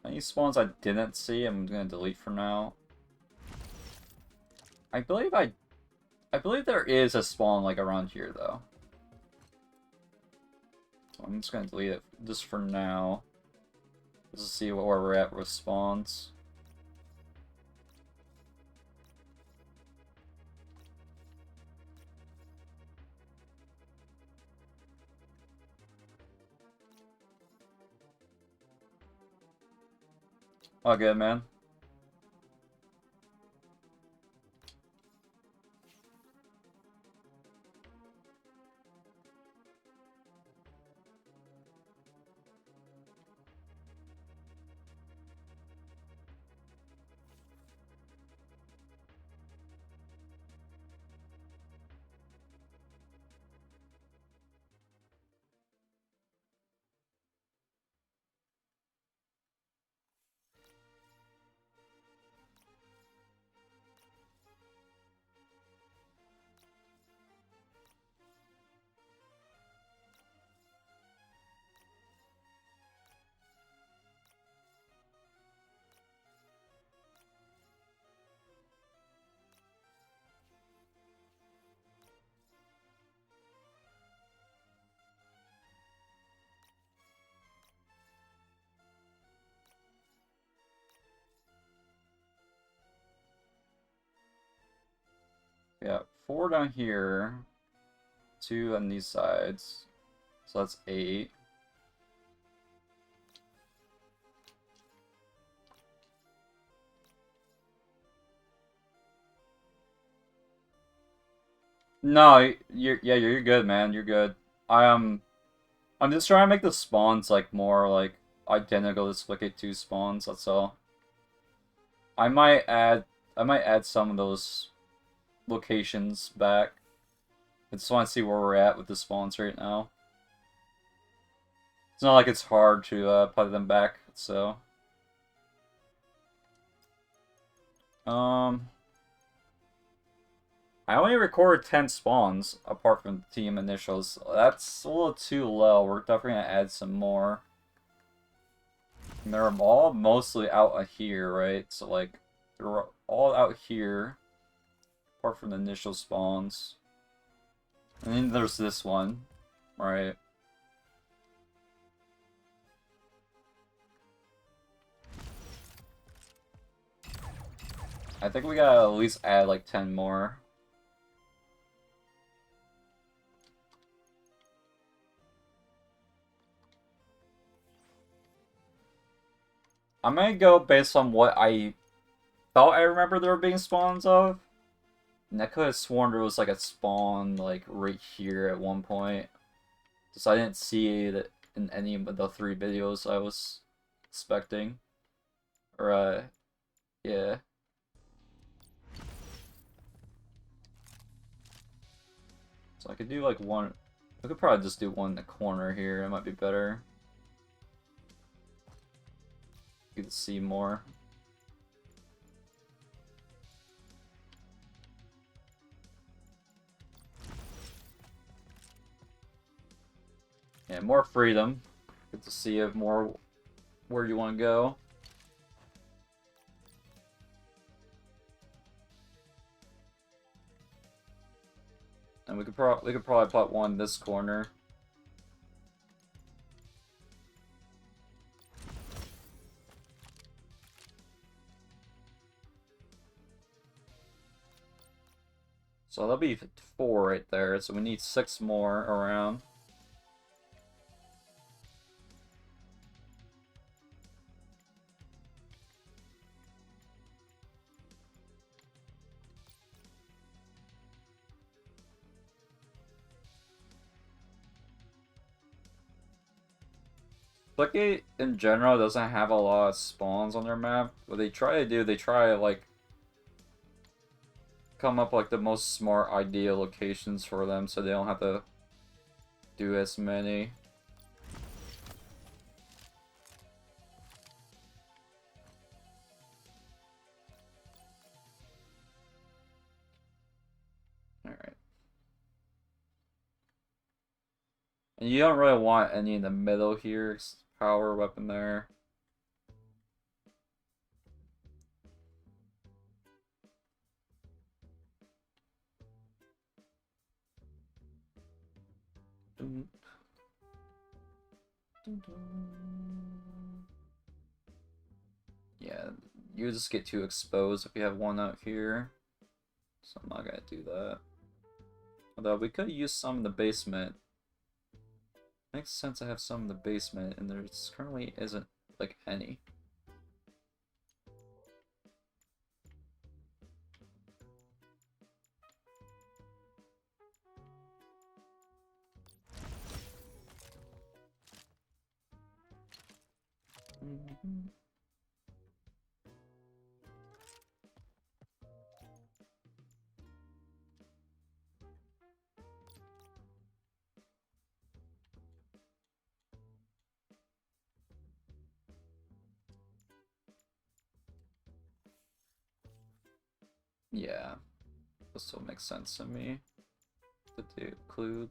any spawns I didn't see, I'm gonna delete for now. I believe there is a spawn, like, around here, though. I'm just gonna delete it just for now. Just to see where we're at with spawns. All good, man. Yeah, 4 down here, 2 on these sides, so that's 8. No, you're good, man. You're good. I'm just trying to make the spawns like more like identical to Split 2 spawns. That's all. I might add some of those locations back. I just want to see where we're at with the spawns right now. It's not like it's hard to put them back, so. I only recorded 10 spawns apart from team initials. That's a little too low. We're definitely gonna add some more. And they're all mostly out of here, right? So like they're all out here apart from the initial spawns. And then there's this one, right? I think we gotta at least add like 10 more. I'm gonna go based on what I thought I remember there being spawns of. And I could have sworn there was like a spawn like right here at one point. Just I didn't see it in any of the 3 videos I was expecting. Or yeah. So I could do like one. I could probably just do one in the corner here. It might be better. You can see more. Yeah, more freedom. Get to see it more where you want to go. And we could probably put one in this corner. So that'll be 4 right there. So we need 6 more around. Splitgate in general doesn't have a lot of spawns on their map. What they try to do, they try to like come up like the most smart ideal locations for them so they don't have to do as many. Alright. And you don't really want any in the middle here. Power weapon there. Yeah, you just get too exposed if you have one out here. So I'm not gonna do that. Although we could use some in the basement. Makes sense to have some in the basement, and there's currently isn't like any. Yeah, this still makes sense to me to include.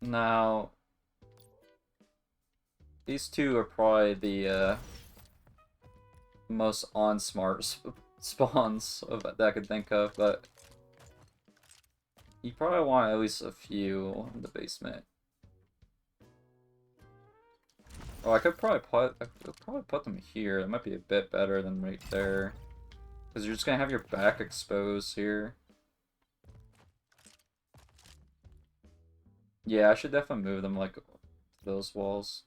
Now, these two are probably the most on-smart spawns that I could think of, but you probably want at least a few in the basement. Oh, I could probably put them here. It might be a bit better than right there, because you're just gonna have your back exposed here. Yeah, I should definitely move them like those walls.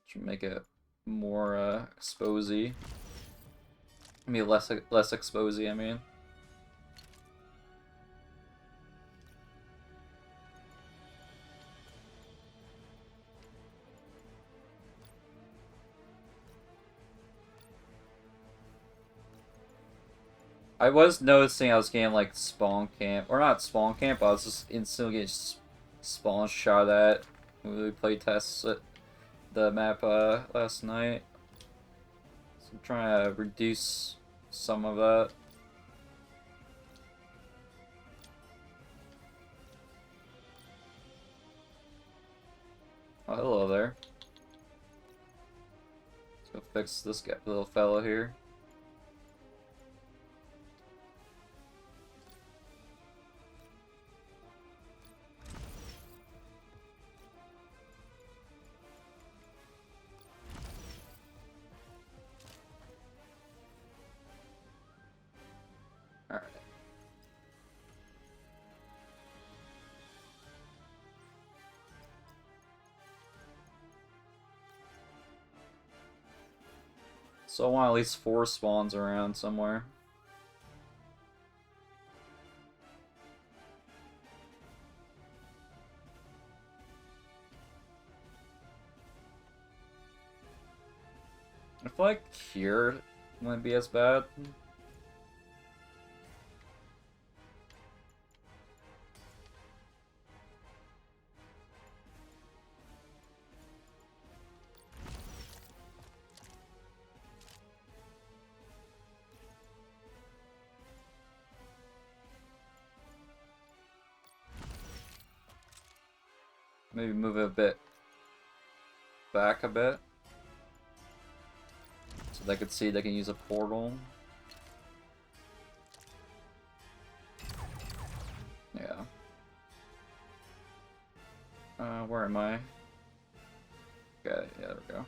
Should make it more exposy. I mean less exposy, I mean. I was noticing I was getting like spawn camp, or not spawn camp, but I was just instantly getting spawn shot at when we played tests at the map last night. So I'm trying to reduce some of that. Oh, hello there. Let's go fix this guy, little fella here. Alright. So I want at least 4 spawns around somewhere. I feel like here wouldn't be as bad. Maybe move it a bit back a bit. So they could see they can use a portal. Yeah. Where am I? Okay, yeah, there we go.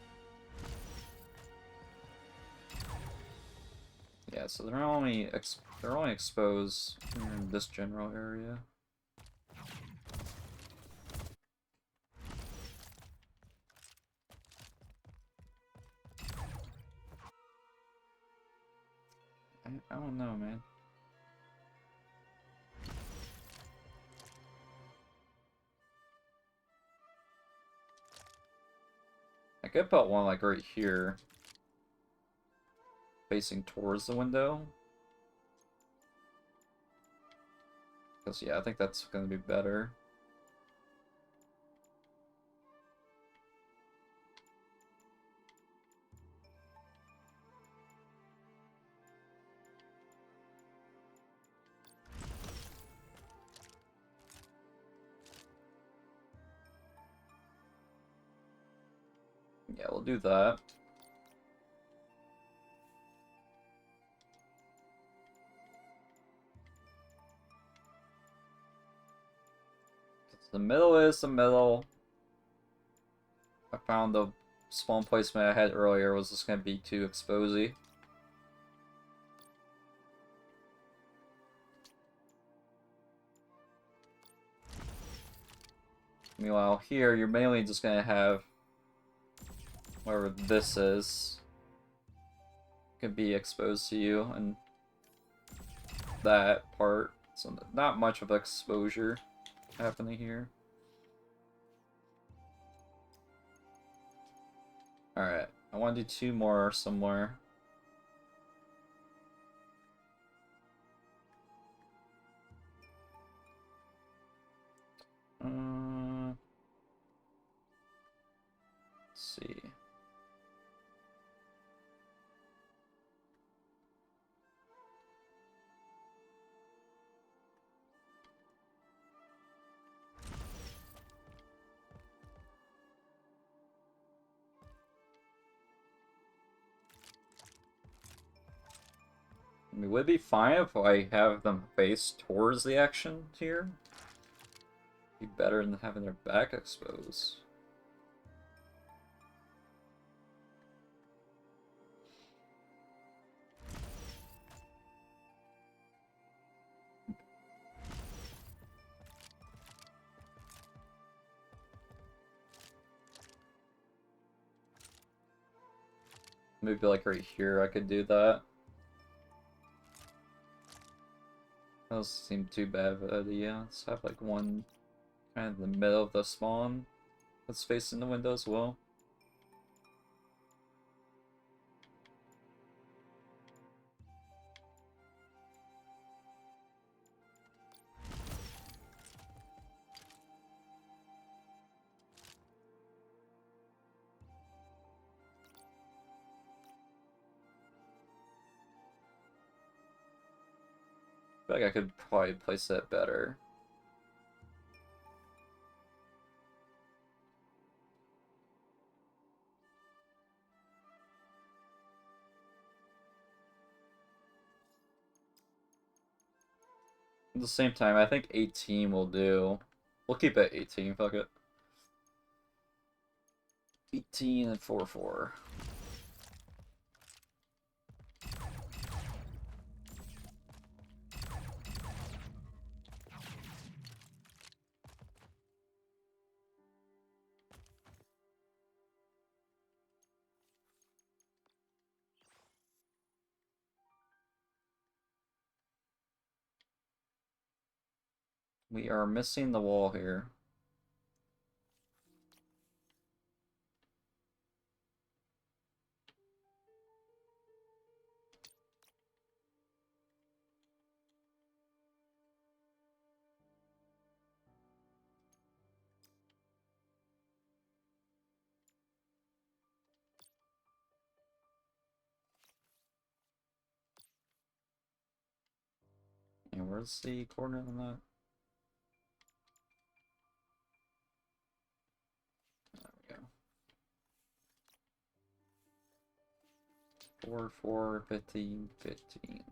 Yeah, so they're only exposed in this general area. I don't know, man. I could put one like right here, facing towards the window. Because yeah, I think that's gonna be better. Yeah, we'll do that. The middle is the middle. I found the spawn placement I had earlier was just going to be too exposy. Meanwhile, here you're mainly just going to have whatever this is could be exposed to you, and that part. So not much of exposure happening here. Alright, I want to do 2 more somewhere. Let's see. I mean, would it be fine if I have them face towards the action here? Be better than having their back exposed. Maybe like right here I could do that. That doesn't seem too bad of an idea. Let's have like one kind of in the middle of the spawn that's facing the window as well. I feel like I could probably place that better. At the same time, I think 18 will do. We'll keep it 18, fuck it. 18 and 4-4. We are missing the wall here. And where's the coordinate on that? There we go. 4, 4, 15, 15.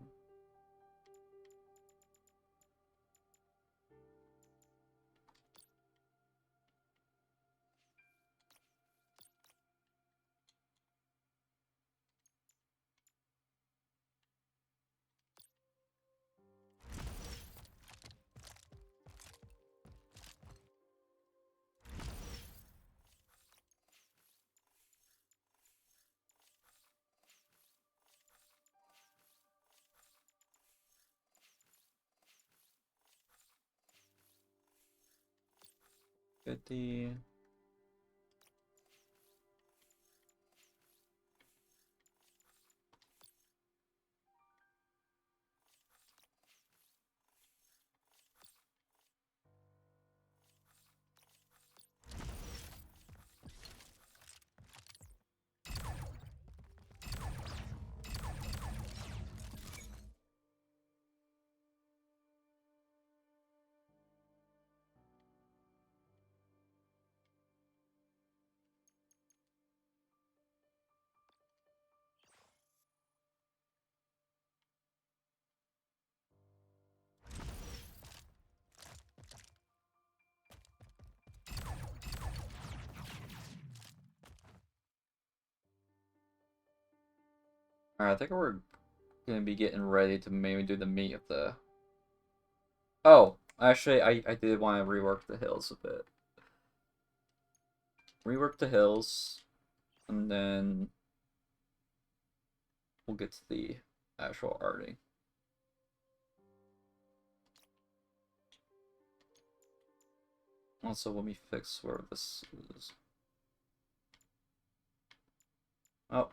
Fifty. Alright, I think we're gonna be getting ready to maybe do the meat of the... Oh, actually, I did want to rework the hills a bit. Rework the hills, and then we'll get to the actual arting. Also, let me fix where this is. Oh,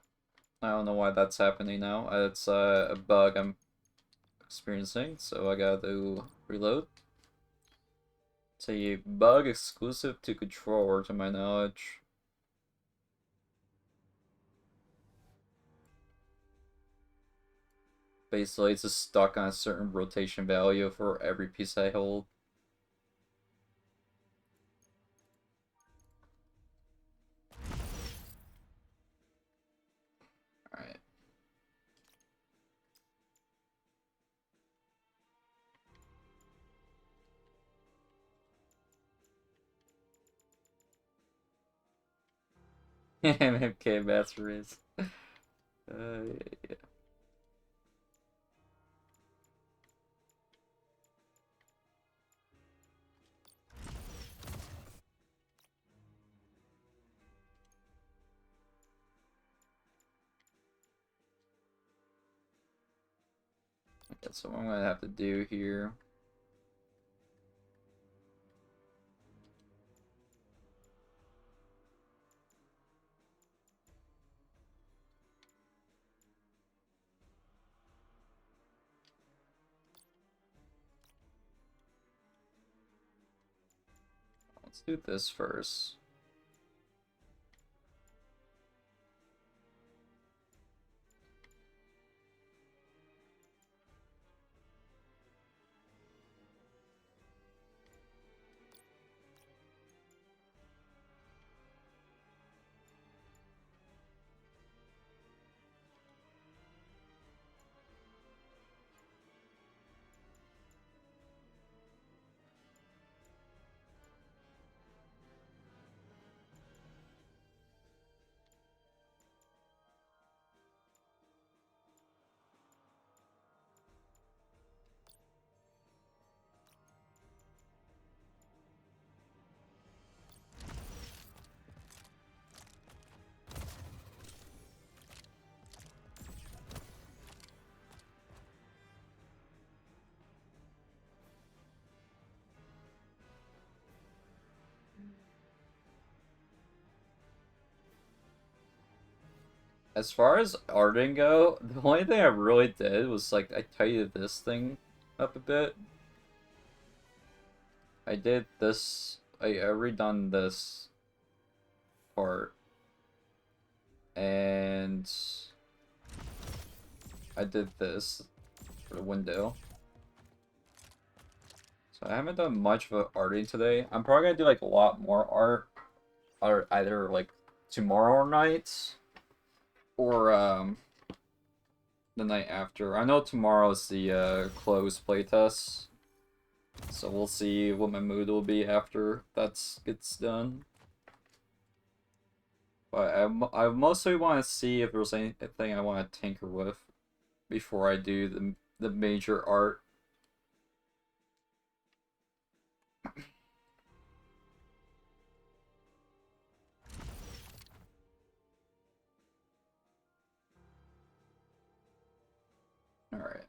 I don't know why that's happening now. It's a bug I'm experiencing, so I gotta reload. It's a bug exclusive to controller, to my knowledge. Basically, it's just stuck on a certain rotation value for every piece I hold. Alright. MMK Master Race. Yeah. Okay, so what I'm gonna have to do here. Let's do this first. As far as arting go, the only thing I really did was like I tidied this thing up a bit. I did this. I redone this part, and I did this for the window. So I haven't done much of arting today. I'm probably gonna do like a lot more art, or either like tomorrow night or the night after. I know tomorrow's the closed playtest, so we'll see what my mood will be after that gets done. But I mostly want to see if there's anything I want to tinker with before I do the major art. All right.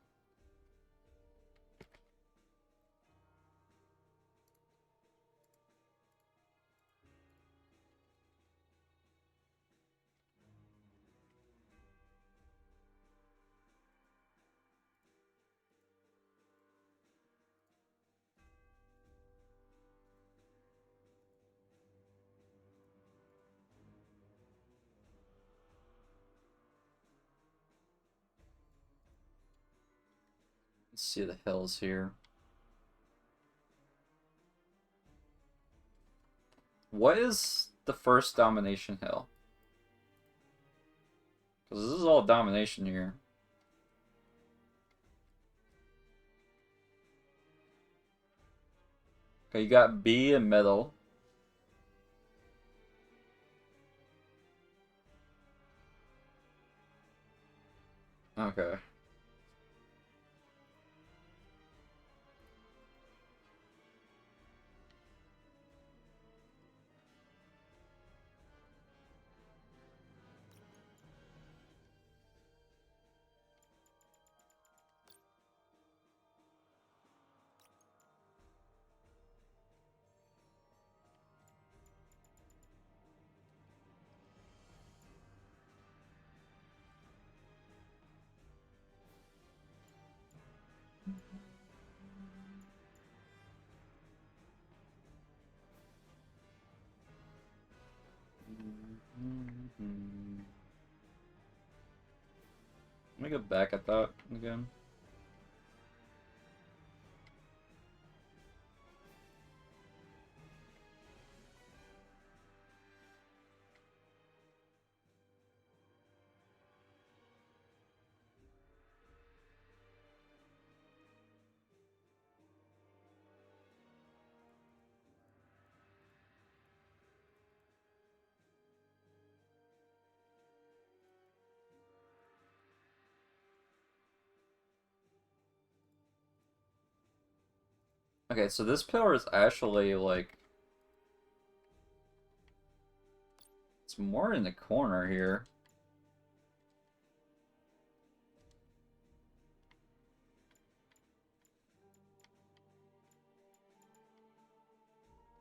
Let's see the hills here. What is the first domination hill? Because this is all domination here. Okay, you got B in middle. Okay. Let me go back at that again. Okay, so this pillar is actually like it's more in the corner here.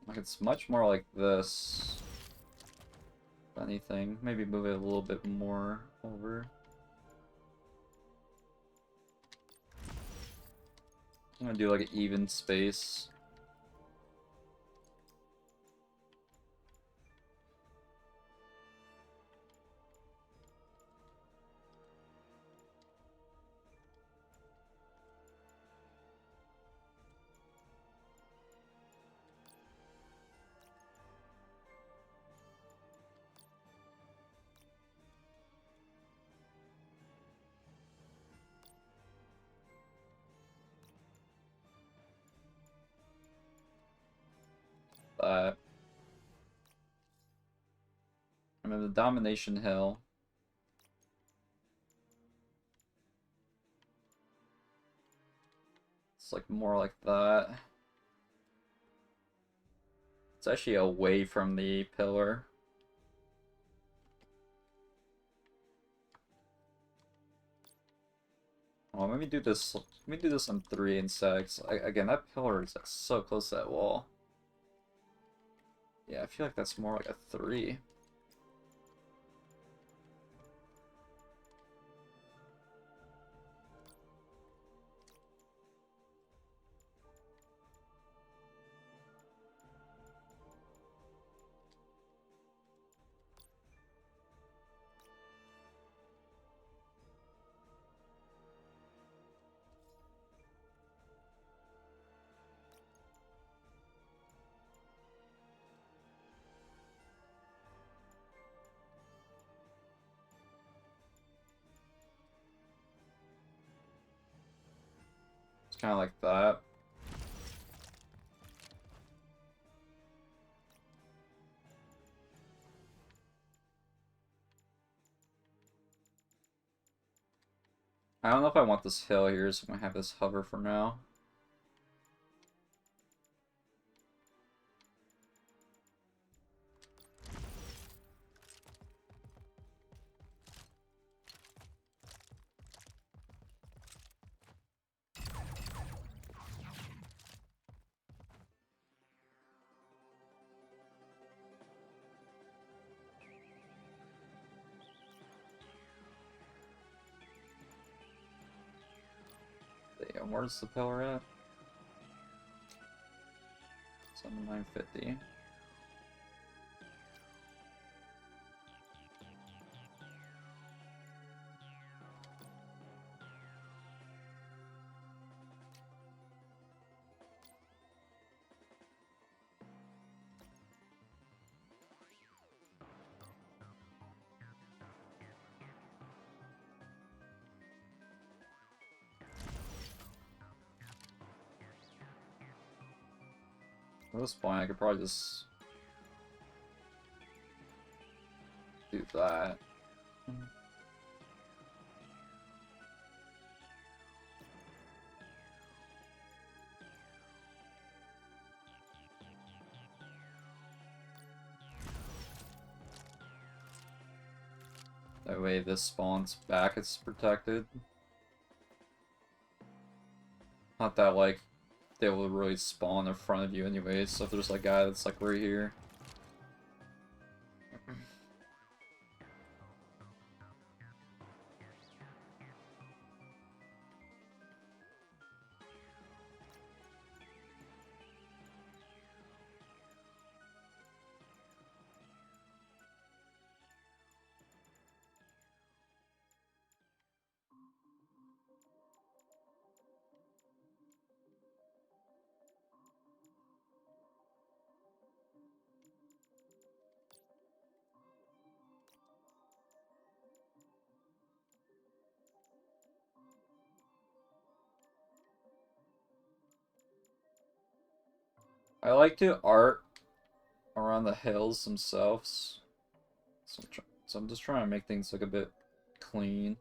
Like it's much more like this. If anything, maybe move it a little bit more over. I'm gonna do like an even space. That. And then the Domination Hill. It's like more like that. It's actually away from the pillar. Oh, let me do this. Let me do this on 3 instead. 'Cause again, that pillar is like so close to that wall. Yeah, I feel like that's more like a 3. It's kind of like that. I don't know if I want this hill here, so I'm gonna have this hover for now. Damn, where's the pillar at? 7950. At this point, I could probably just do that. That way this spawns back, it's protected. Not that, like, they will really spawn in front of you anyways, so if there's a guy that's, like, right here. I like to art around the hills themselves. So I'm just trying to make things look a bit clean.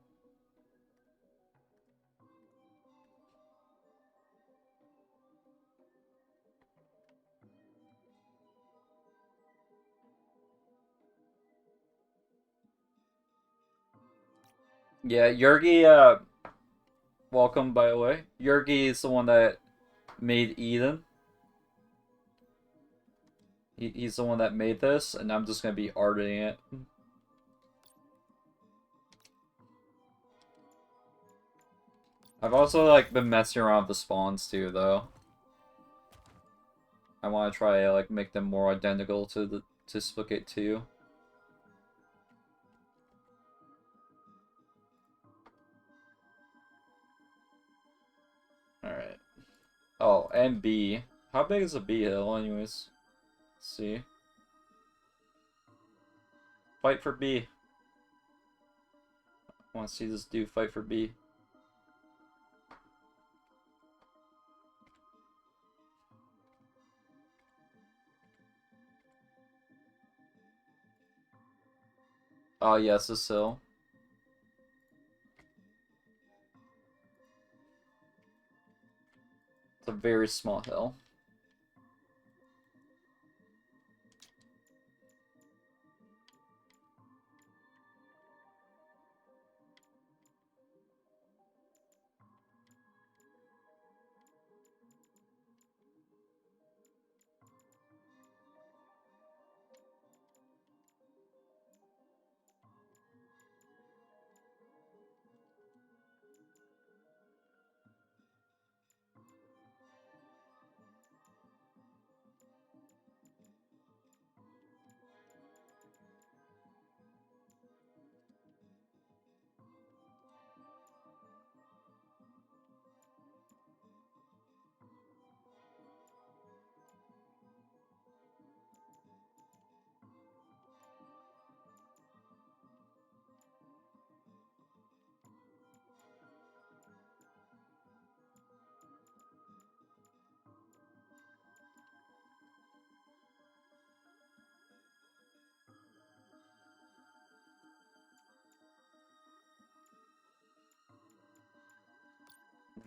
Yeah, Yurgi, welcome by the way. Yurgi is the one that made Eden. He's the one that made this, and I'm just gonna be arting it. I've also like been messing around with the spawns too, though. I want to try like make them more identical to Splitgate 2. All right. Oh, and B. How big is a B hill, anyways? Let's see. Fight for B. I want to see this dude fight for B. Oh yes, this hill. It's a very small hill.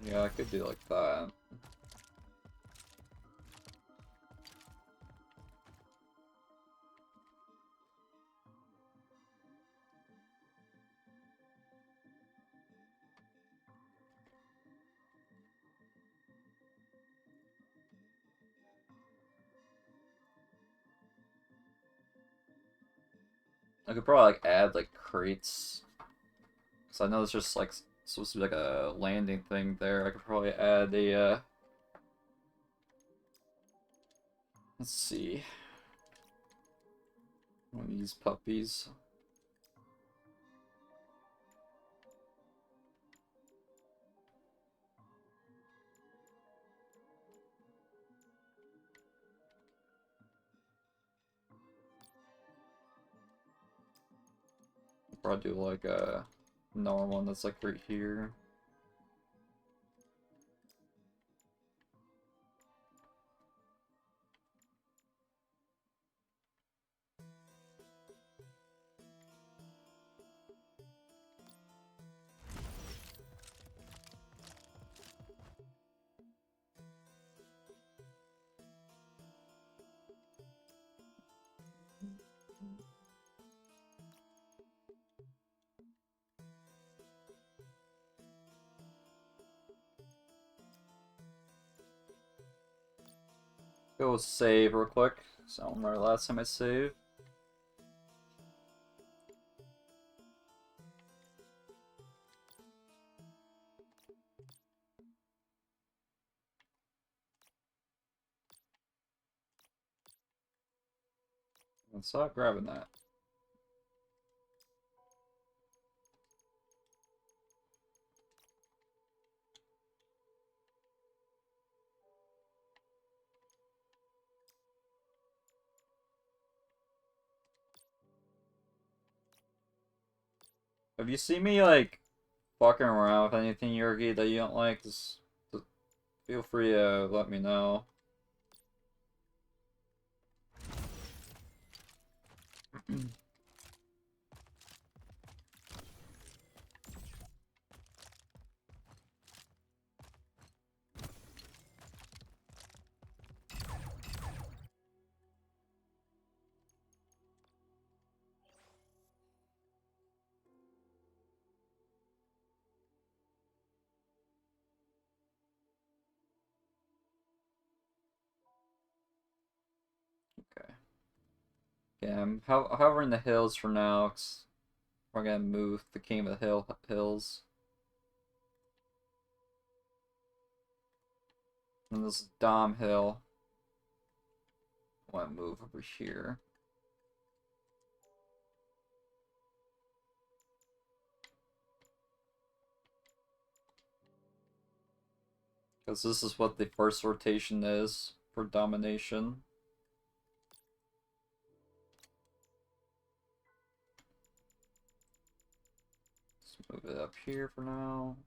Yeah, I could do like that. I could probably like add like crates. So I know it's just like supposed to be like a landing thing there. I could probably add a let's see. One of these puppies. Probably do like a normal one that's like right here. go save real quick. So I don't remember the last time I saved. Let's stop grabbing that. If you see me, like, fucking around with anything, Yorgi, that you don't like, just feel free to let me know. Okay. Yeah, I'm hovering the hills for now, 'cause we're gonna move the King of the Hills. And this Dom Hill. I want to move over here. Because this is what the first rotation is for domination. Let's move it up here for now.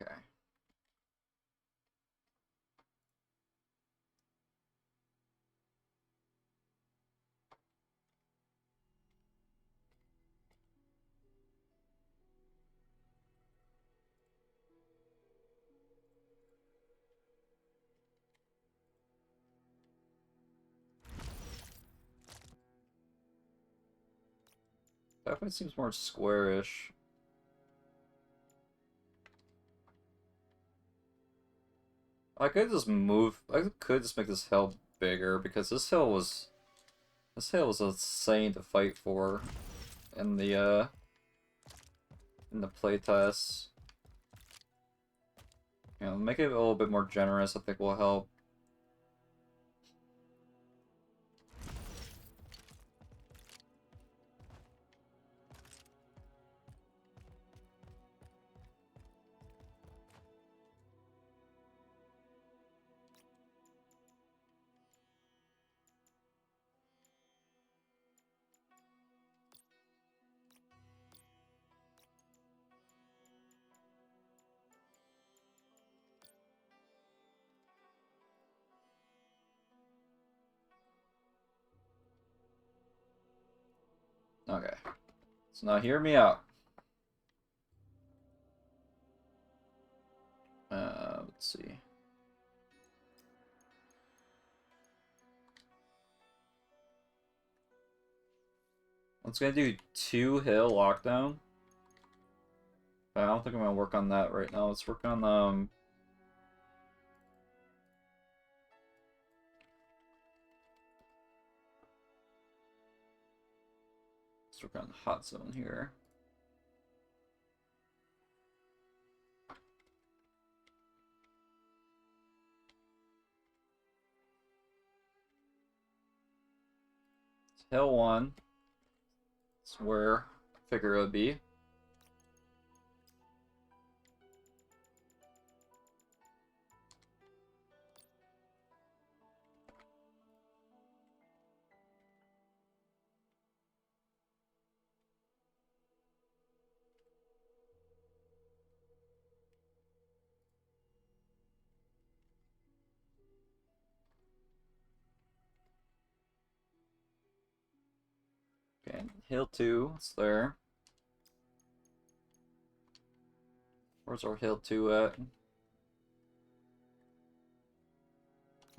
Okay. Definitely seems more squarish. I could just move. I could just make this hill bigger because this hill was insane to fight for in the playtest. You know, make it a little bit more generous. I think will help. Okay. So now hear me out. Let's see. I'm just gonna do 2 hill lockdown. But I don't think I'm gonna work on that right now. Let's work on let's work on hot zone here. It's hill 1. It's where I figure it would be. Hill 2, it's there. Where's our Hill 2 at?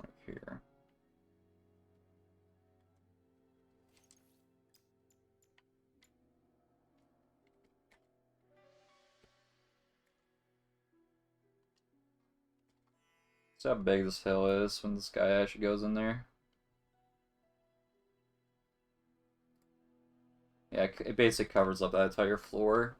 Right here. See how big this hill is when this guy actually goes in there. Yeah, it basically covers up that entire floor.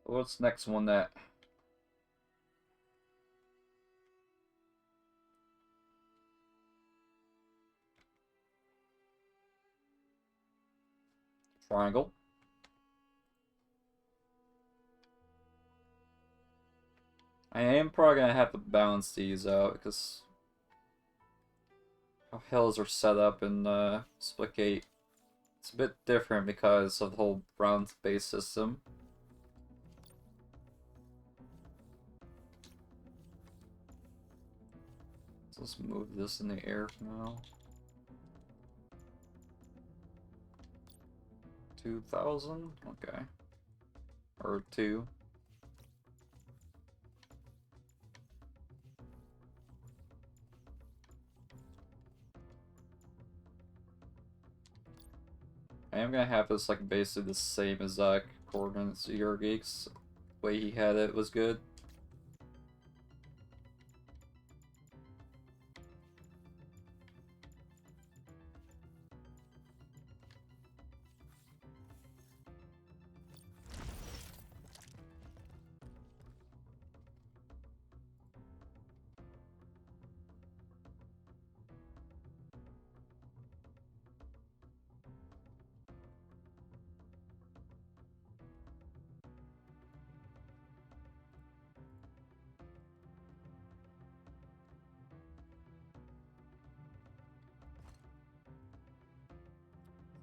What's next one that? Triangle. I am probably gonna have to balance these out because how hills are set up in Splitgate. It's a bit different because of the whole round base system. So let's move this in the air for now. 2,000? Okay. Or 2. I am gonna have this like basically the same exact coordinates your geeks. Way he had it was good.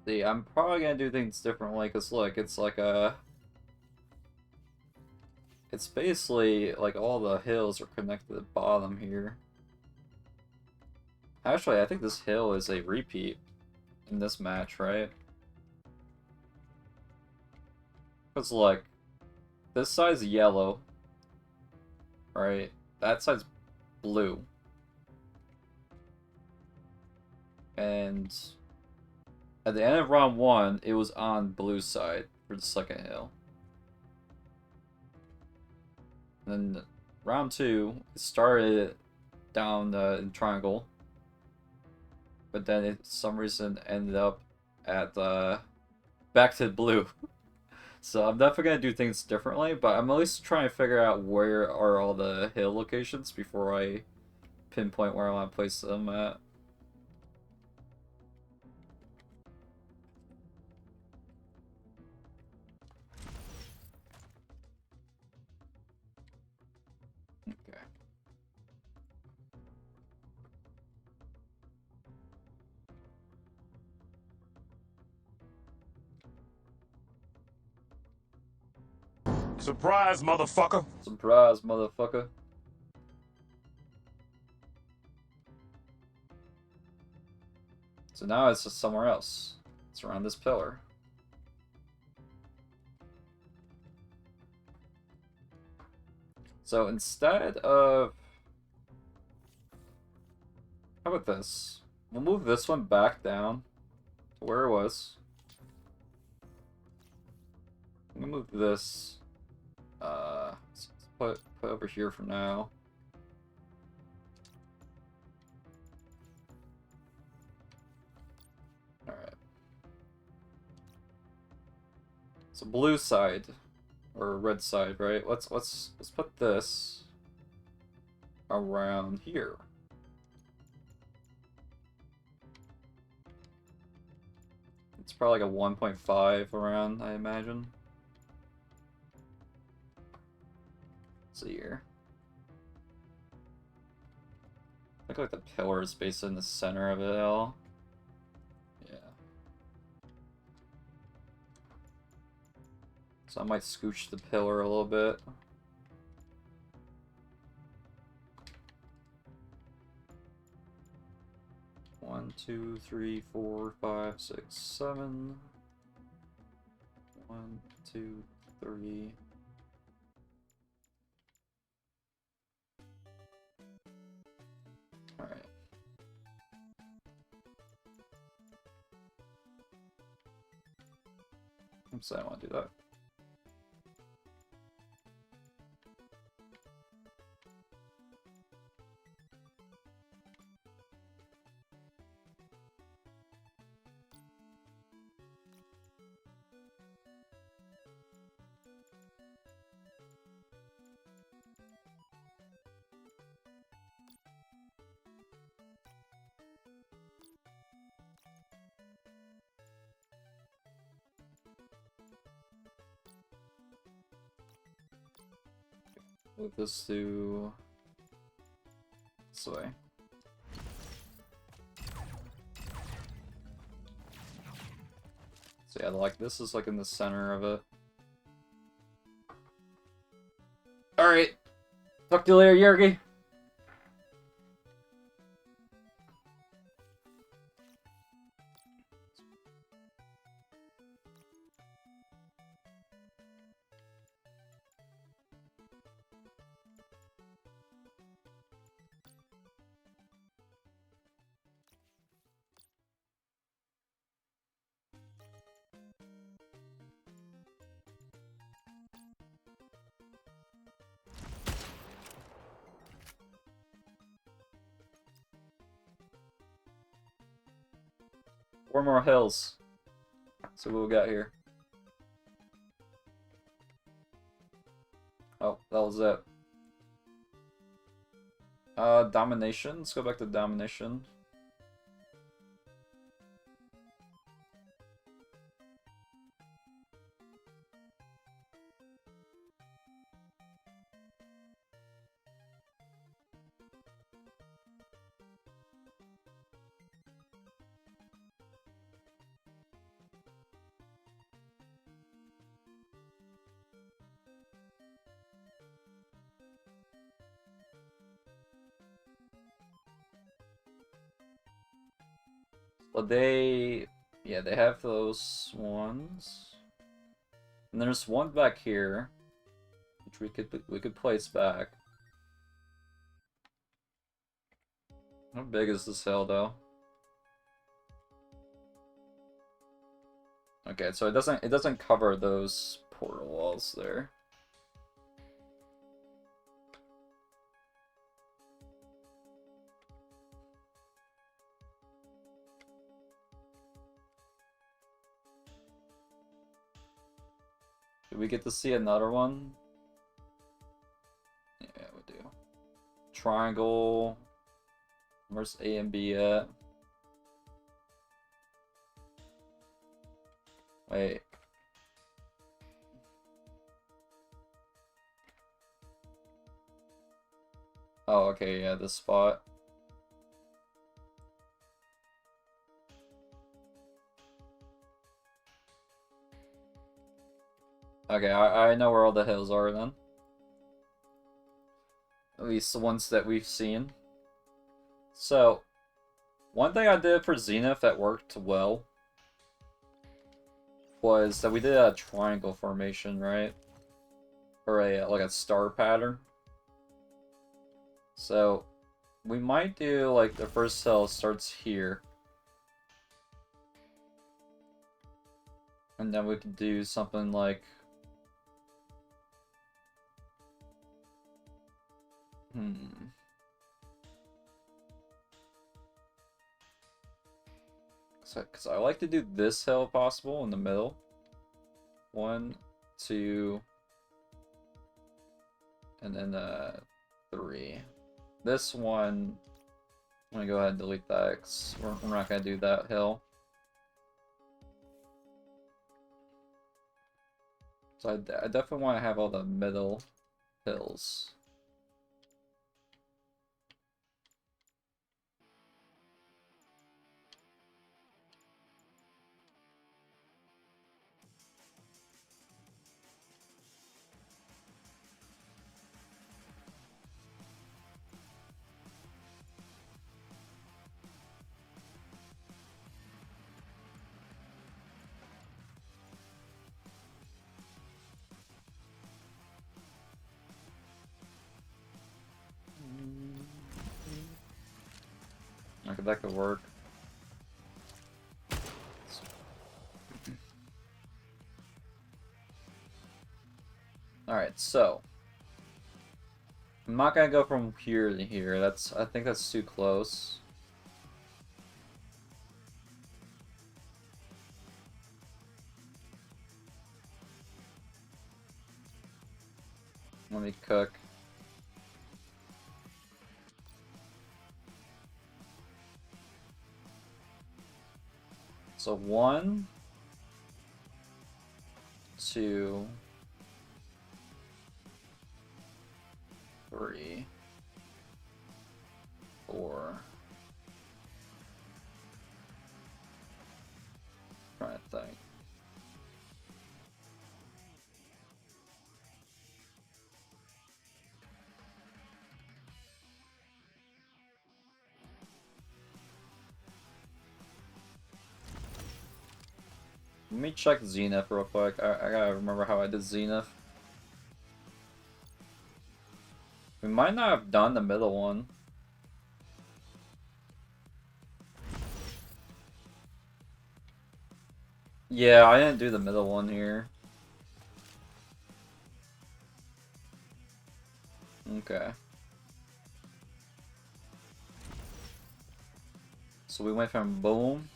See, I'm probably gonna do things differently, because look, it's like a... It's basically like all the hills are connected to the bottom here. Actually, I think this hill is a repeat in this match, right? Because look, this side's yellow, right? That side's blue. And at the end of round 1, it was on blue side for the second hill. And then round 2, it started down in triangle, but then it, for some reason, ended up at back to blue. So I'm definitely gonna do things differently, but I'm at least trying to figure out where are all the hill locations before I pinpoint where I want to place them at. Okay. Surprise, motherfucker! Surprise, motherfucker. So now it's just somewhere else. It's around this pillar. So instead of... How about this? We'll move this one back down to where it was. I'm gonna move this. Let's put over here for now. All right. So blue side or red side, right? Let's put this around here. It's probably like a 1.5 around, I imagine. Let's see here. I think like the pillar is basically in the center of it all. Yeah. So I might scooch the pillar a little bit. One, two, three, four, five, six, seven. 1, 2, 3. All right. Oops, I don't want to do that. Move this to this way. So yeah, like this is like in the center of it. Alright. Talk to you later, Yergi. Four more hills. So what we got here? Oh, that was it. Domination. Let's go back to domination. Well, yeah, they have those ones. And there's one back here, which we could place back. How big is this hill, though? Okay, so it doesn't cover those portal walls there. Do we get to see another one? Yeah, we do. Triangle. Where's A and B at? Wait. Oh, okay, yeah, this spot. Okay, I know where all the hills are then. At least the ones that we've seen. So, one thing I did for Zenith that worked well was that we did a triangle formation, right? Or like a star pattern. So, We might do, like, the first cell starts here. And then we could do something like... Because I like to do this hill if possible in the middle. 1, 2, and then 3. This one, I'm gonna go ahead and delete that because we're not gonna do that hill. So I definitely want to have all the middle hills. Okay, that could work. Alright, so I'm not gonna go from here to here. I think that's too close. Let me cook. So 1, 2, 3, 4. Trying to think. Let me check Zenith real quick. I gotta remember how I did Zenith. We might not have done the middle one. Yeah, I didn't do the middle one here. Okay. So we went from boom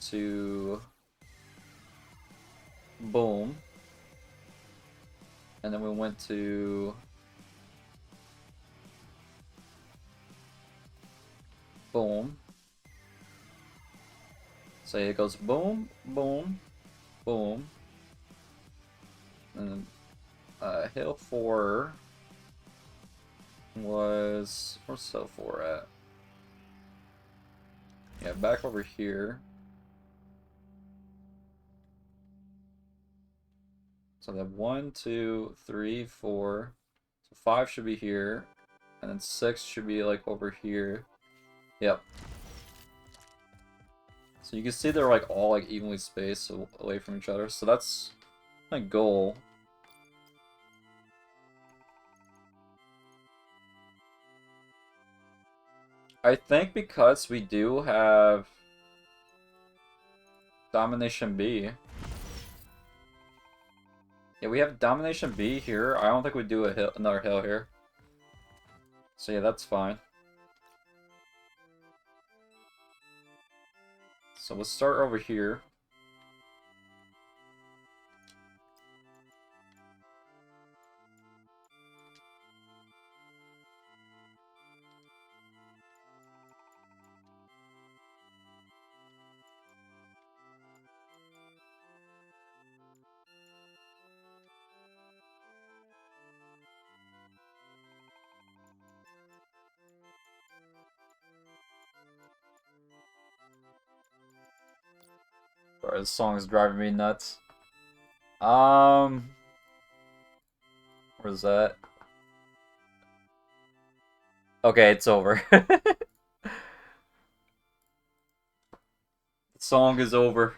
to boom. And then we went to boom. So it goes boom, boom, boom. And then hill 4 was... Where's hill 4 at? Yeah, back over here. So that 1, 2, 3, 4. So 5 should be here. And then 6 should be like over here. Yep. So you can see they're like all like evenly spaced away from each other. So that's my goal. I think because we do have Domination B. Yeah, we have Domination B here. I don't think we do another hill here. So yeah, that's fine. So we'll start over here. Sorry, this song is driving me nuts. Where's that? Okay, it's over. The song is over.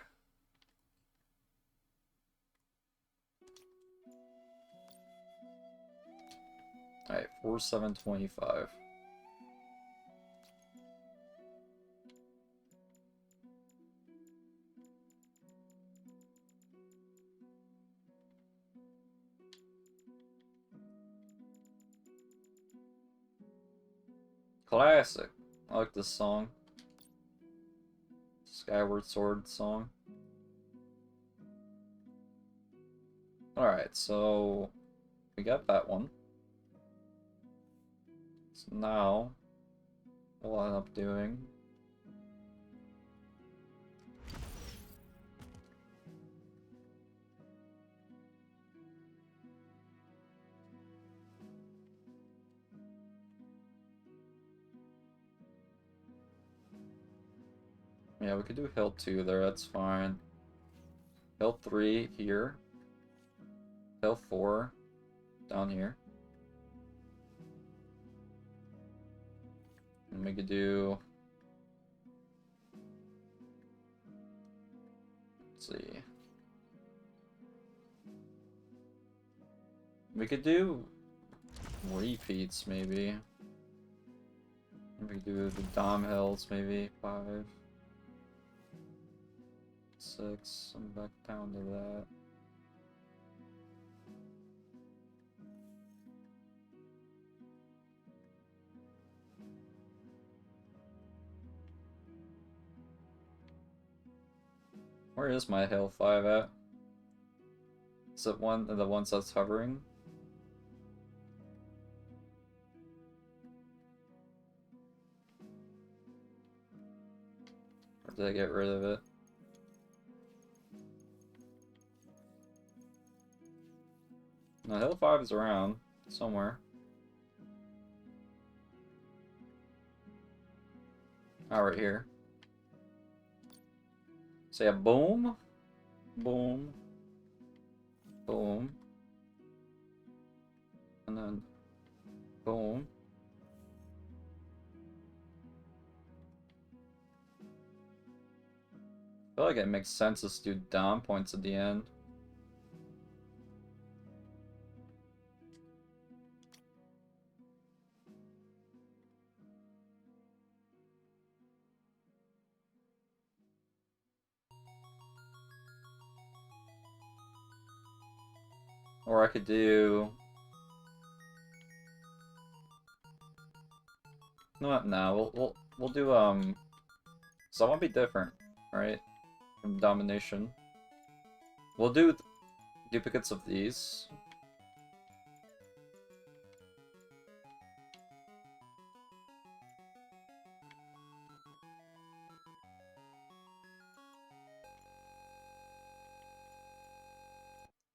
Alright, 4725. Classic. I like this song. Skyward Sword song. Alright, so we got that one. So now we'll end up doing yeah, we could do hill 2 there, that's fine. Hill 3 here. Hill 4 down here. And we could do, let's see. We could do repeats maybe. We could do the Dom Hills maybe 5, 6, and back down to that. Where is my hill 5 at? Is it one of the ones that's hovering? Or did I get rid of it? No, hill 5 is around somewhere. Oh, right here. So yeah, boom, boom, boom, and then boom. I feel like it makes sense to do Dom points at the end. Or I could do... You know what? No, we'll do so I want to be different, right? From domination. We'll do duplicates of these.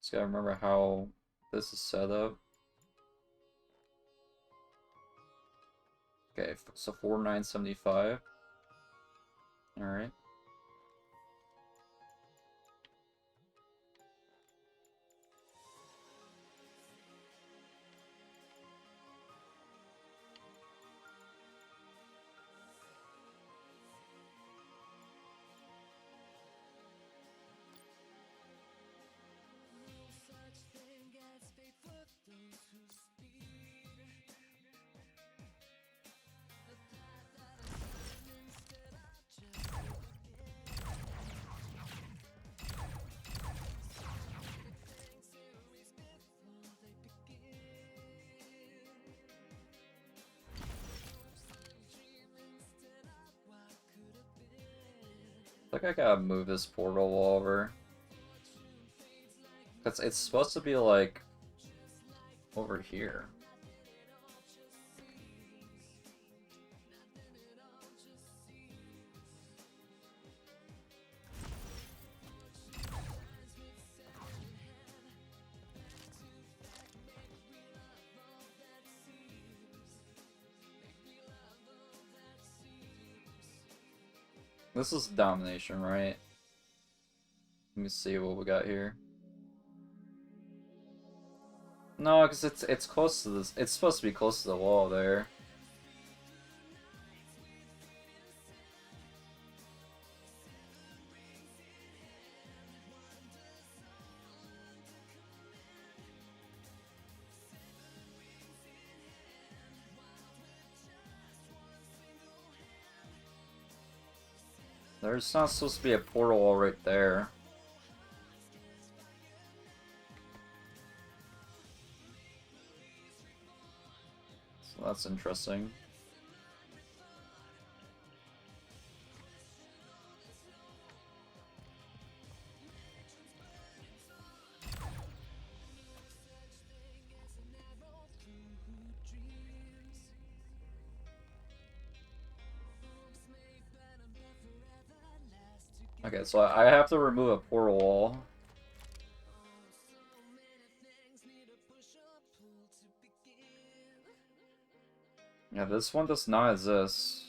Just gotta remember how this is set up. Okay, so 4975. Alright. I think I gotta move this portal over. It's supposed to be like over here. This is domination, right? Let me see what we got here. No, because it's close to this. It's supposed to be close to the wall there. There's not supposed to be a portal wall right there. So that's interesting. Okay, so I have to remove a portal wall. Yeah, this one does not exist.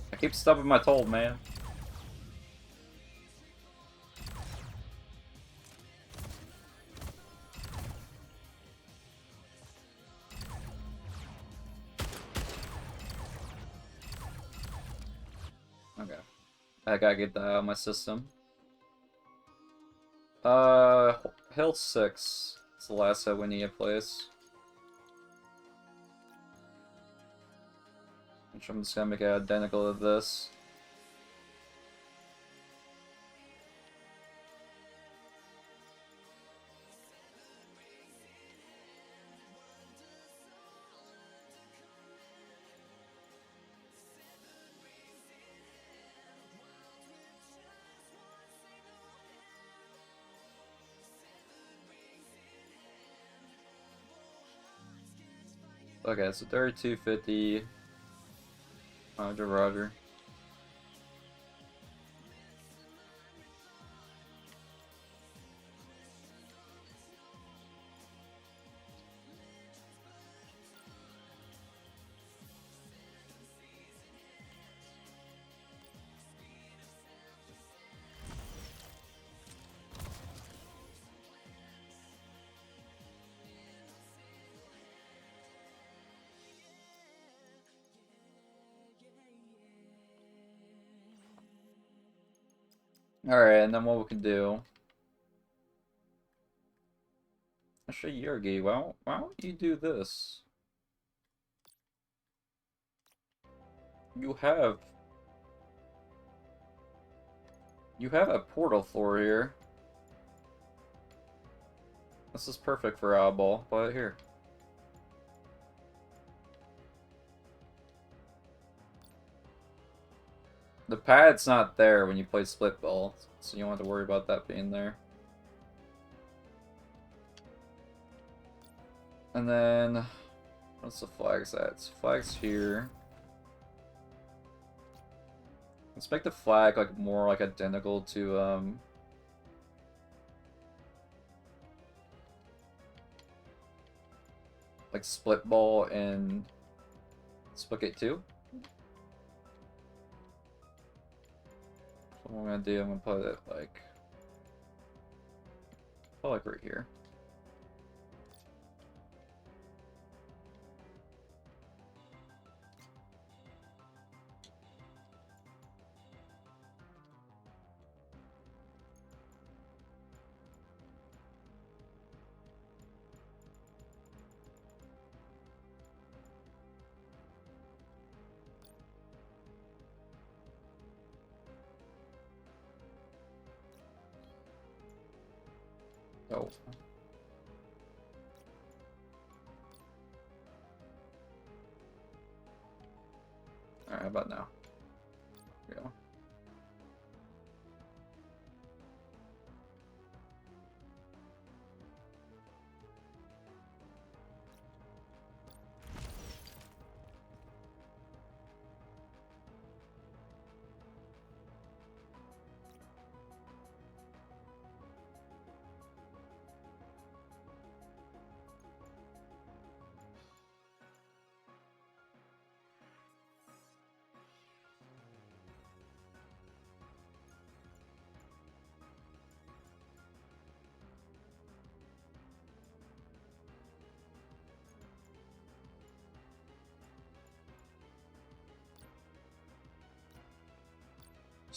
I keep stubbing my toe, man. Okay. I gotta get that out of my system. Hill 6. It's the last hit we need to place. Which I'm just gonna make it identical to this. Okay, so 3250. Roger, Roger. Alright, and then what we can do... Actually, Yurgi, why don't you do this? You have a portal floor here. This is perfect for Oddball, but here. The pad's not there when you play split ball, so you don't have to worry about that being there. And then, what's the flags at? Flags here. Let's make the flag like more like identical to like split ball and Splitgate 2. So what I'm gonna do, I'm gonna put it like right here. Oh. Alright, how about now? Here we go.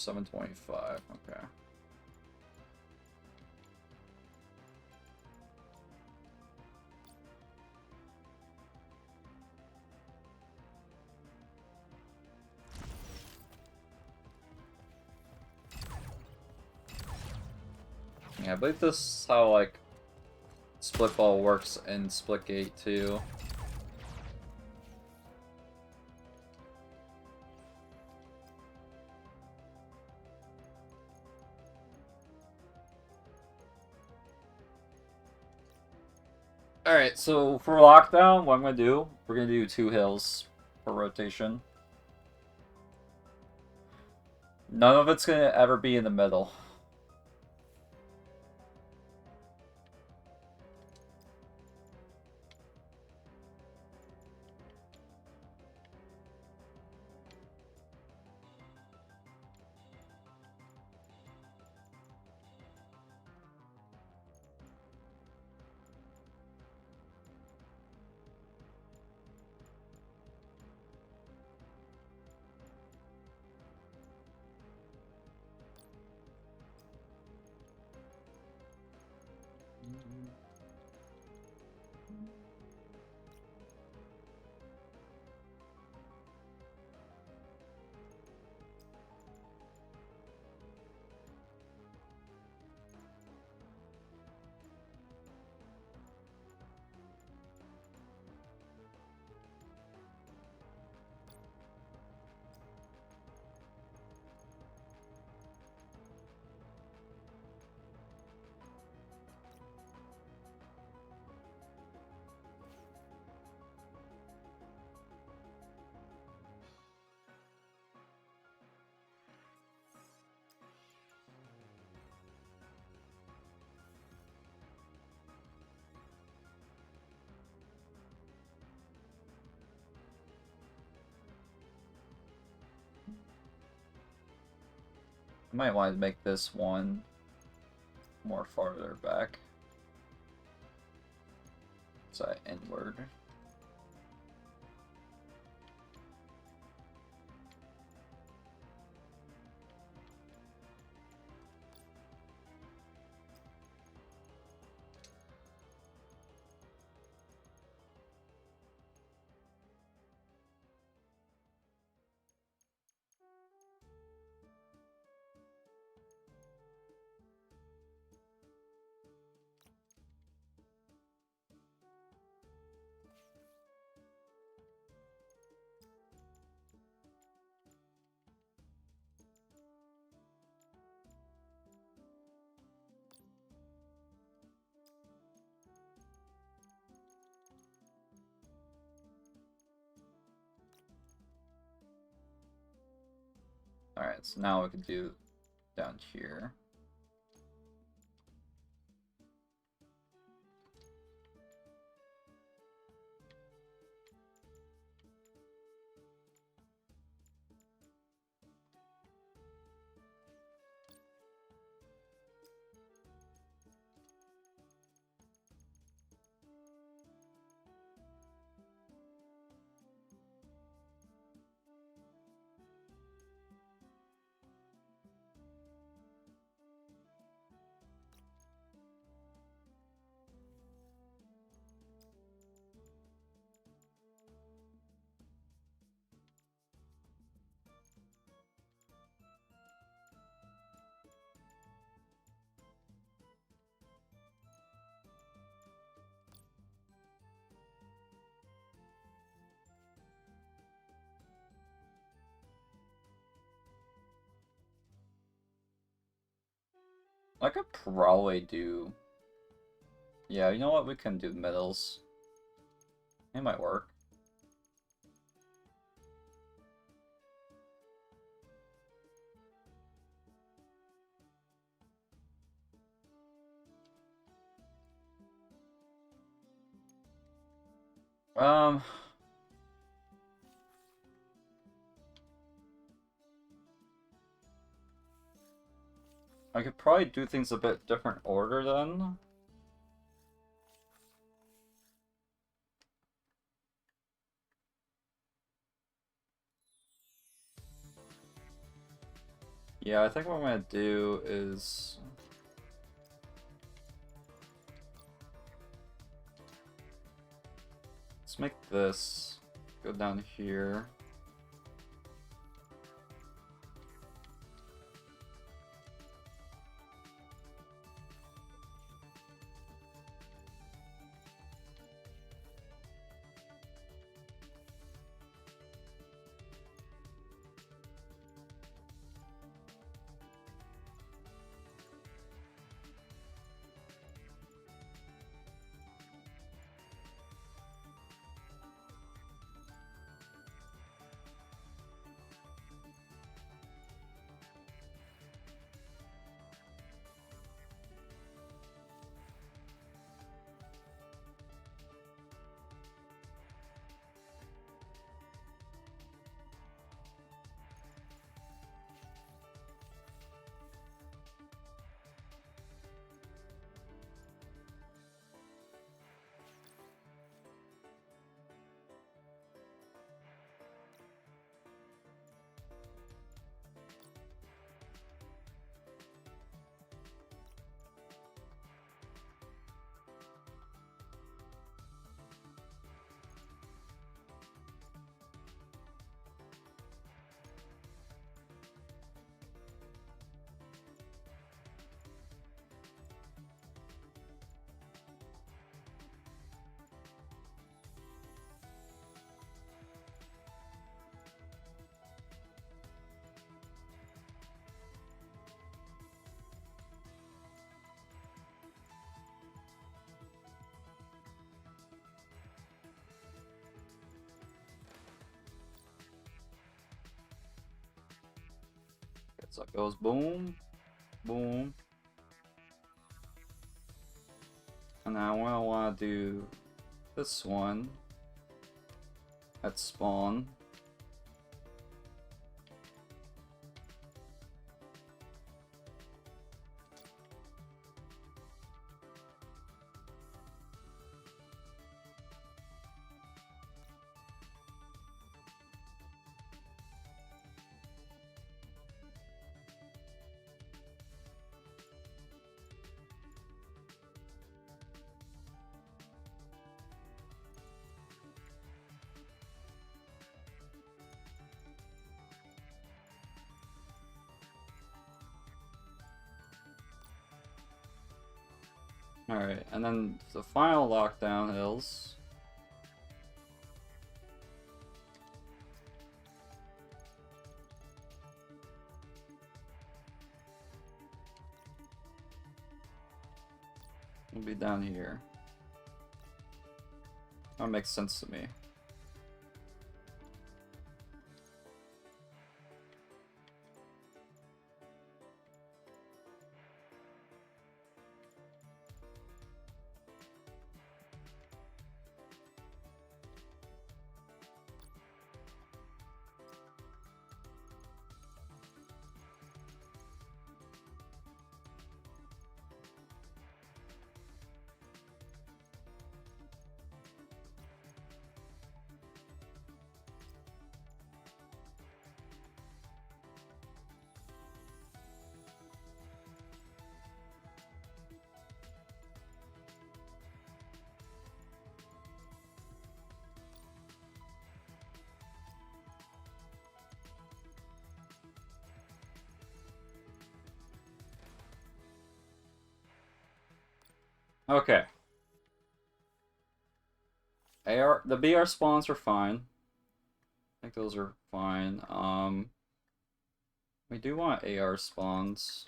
725. Okay. Yeah, I believe this is how, like, split ball works in Splitgate too. Alright, so for lockdown, what I'm gonna do, we're gonna do 2 hills for rotation. None of it's gonna ever be in the middle. I might want to make this one more farther back. So inward. Alright, so now we can do down here. I could probably do... Yeah, you know what? We can do middles. It might work. Um... I could probably do things a bit different order then. Yeah, I think what I'm gonna do is let's make this go down here. So it goes boom, boom. And now I want to do this one at spawn. Alright, and then the final lockdown hills. Will be down here. That makes sense to me. Okay. The BR spawns are fine. I think those are fine. We do want AR spawns.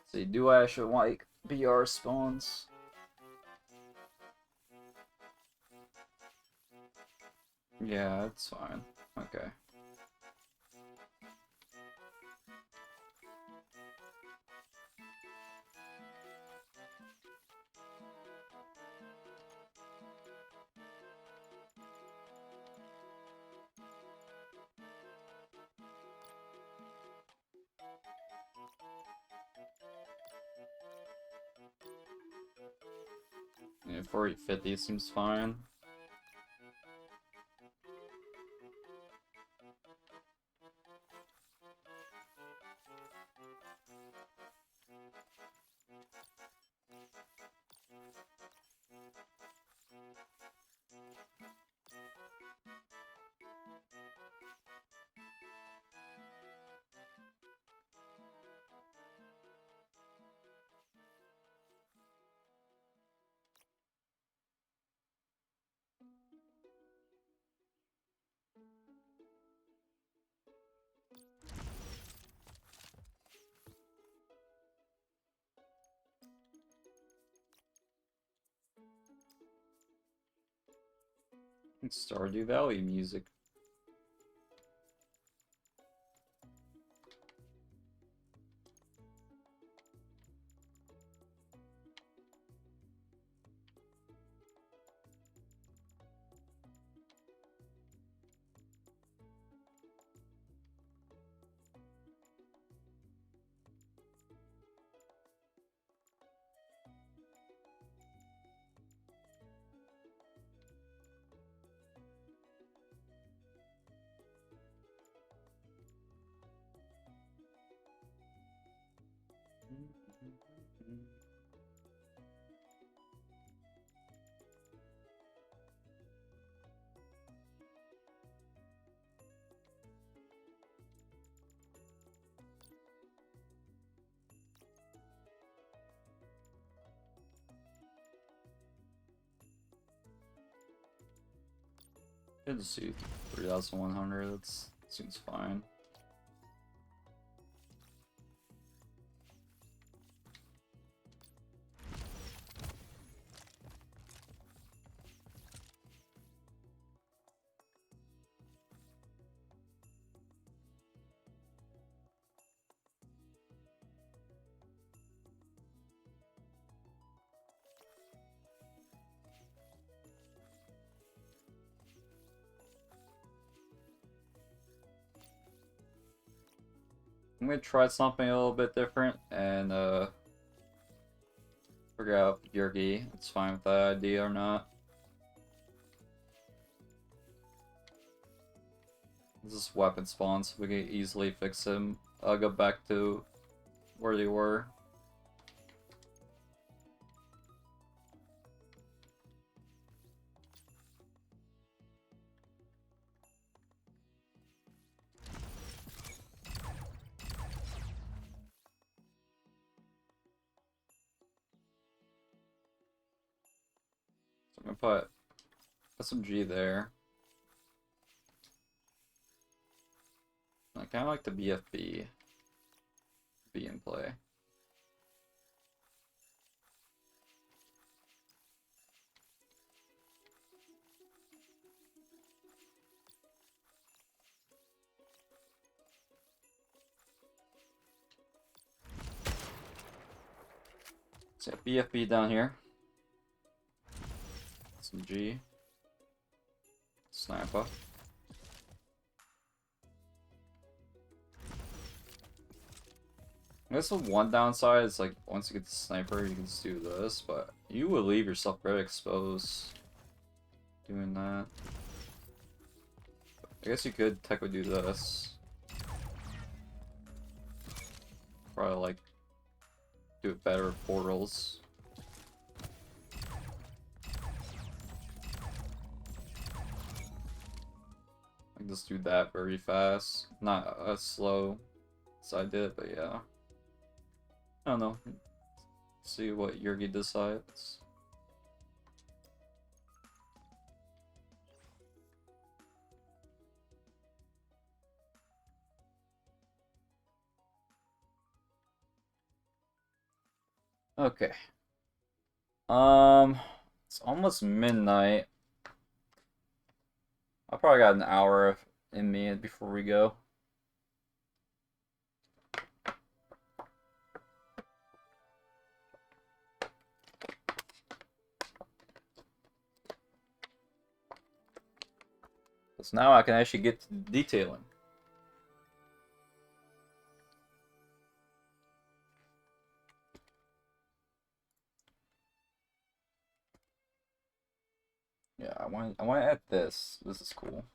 See, do I actually like BR spawns. Yeah, it's fine. Okay. Yeah, 4050 seems fine. Stardew Valley music. Good suit. 3,100. That seems fine. I'm gonna try something a little bit different and figure out Yurgi. It's fine with that idea or not. This is weapon spawns, so we can easily fix him. I'll go back to where they were. So I'm gonna put SMG there. I kind of like the BFB be in play. So yeah, BFB down here. SMG. Sniper. I guess the one downside is like once you get the sniper you can just do this, but you will leave yourself very exposed doing that. I guess you could technically do this. Probably like do it better with portals. I can just do that very fast. Not as slow as I did, but yeah. I don't know. See what Yurgi decides. Okay. It's almost midnight. I probably got an hour in me before we go. So now I can actually get to detailing. Yeah, I want to add this. This is cool.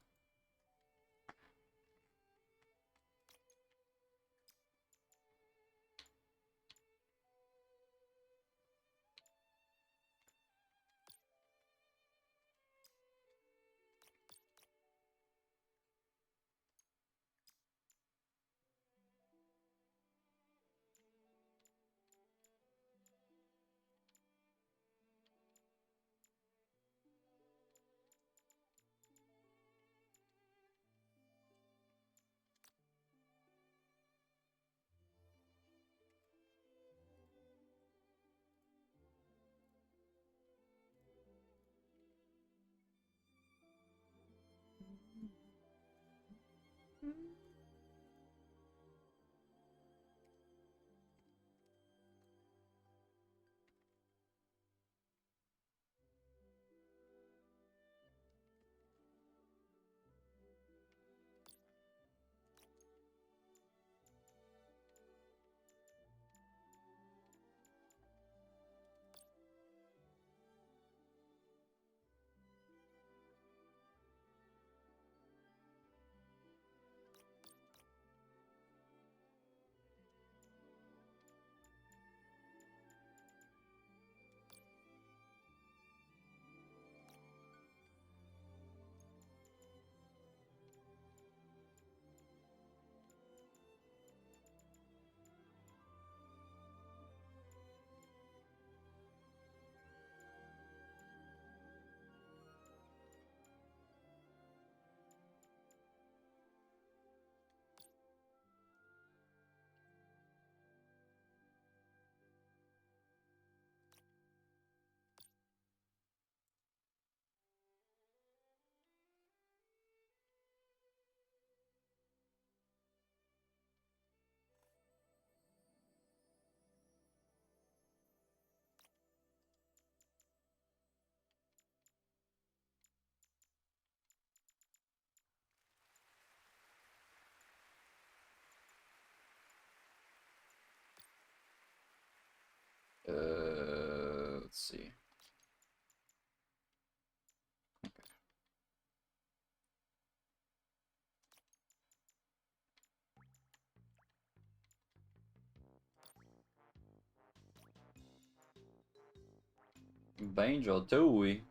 Let's see. Banjo Tooie.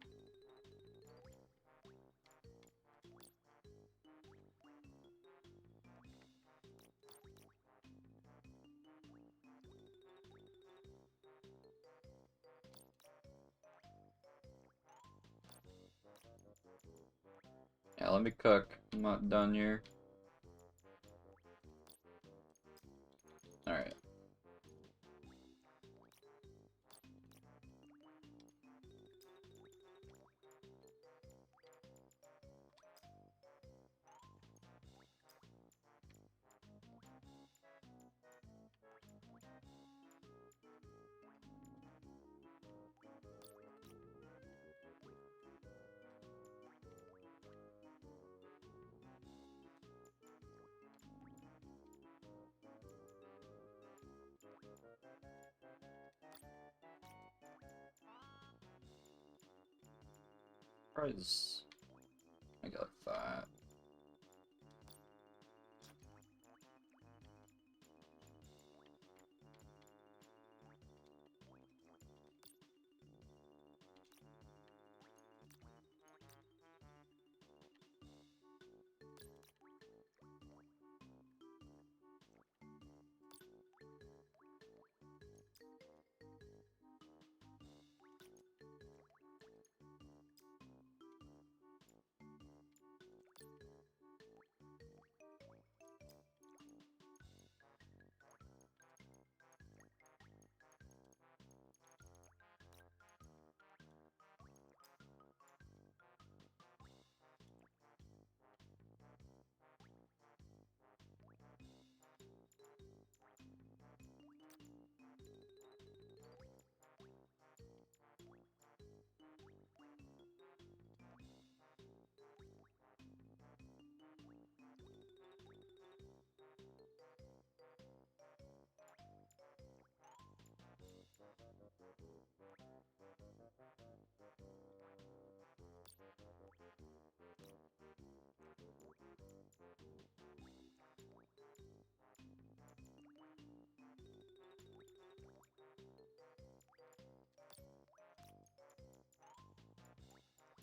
Yeah, let me cook. I'm not done here. Alright. Price. I got that.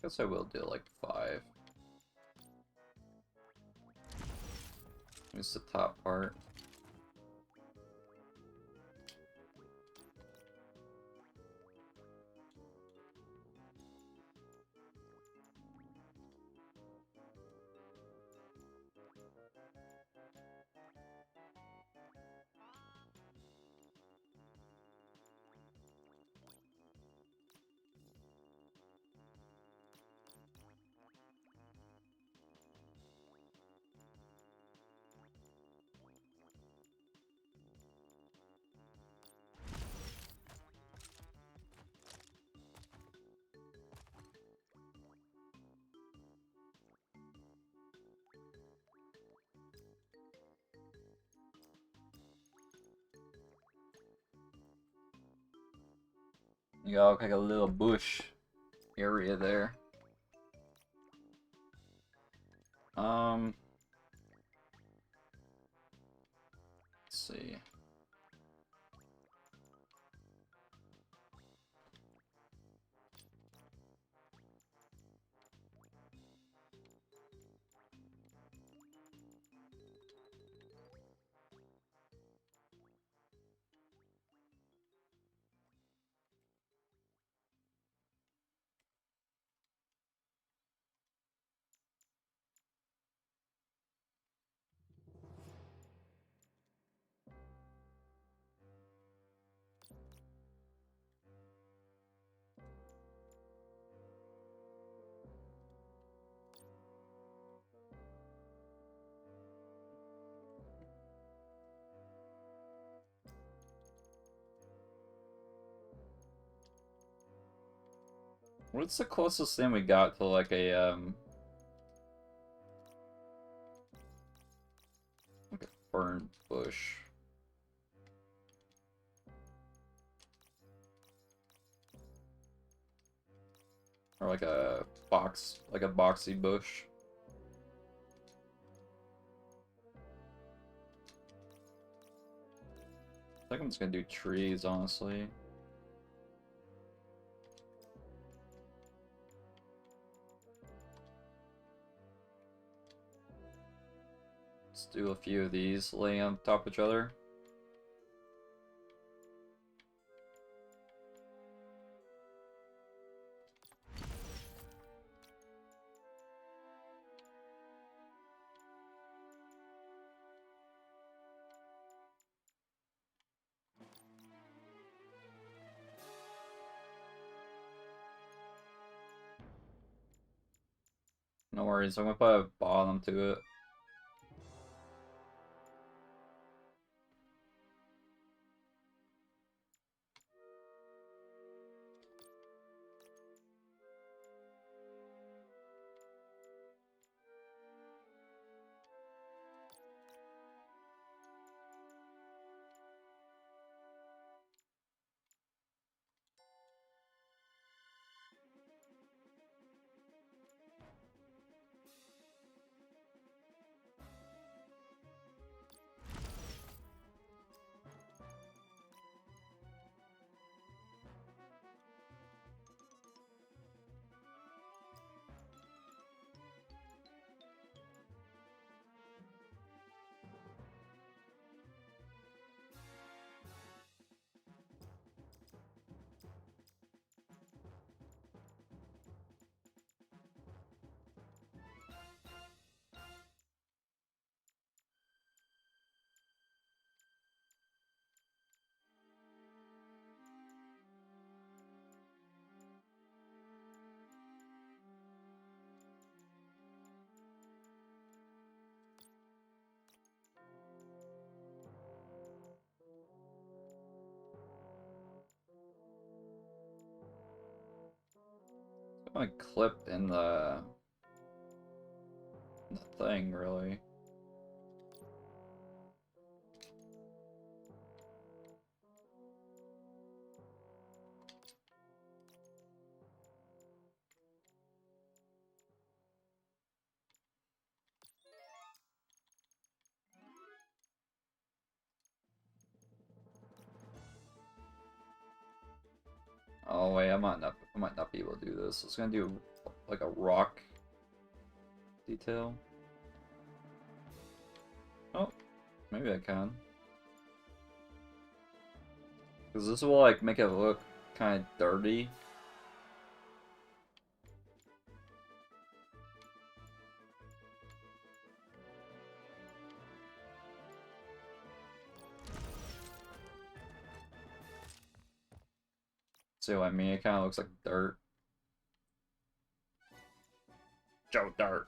Guess I will do like 5. It's the top part. You got like a little bush area there. Let's see. What's the closest thing we got to like a burnt bush? Or like a boxy bush. I think I'm just gonna do trees, honestly. Let's do a few of these laying on top of each other. No worries, I'm gonna put a bottom to it. I'm gonna clip in the thing, really. Oh wait, I might not be able to do this. I was gonna do like a rock detail. Oh, maybe I can. Because this will like make it look kind of dirty. See what I mean? It kind of looks like dirt. Joe Dirt.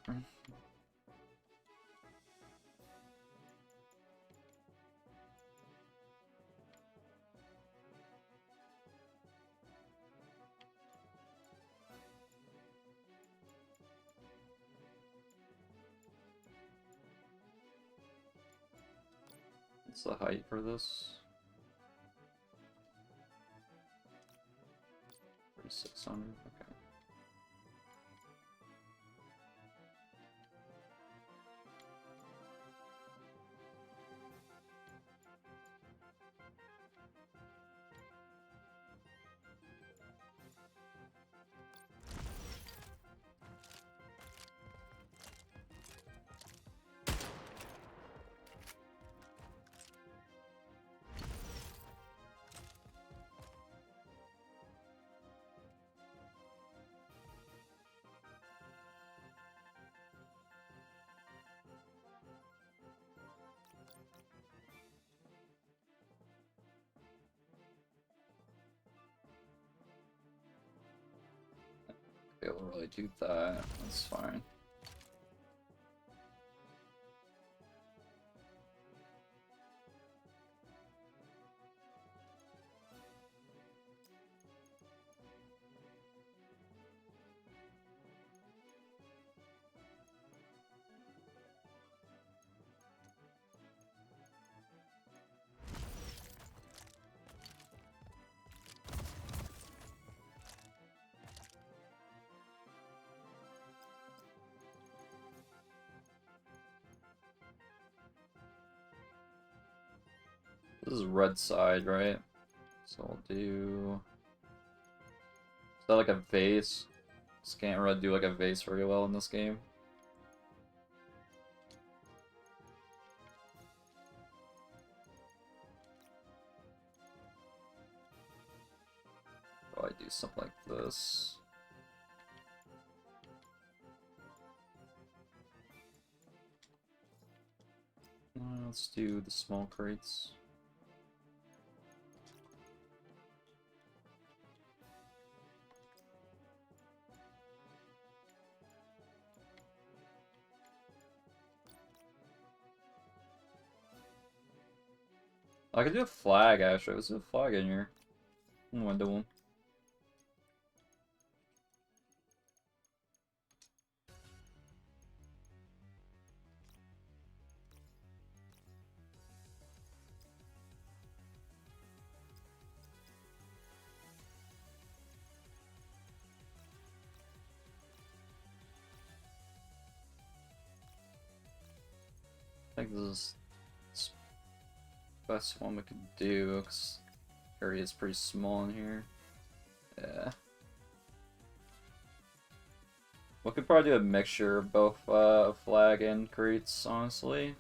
What's the height for this? 3600. Okay. Be able to really do that. That's fine. This is red side, right? So I'll do... Is that like a vase? Just can't really do like a vase very well in this game. Oh, I do something like this. Let's do the small crates. I could do a flag, actually. Let's do a flag in here. Window one. I think this is the best one we could do, because the area is pretty small in here. Yeah. We could probably do a mixture of both flag and crates, honestly.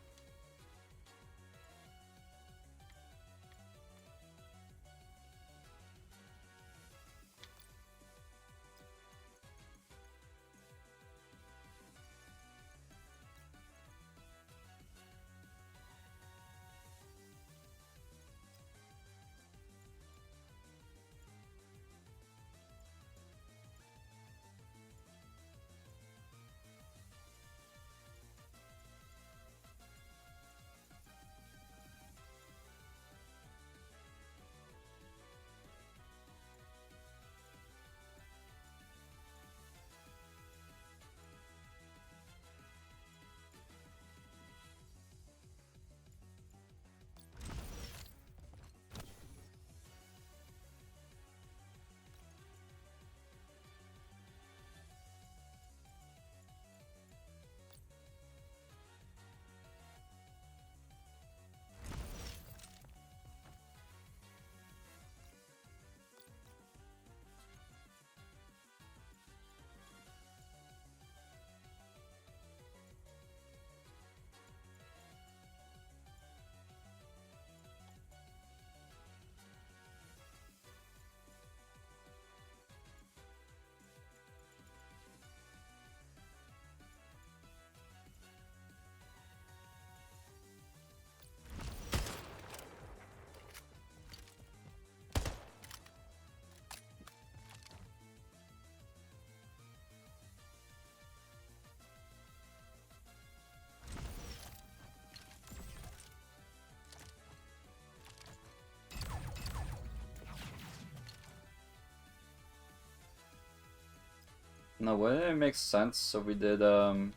No, wouldn't it make sense if we did, I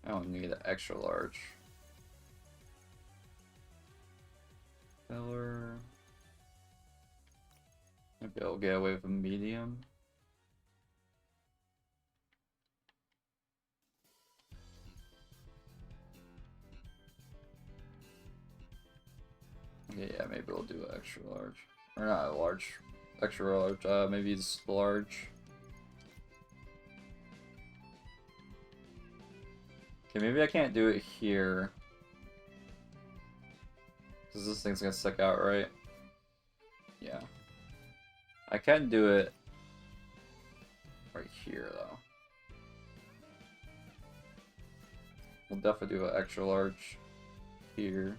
don't need an extra large. Filler. Maybe I'll get away with a medium. Yeah, maybe we'll do an extra large. Or not a large. Extra large. Maybe it's large. Okay, maybe I can't do it here. Because this thing's gonna stick out, right? Yeah. I can do it right here, though. We'll definitely do an extra large here.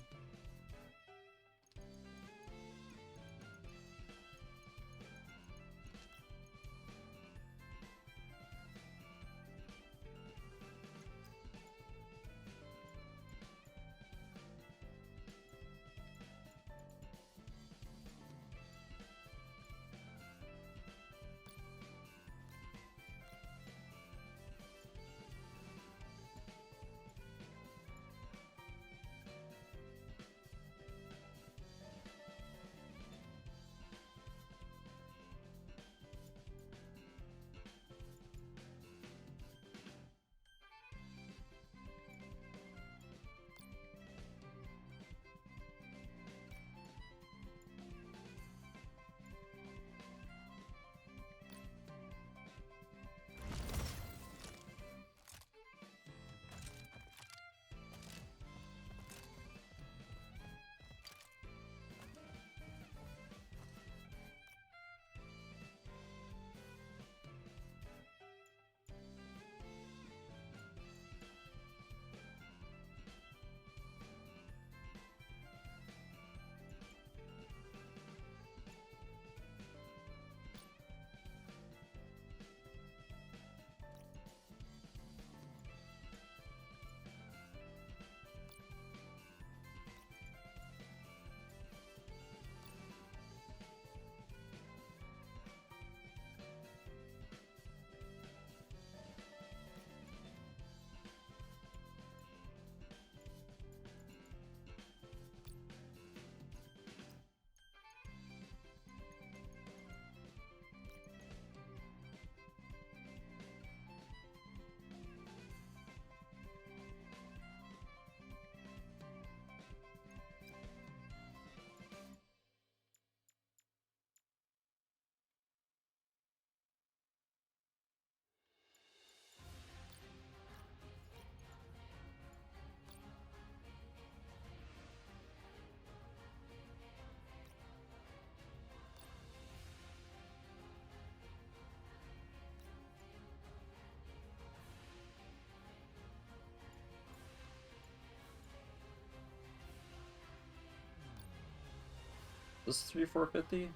This is 3450?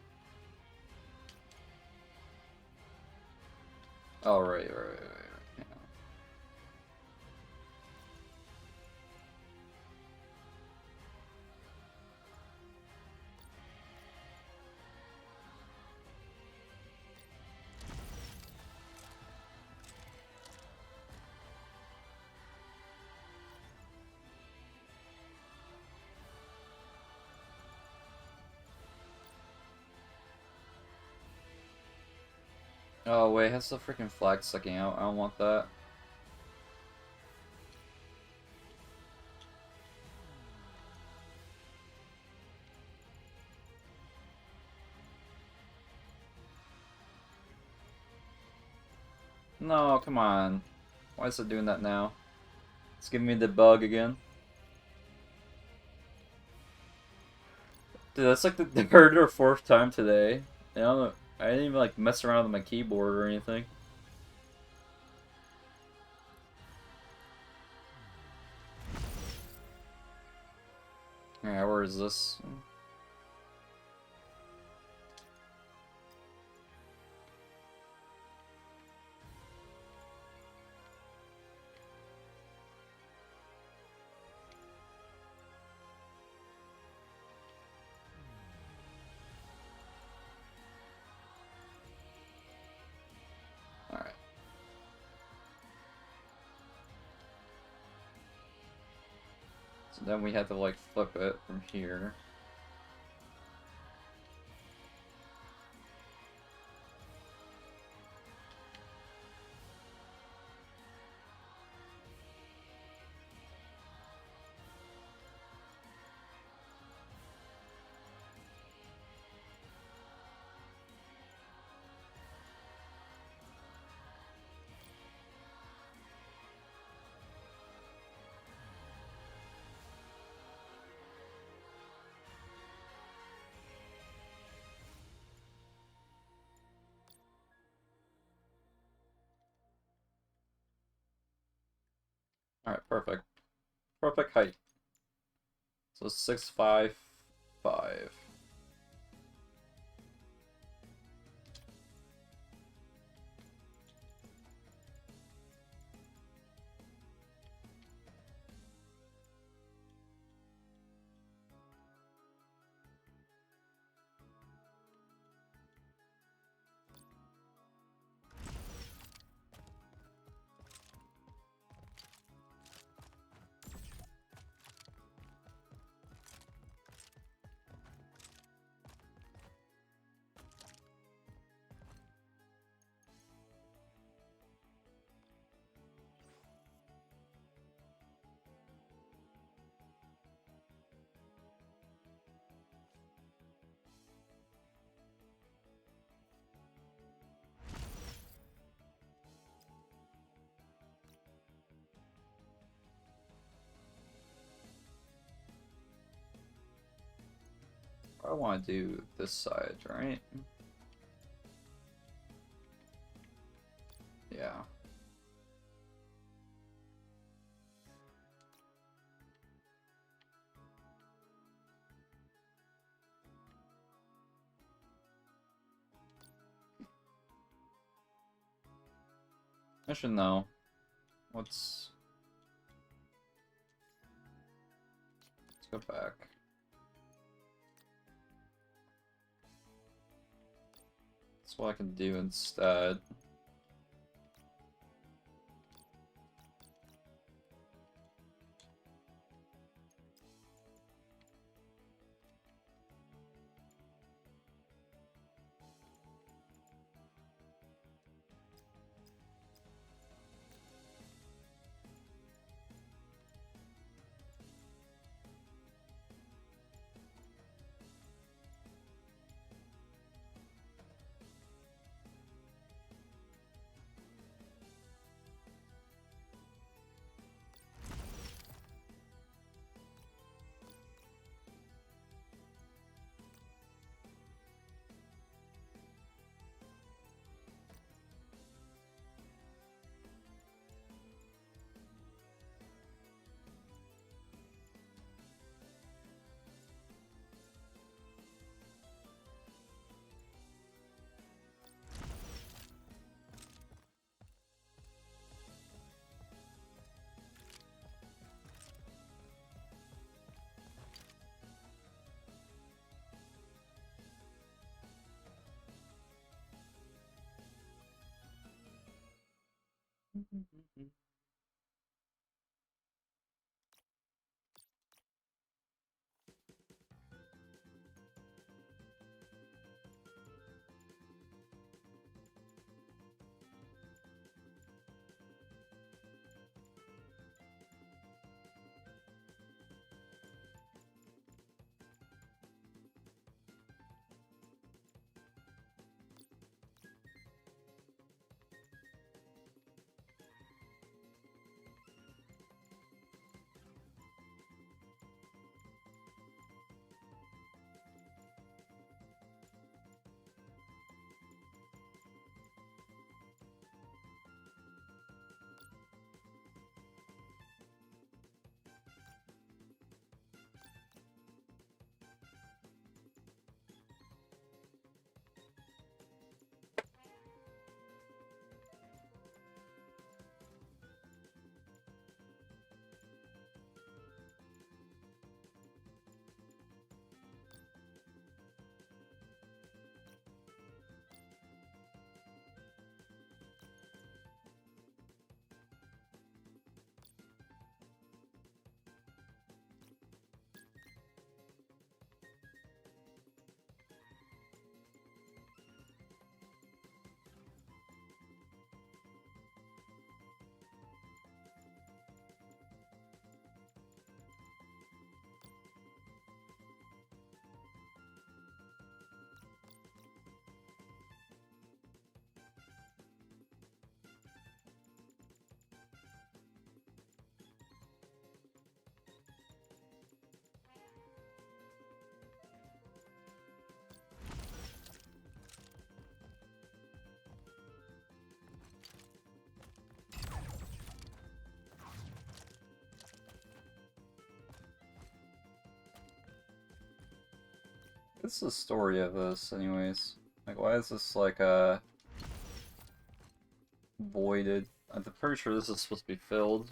Oh, right. Yeah. Oh, wait, it has the freaking flag sticking out. I don't want that. No, come on. Why is it doing that now? It's giving me the bug again. Dude, that's like the third or fourth time today. I didn't even like mess around with my keyboard or anything. Yeah, where is this? So then we had to like flip it from here. Alright, perfect. Perfect height. So 6'5'5". I want to do this side, right? Yeah. I should know. Let's go back. That's what I can do instead. What's the story of this, anyways? Like, why is this, like, voided? I'm pretty sure this is supposed to be filled.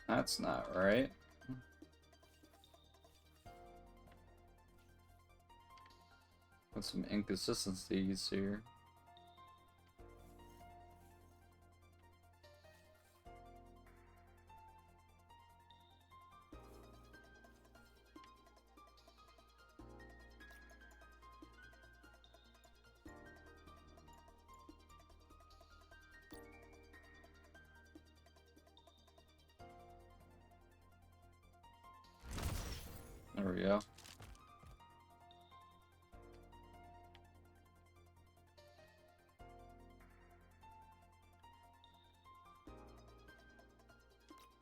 That's not right. Got some inconsistencies here. There we go.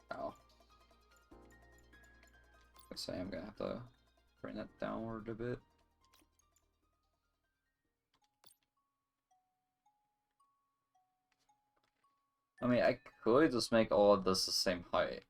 Oh. I say I'm gonna have to bring that downward a bit. I mean, I could just make all of this the same height.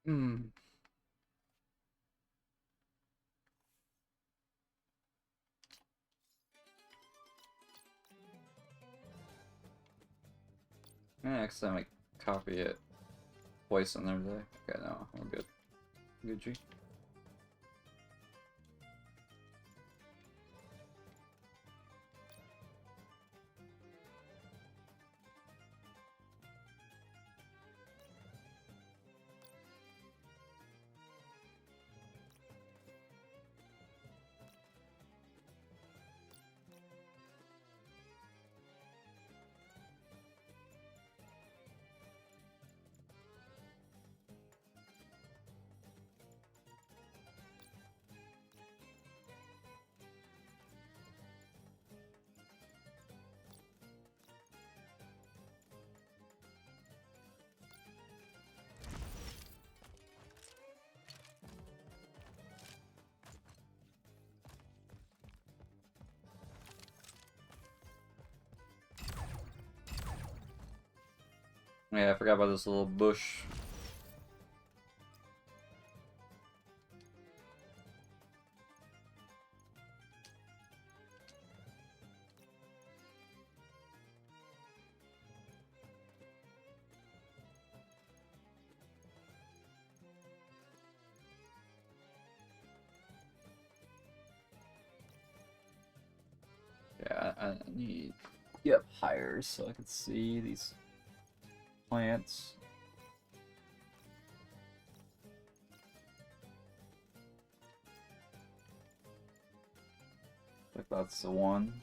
Hmm. Next time I copy it twice on everything. Okay, no, we're good. Gucci. Yeah, I forgot about this little bush. Yeah, I need to get up higher so I can see these plants. Like that's the one.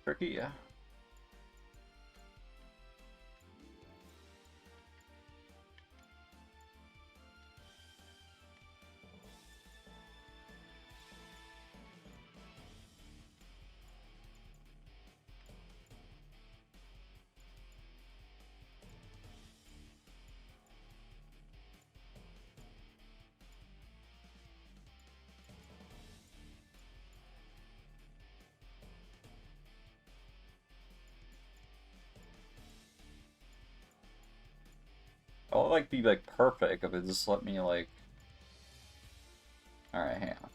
Turkey, yeah. I would like be like perfect if it just let me like. All right, hang on.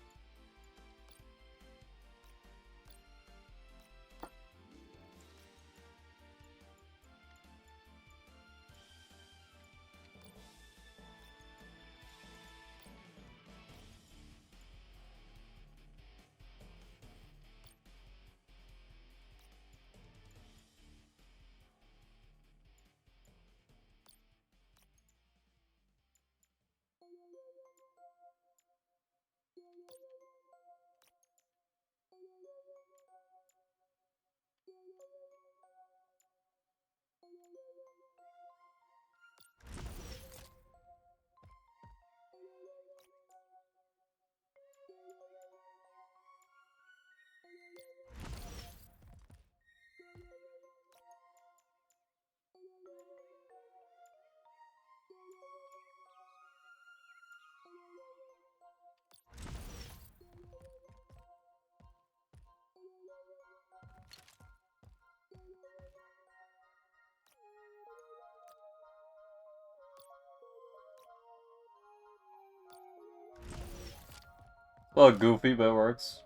A little goofy, but it works.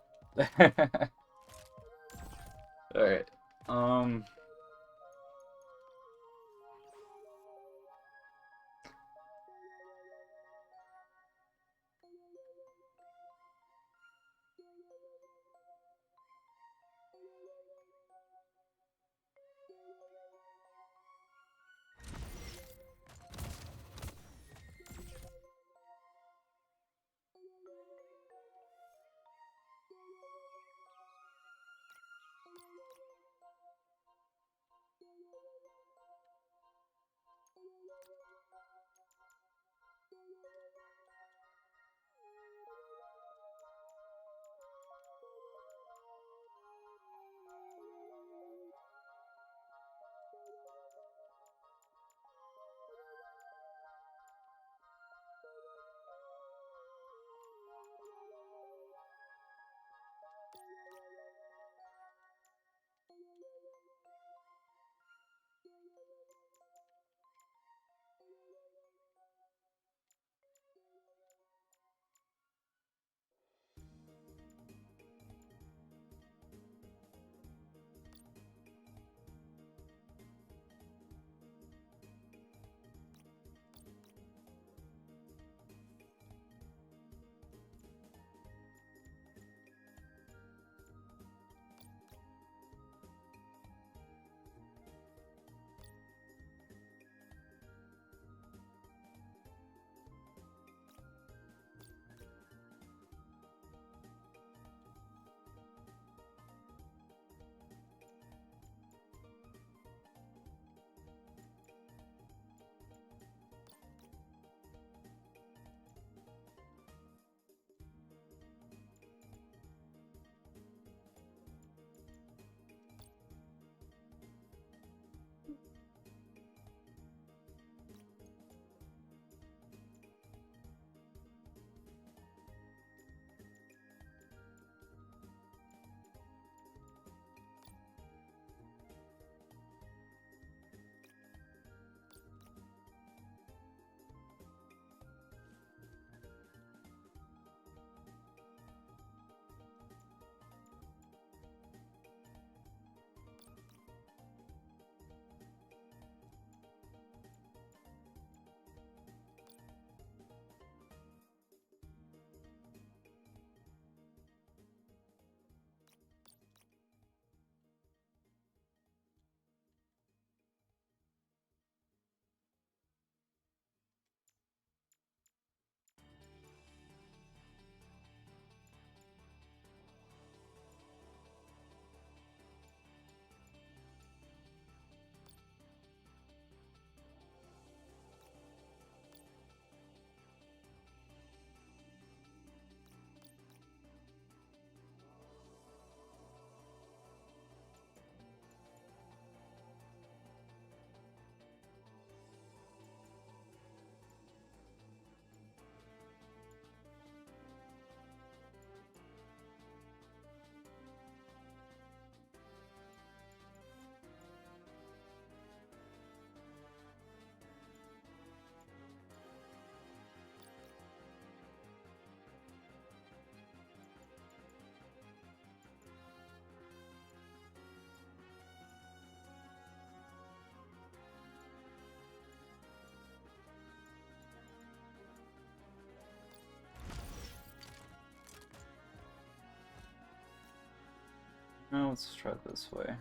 Alright. let's try it this way.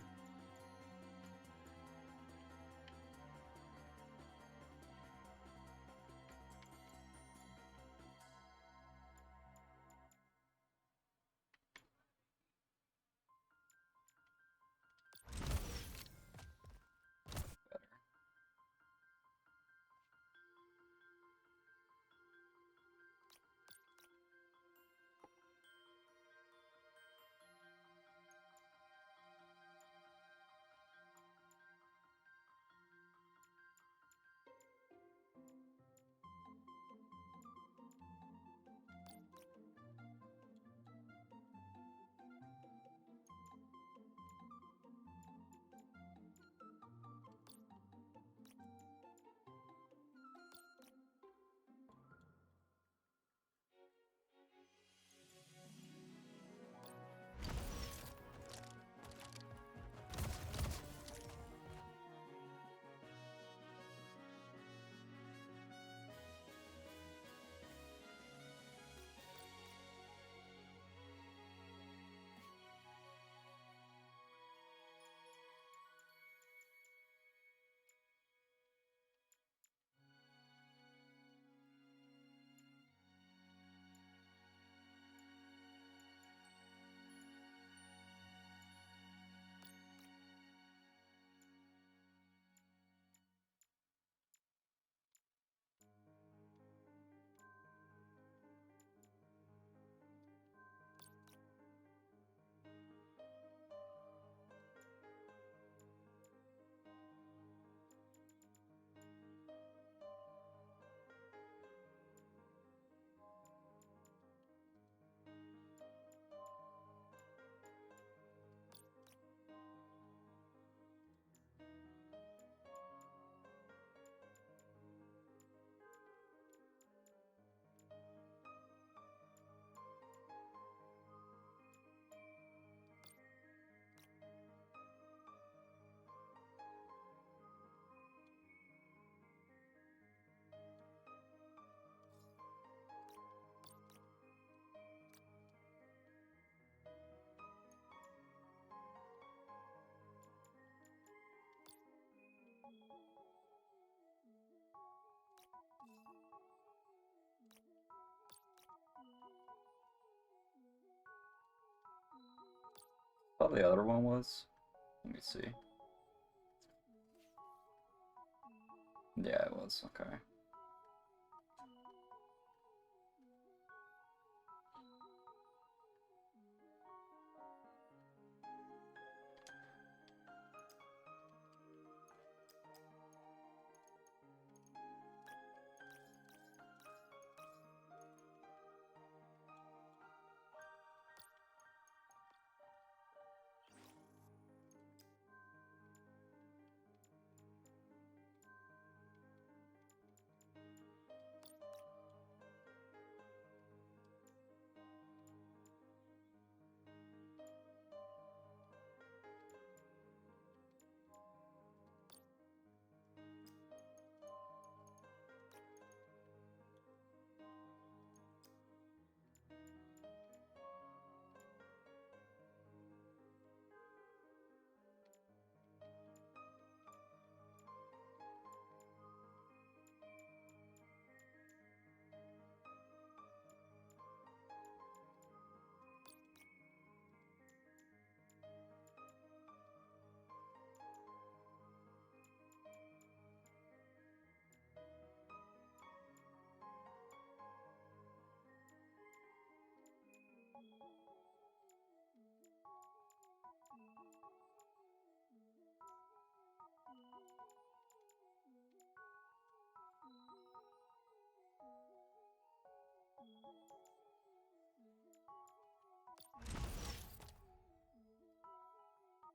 Better. Thought the other one was. Let me see. Yeah, it was. Okay.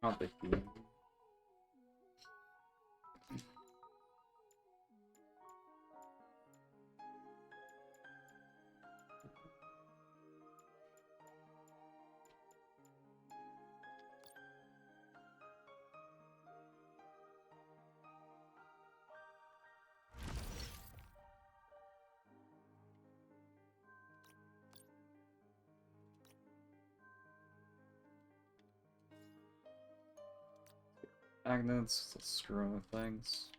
Not big deal. Magnets, let's screw with things.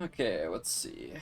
Okay, let's see.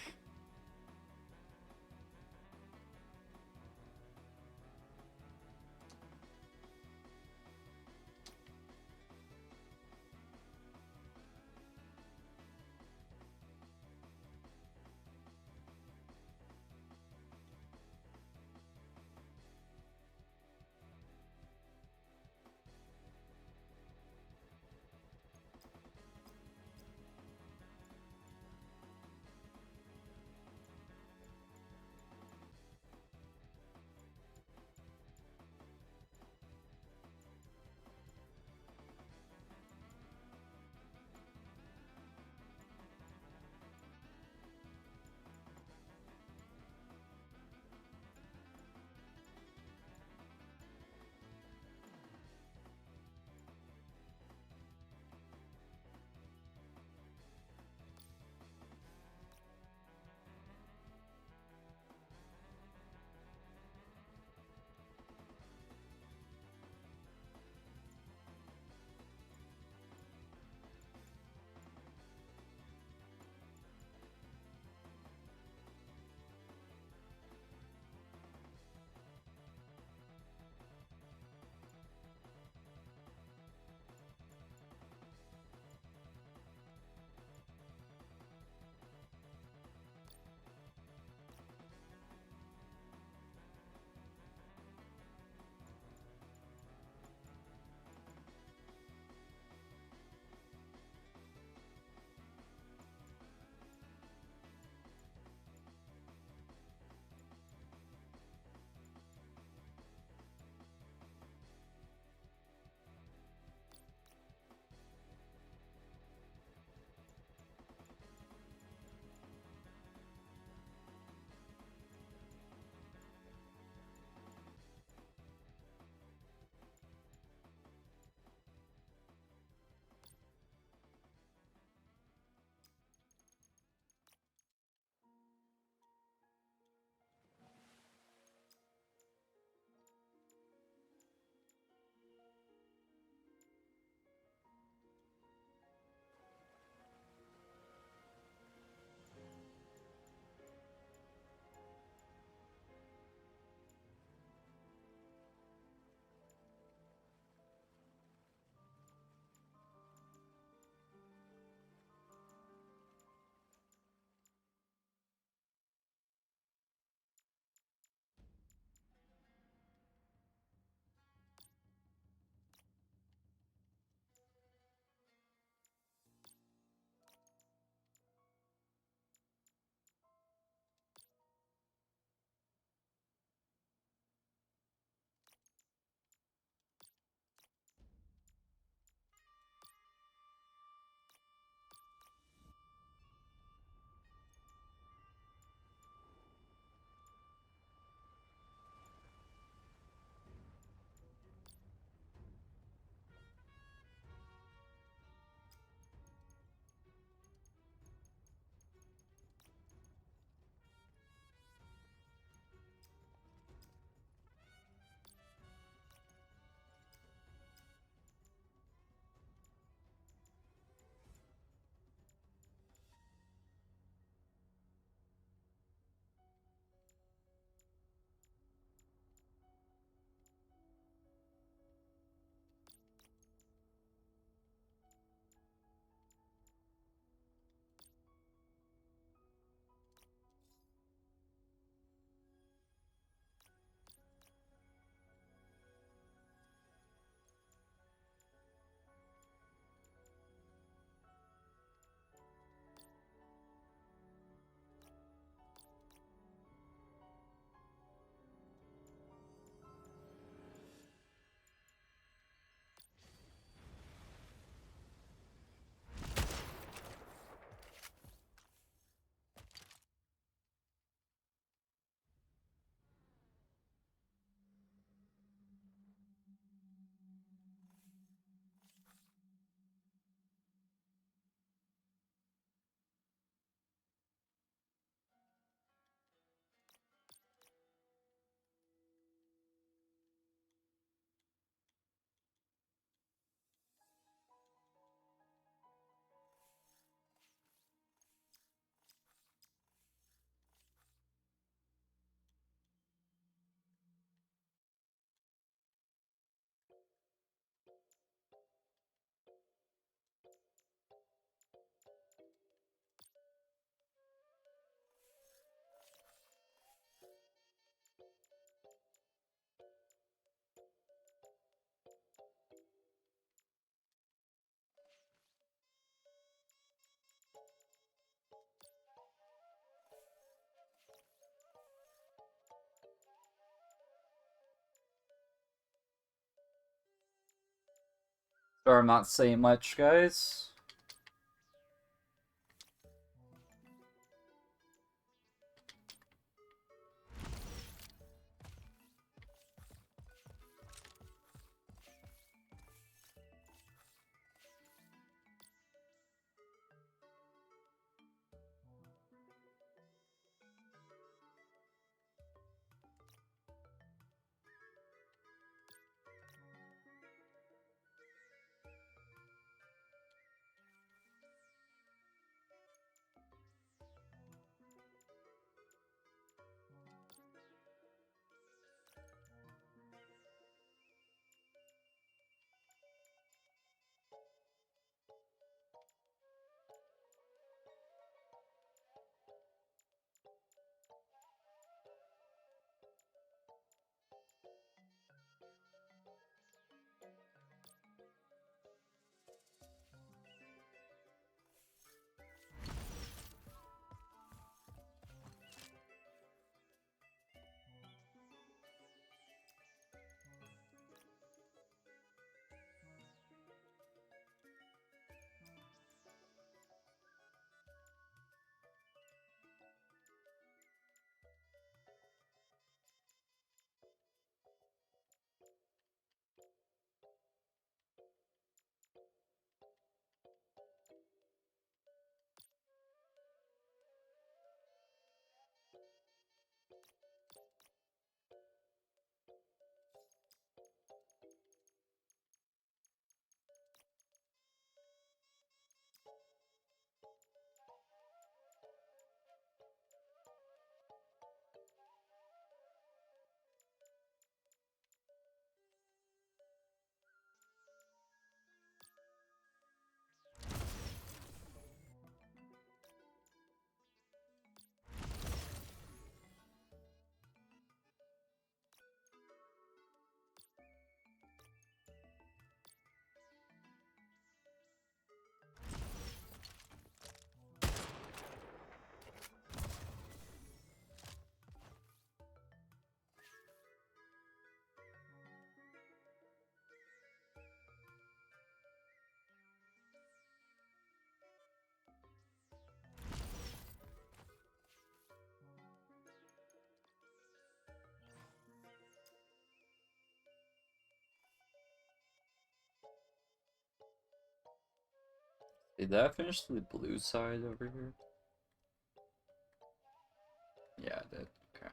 Sorry, I'm not saying much, guys. Did that finish the blue side over here? Yeah, it did. Okay.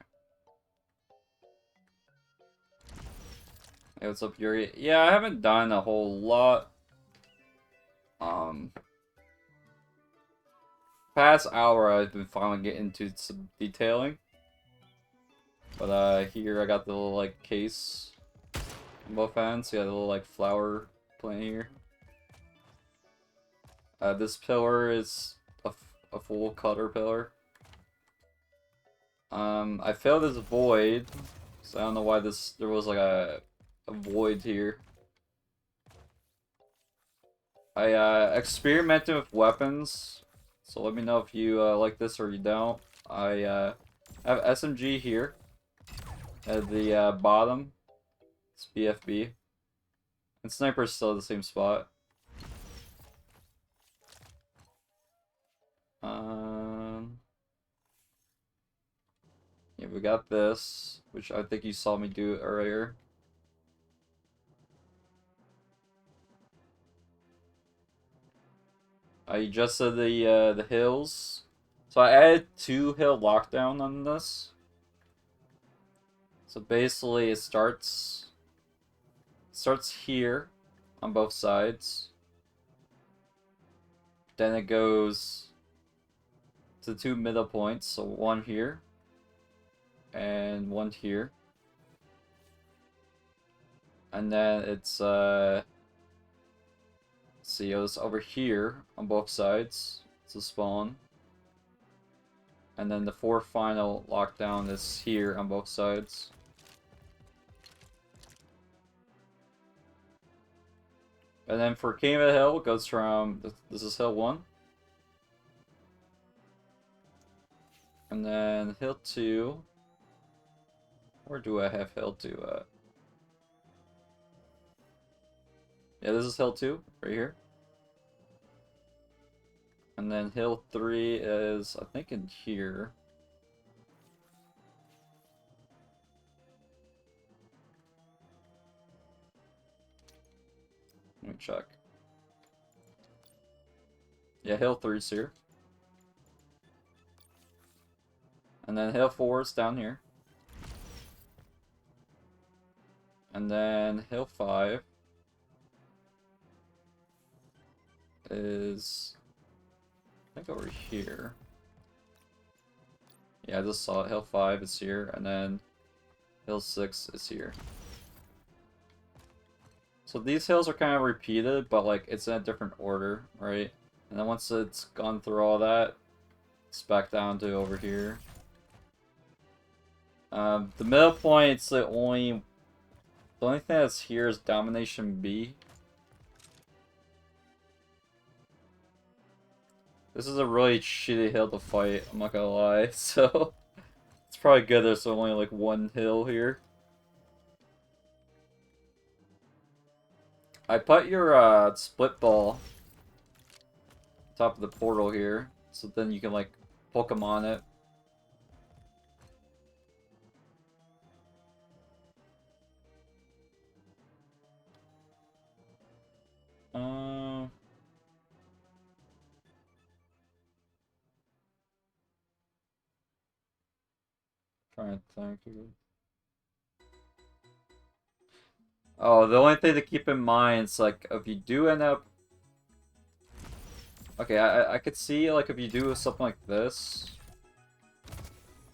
Hey, what's up, Yuri? Yeah, I haven't done a whole lot. Past hour I've been finally getting into some detailing. But here I got the little like case on both ends. So you got the little like flower plant here. This pillar is a full cutter pillar. I failed this void, so I don't know why there was like a void here. I experimented with weapons, so let me know if you like this or you don't. I have SMG here at the bottom. It's BFB. And sniper's still at the same spot. Yeah, we got this, which I think you saw me do earlier. I adjusted the hills. So I added 2 hill lockdown on this. So basically it starts here on both sides. Then it goes to 2 middle points, so 1 here and 1 here. And then it's see, it was over here on both sides. It's a spawn. And then the 4th final lockdown is here on both sides. And then for King of the Hill, it goes from, this is Hill 1. And then Hill 2. Where do I have Hill 2 at? Yeah, this is hill 2, right here. And then hill 3 is, I think, in here. Let me check. Yeah, hill 3's here. And then hill 4 is down here. And then hill 5 is, I think, over here. Yeah, I just saw it. Hill 5 is here, and then hill 6 is here. So these hills are kind of repeated, but like it's in a different order, right? And then once it's gone through all that, it's back down to over here. The middle point's the only thing that's here is Domination B. This is a really shitty hill to fight, I'm not gonna lie, so it's probably good there's only like one hill here. I put your split ball top of the portal here, so then you can like Pokemon it. Uh, Trying to think. Oh, the only thing to keep in mind is like if you do end up. Okay, I could see like if you do something like this.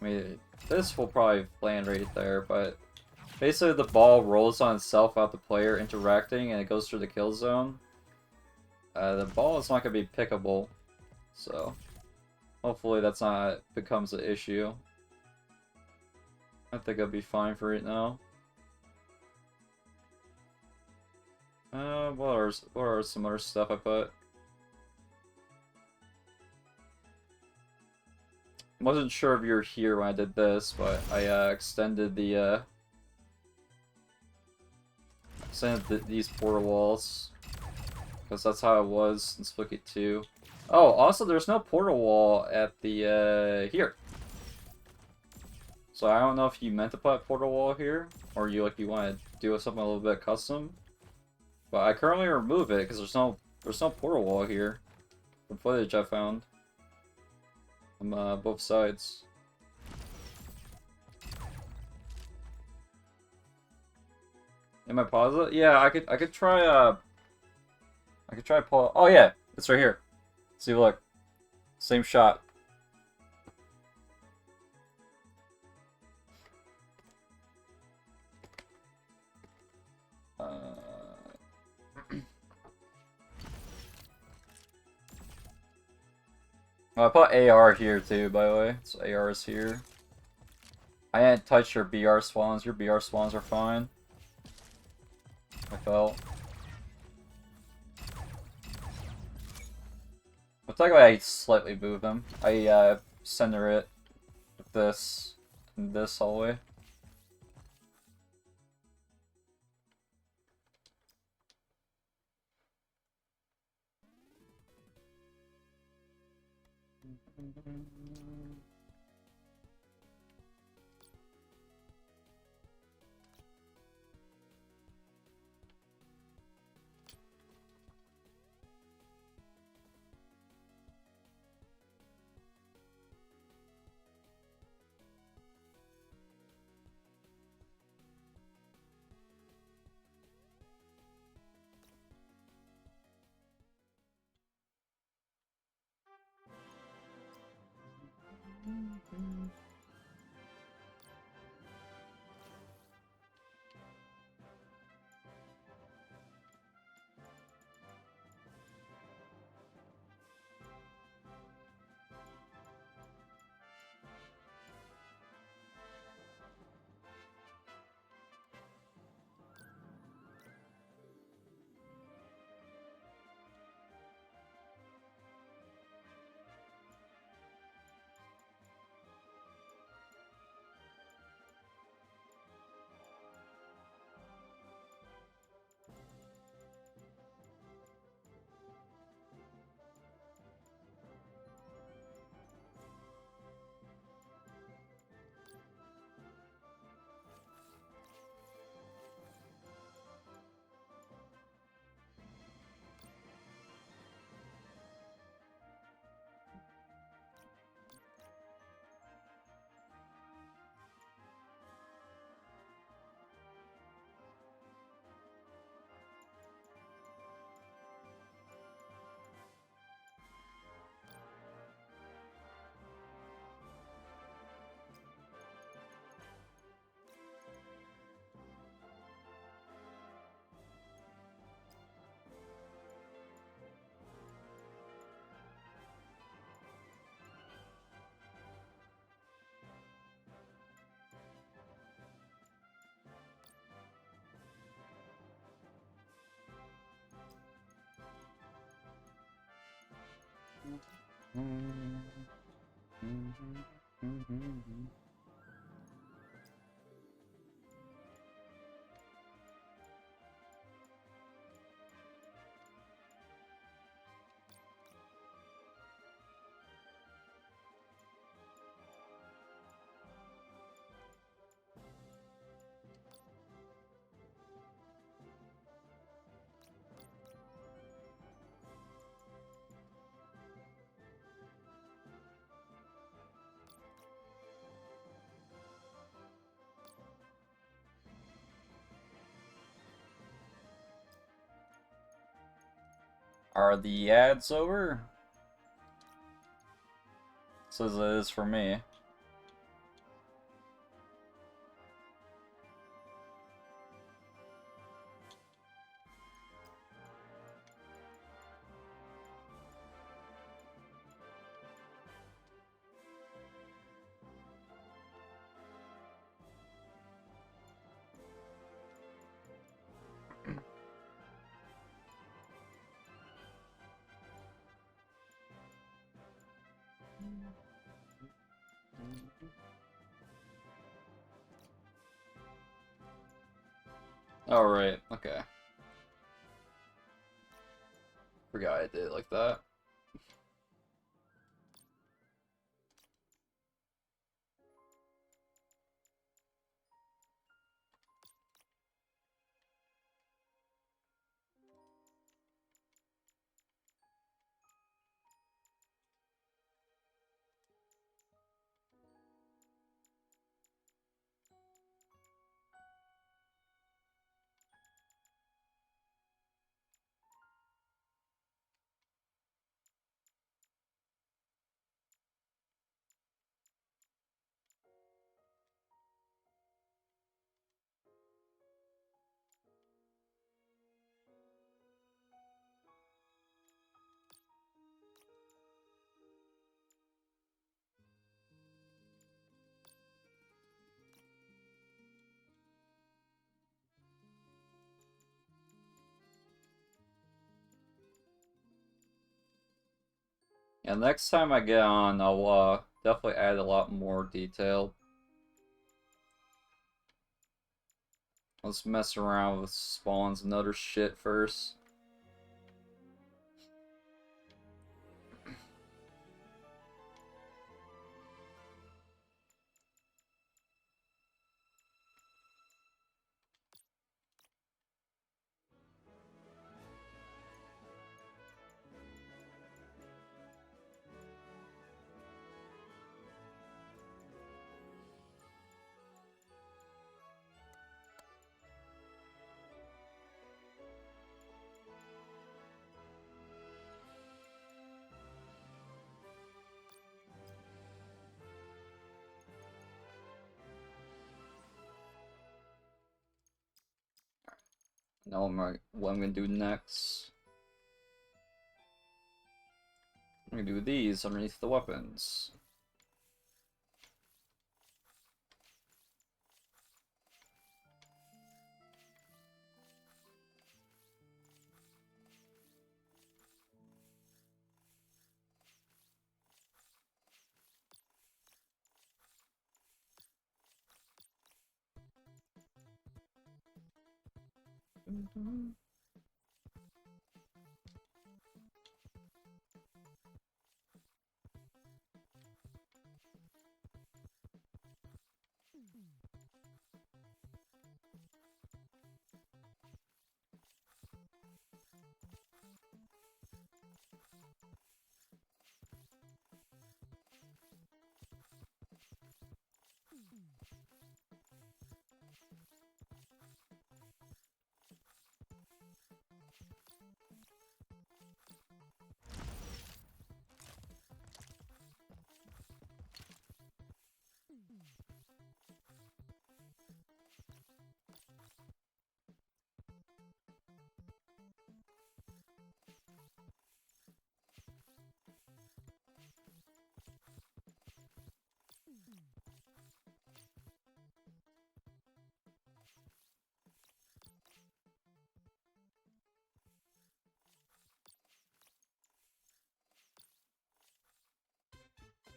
I mean, this will probably land right there, but basically the ball rolls on itself out the player interacting and it goes through the kill zone. The ball is not gonna be pickable, so hopefully that's not becomes an issue. I think I'll be fine for it now. What are some other stuff I put? Wasn't sure if you were here when I did this, but I extended these portal walls because that's how it was in Spooky 2. Oh, also there's no portal wall at the here. So I don't know if you meant to put a portal wall here, or you want to do something a little bit custom. But I currently remove it because there's no portal wall here. The footage I found from both sides. Am I pause it? Yeah, I could try pull. Oh yeah, it's right here. See, look, same shot. Well, I put AR here too, by the way. So AR is here. I didn't touch your BR swans. Your BR swans are fine. I felt. I'll talk about I slightly move them. I center it with this and this all the way. Are the ads over? Says it is for me. Alright, okay. Forgot I did it like that. Yeah, next time I get on, I'll definitely add a lot more detail. Let's mess around with spawns and other shit first. Now what I'm gonna do next. I'm gonna do these underneath the weapons.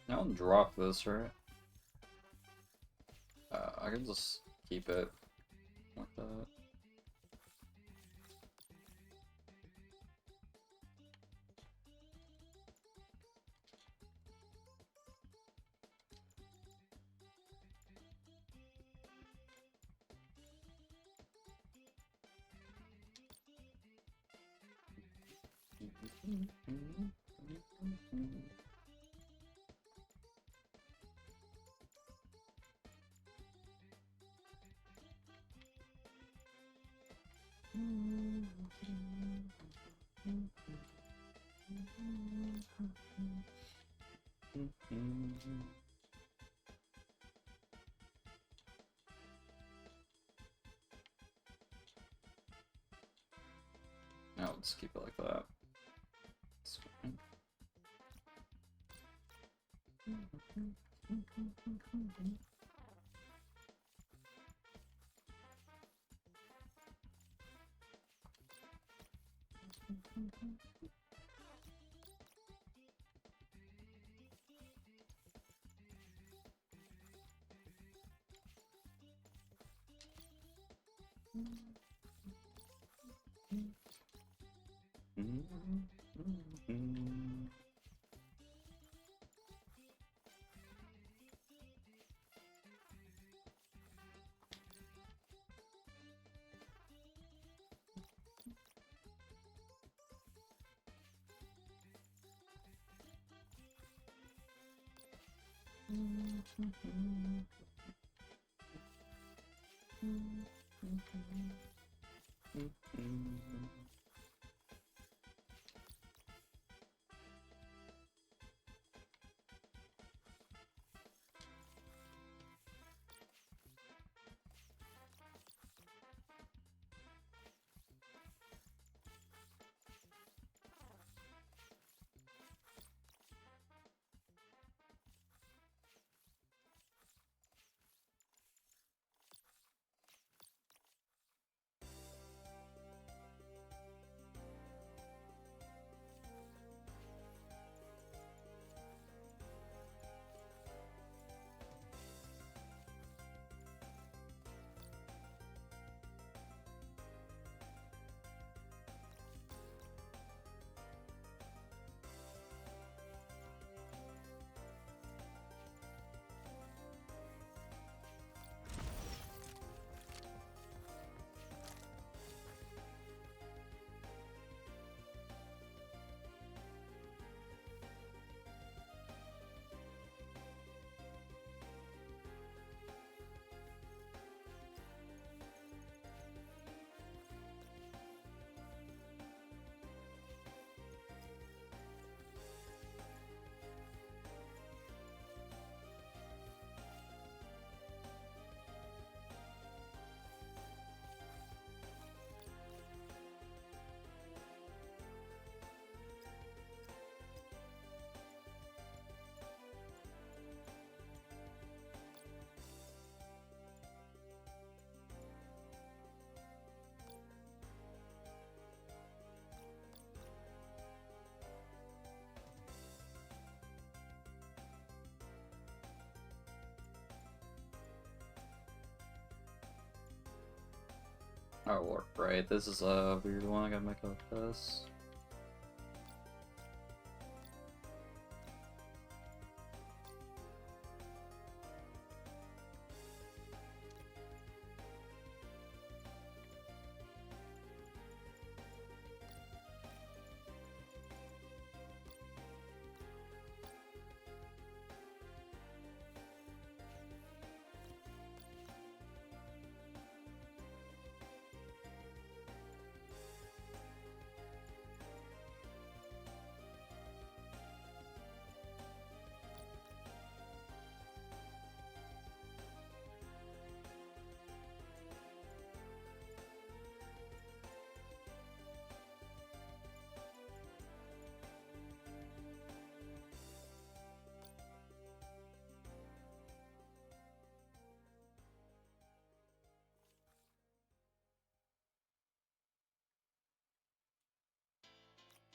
I don't drop this, right? I can just keep it like that. No, let's keep it like that. It's fine. Oh, work, right. This is a weird one. I gotta make like this.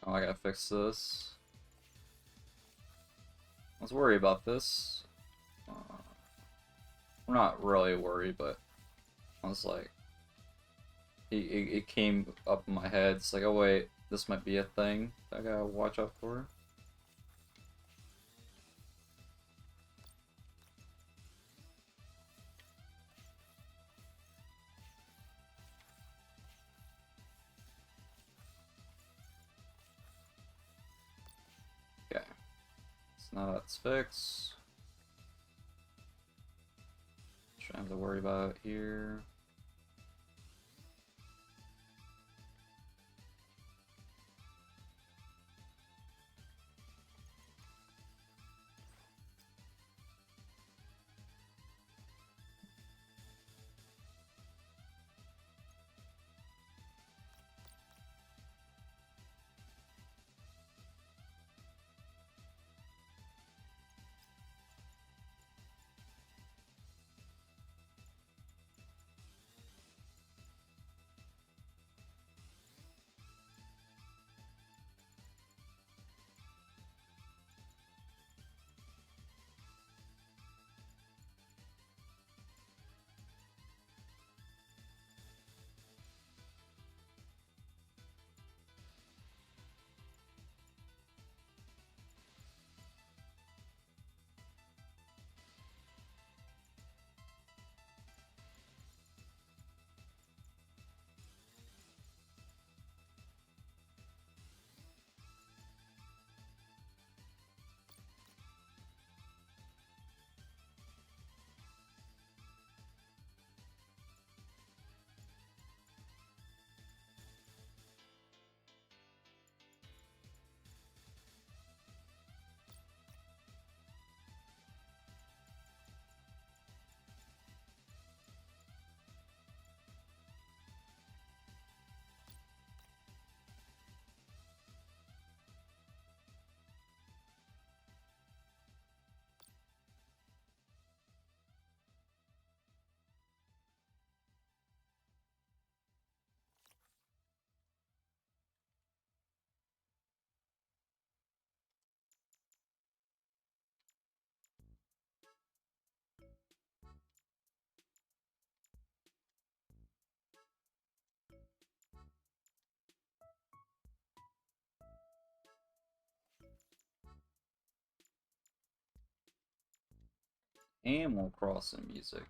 Oh, I gotta fix this. Let's worry about this. We're not really worried, but I was like, it came up in my head. It's like, oh wait, this might be a thing I gotta watch out for. Okay, so now that's fixed. Shouldn't have to worry about it here. Animal Crossing music.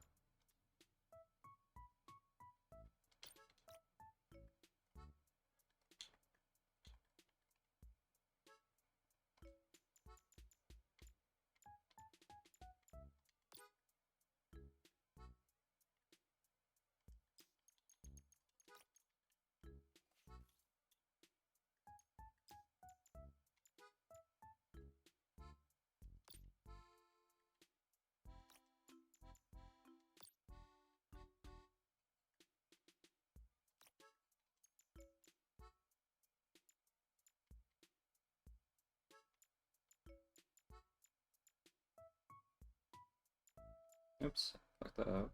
Oops, fucked that up.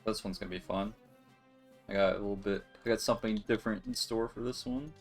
This one's gonna be fun. I got a little bit. I got something different in store for this one.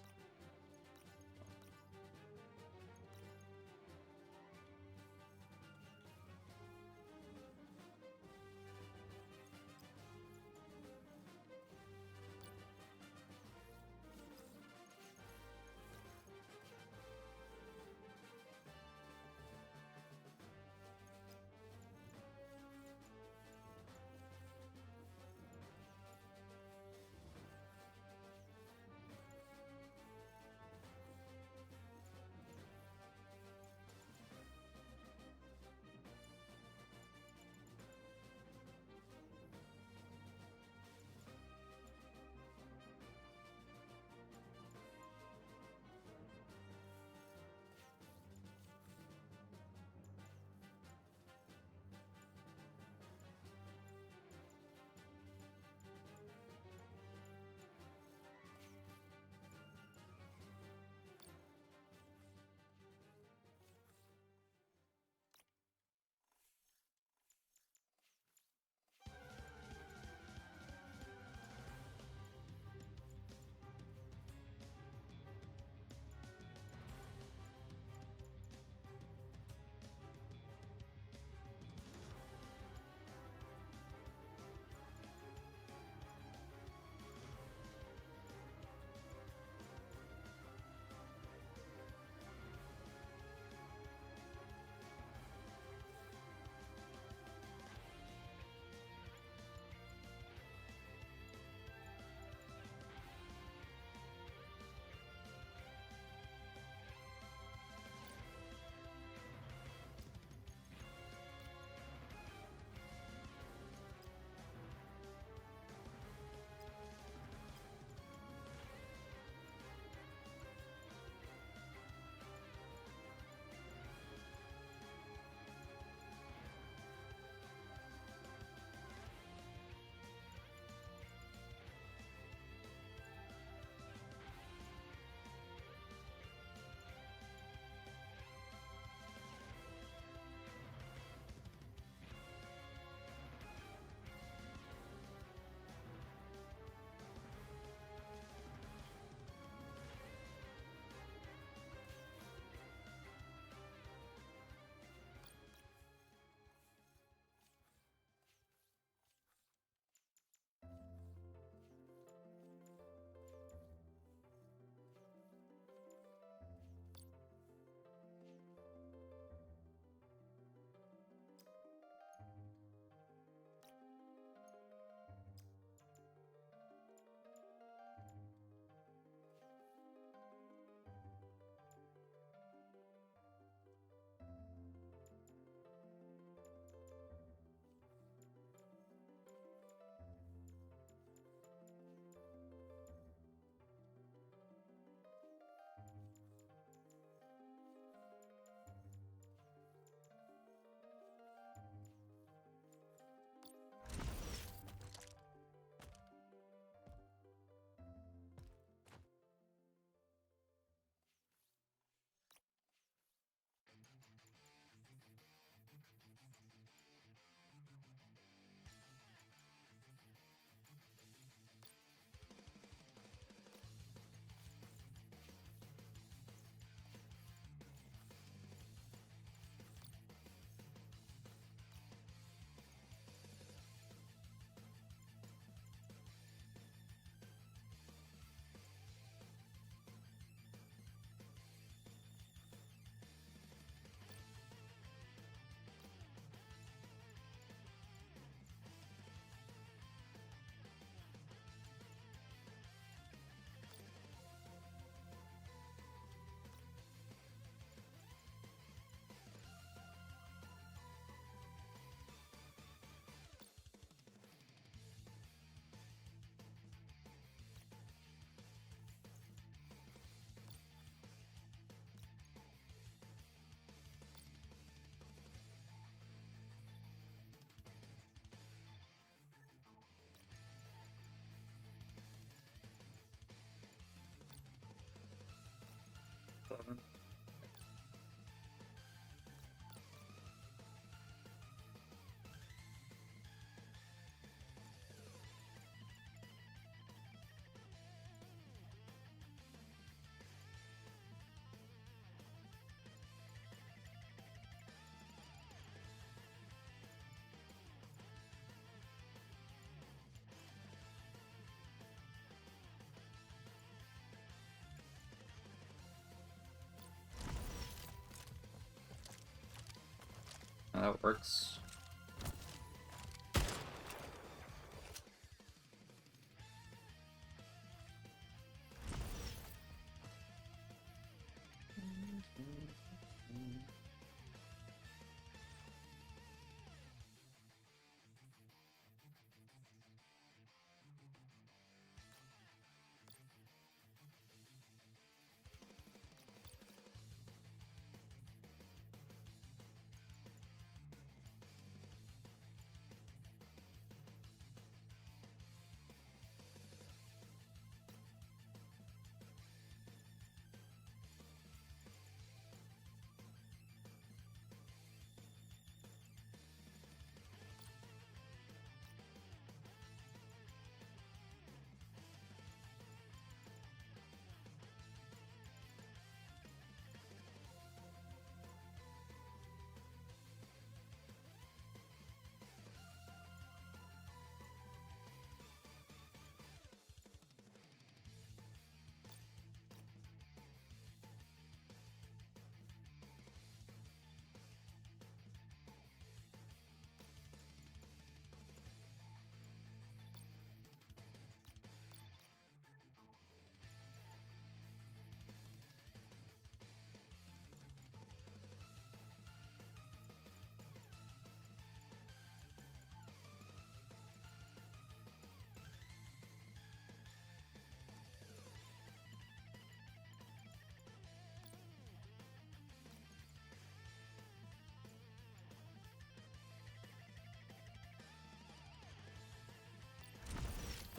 That works.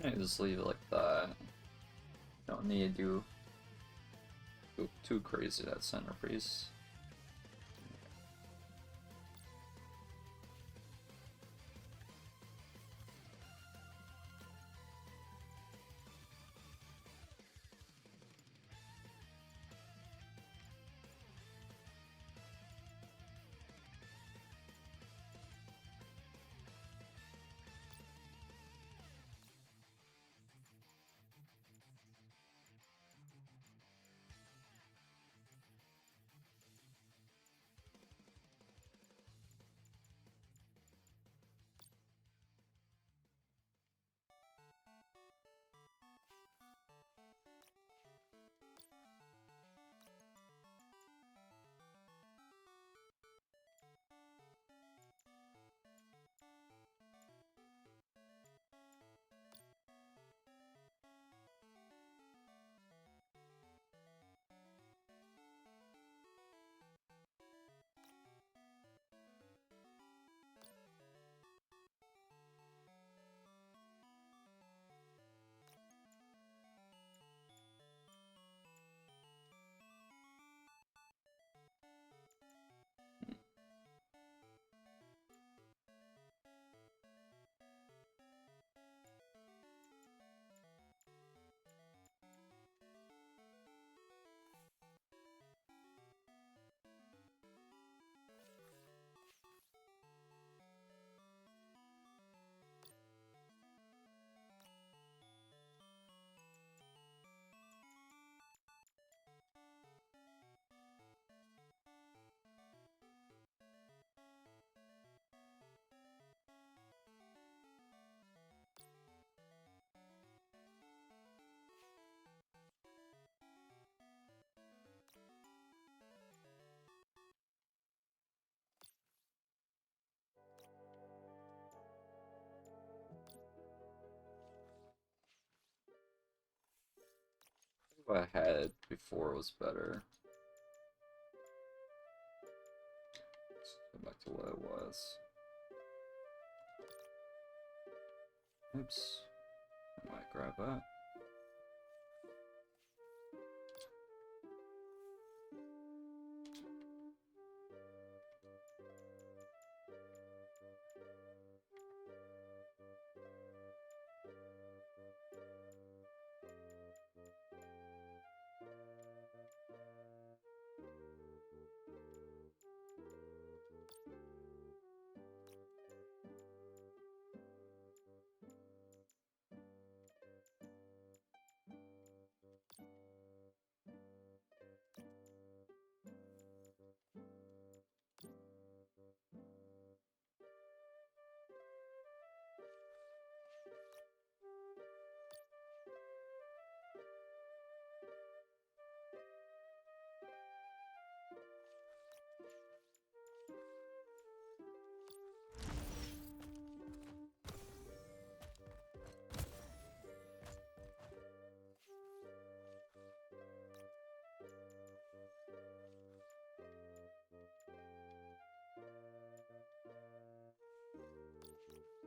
I just leave it like that. Don't need to go too crazy that center piece. What I had before was better. Let's go back to what it was. Oops. I might grab that.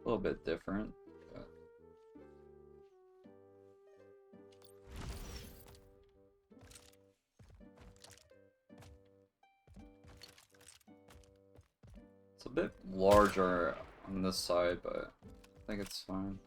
A little bit different. But... It's a bit larger on this side, but I think it's fine.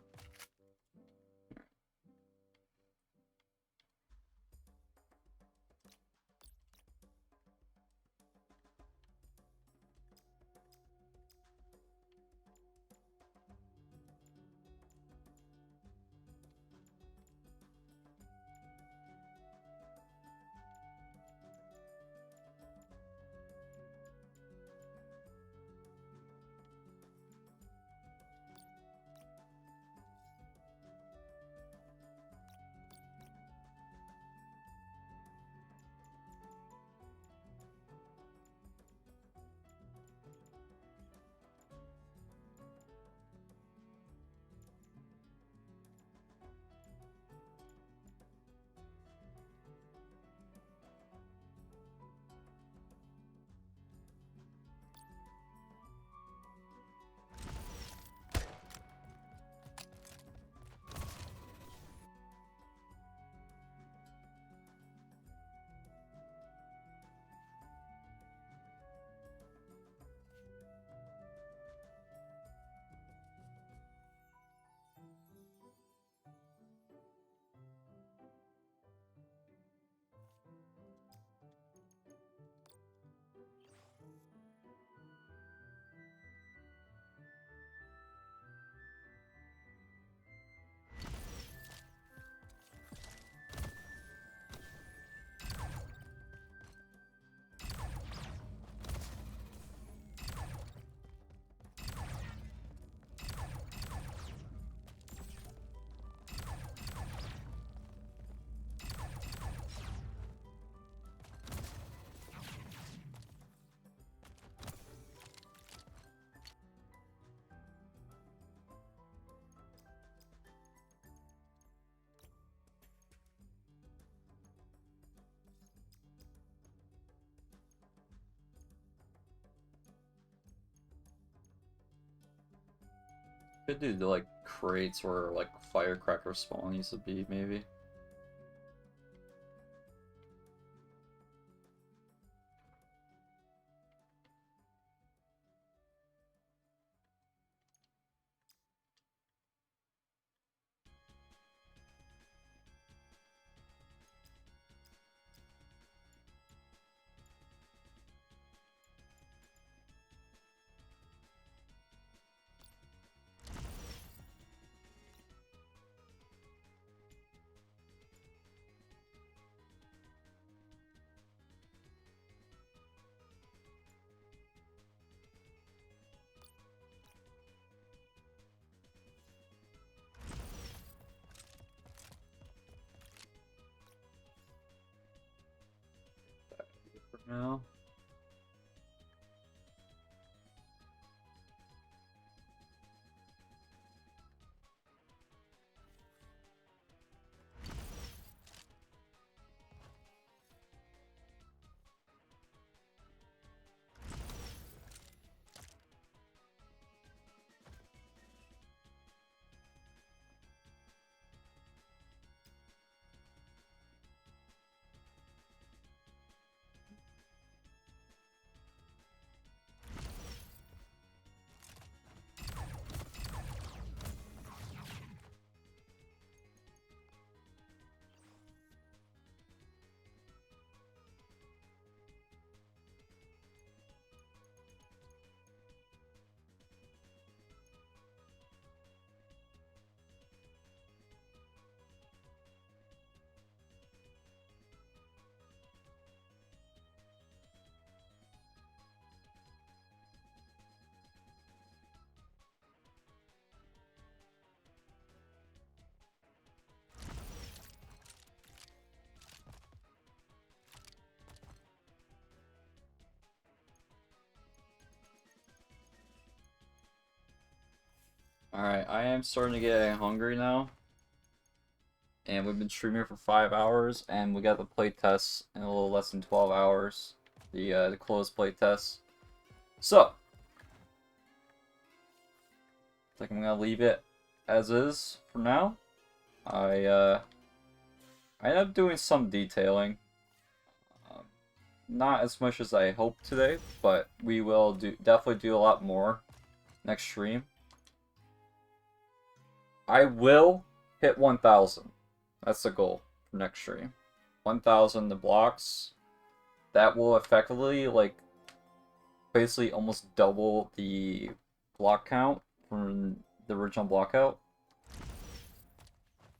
Could do the like crates where like firecracker spawn used to be, maybe. For now. Alright, I am starting to get hungry now. And we've been streaming for 5 hours, and we got the playtest in a little less than 12 hours. The closed playtest. So, think I'm gonna leave it as is for now. I ended up doing some detailing. Not as much as I hoped today, but we will definitely do a lot more next stream. I will hit 1,000. That's the goal for next stream. 1,000 the blocks. That will effectively, like, basically almost double the block count from the original block count.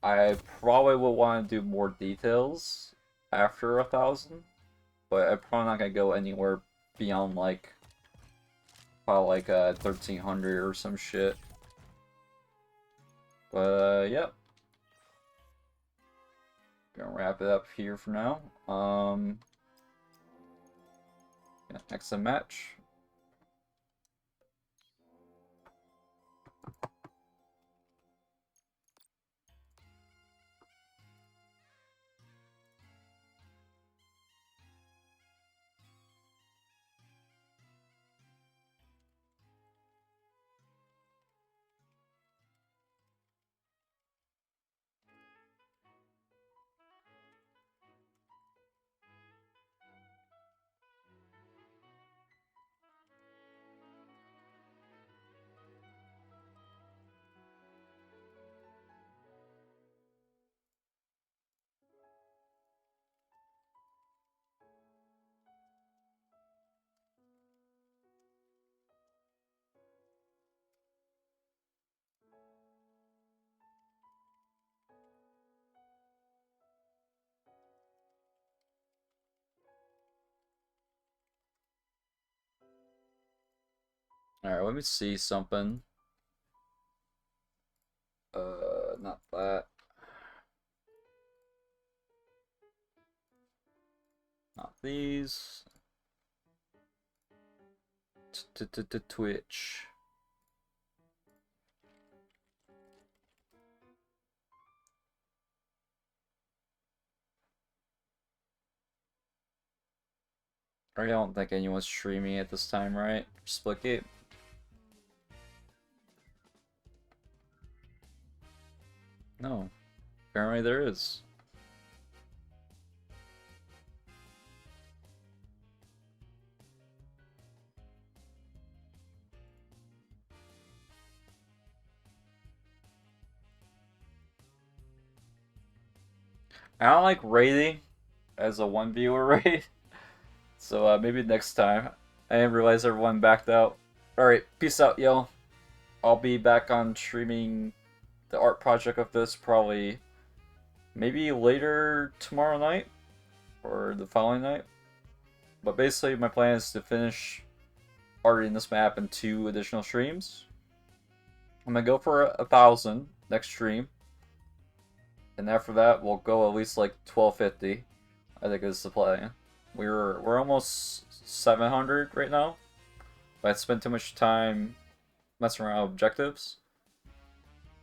I probably will want to do more details after 1,000, but I'm probably not gonna go anywhere beyond like probably like 1,300 or some shit. But yep. Gonna wrap it up here for now. Yeah, exit match. Alright, let me see something. Not that. Not these. Twitch. I don't think anyone's streaming at this time, right? Splitgate. No. Apparently there is. I don't like raiding as a one viewer raid. So maybe next time. I didn't realize everyone backed out. Alright, peace out, y'all. I'll be back on streaming the art project of this probably maybe later tomorrow night or the following night. But basically my plan is to finish arting this map in 2 additional streams. I'm gonna go for 1,000 next stream. And after that we'll go at least like 1,250. I think is the plan. We're almost 700 right now. But I spent too much time messing around with objectives.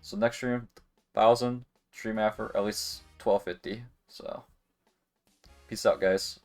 So next stream, 1,000. Stream after, at least 1,250. So, peace out, guys.